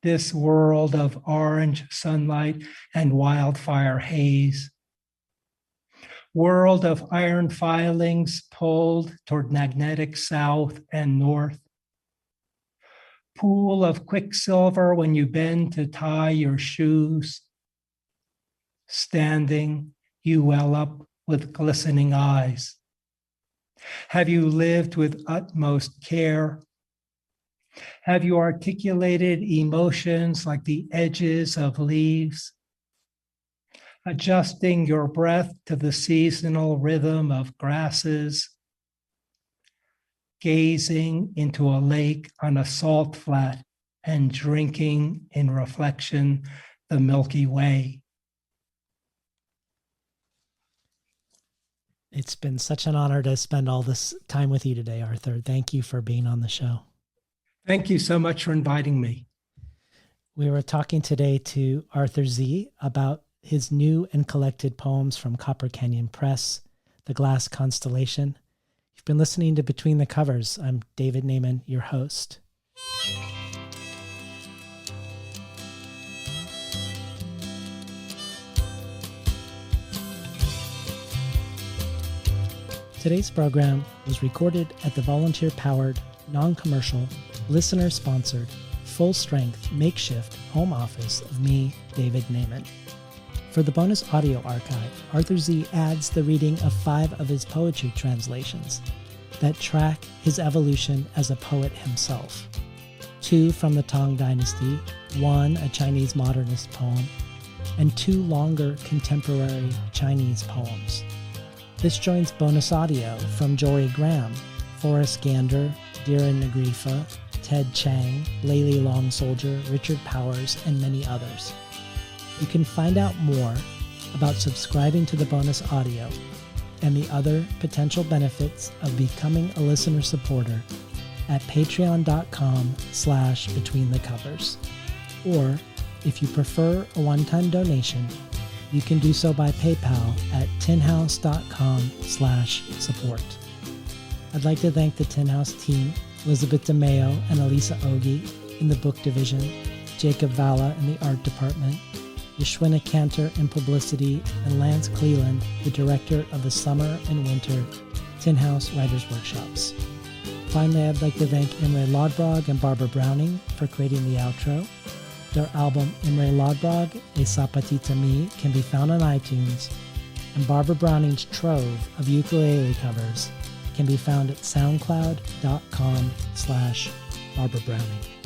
This world of orange sunlight and wildfire haze. World of iron filings pulled toward magnetic south and north. Pool of quicksilver when you bend to tie your shoes. Standing, you well up with glistening eyes. Have you lived with utmost care? Have you articulated emotions like the edges of leaves? Adjusting your breath to the seasonal rhythm of grasses? Gazing into a lake on a salt flat and drinking in reflection the Milky Way. It's been such an honor to spend all this time with you today, Arthur. Thank you for being on the show. Thank you so much for inviting me. We were talking today to Arthur Z about his new and collected poems from Copper Canyon Press, The Glass Constellation. You've been listening to Between the Covers. I'm David Naimon, your host. Today's program was recorded at the volunteer-powered, non-commercial, listener-sponsored, full-strength, makeshift home office of me, David Naimon. For the bonus audio archive, Arthur Z adds the reading of 5 of his poetry translations that track his evolution as a poet himself. 2 from the Tang Dynasty, 1 a Chinese modernist poem, and 2 longer contemporary Chinese poems. This joins bonus audio from Jory Graham, Forrest Gander, Dira Negrifa, Ted Chang, Layli Long Soldier, Richard Powers, and many others. You can find out more about subscribing to the bonus audio and the other potential benefits of becoming a listener supporter at patreon.com/betweenthecovers. Or, if you prefer a one-time donation, you can do so by PayPal at tinhouse.com/support. I'd like to thank the Tin House team, Elizabeth DeMeo and Elisa Ogie in the book division, Jacob Valla in the art department, Yashwina Cantor in publicity, and Lance Cleland, the director of the summer and winter Tin House Writers Workshops. Finally, I'd like to thank Imre Lodbrog and Barbara Browning for creating the outro. Their album, Imre Lodbrog, A Sapatita Me, can be found on iTunes, and Barbara Browning's trove of ukulele covers can be found at soundcloud.com/Barbara Browning.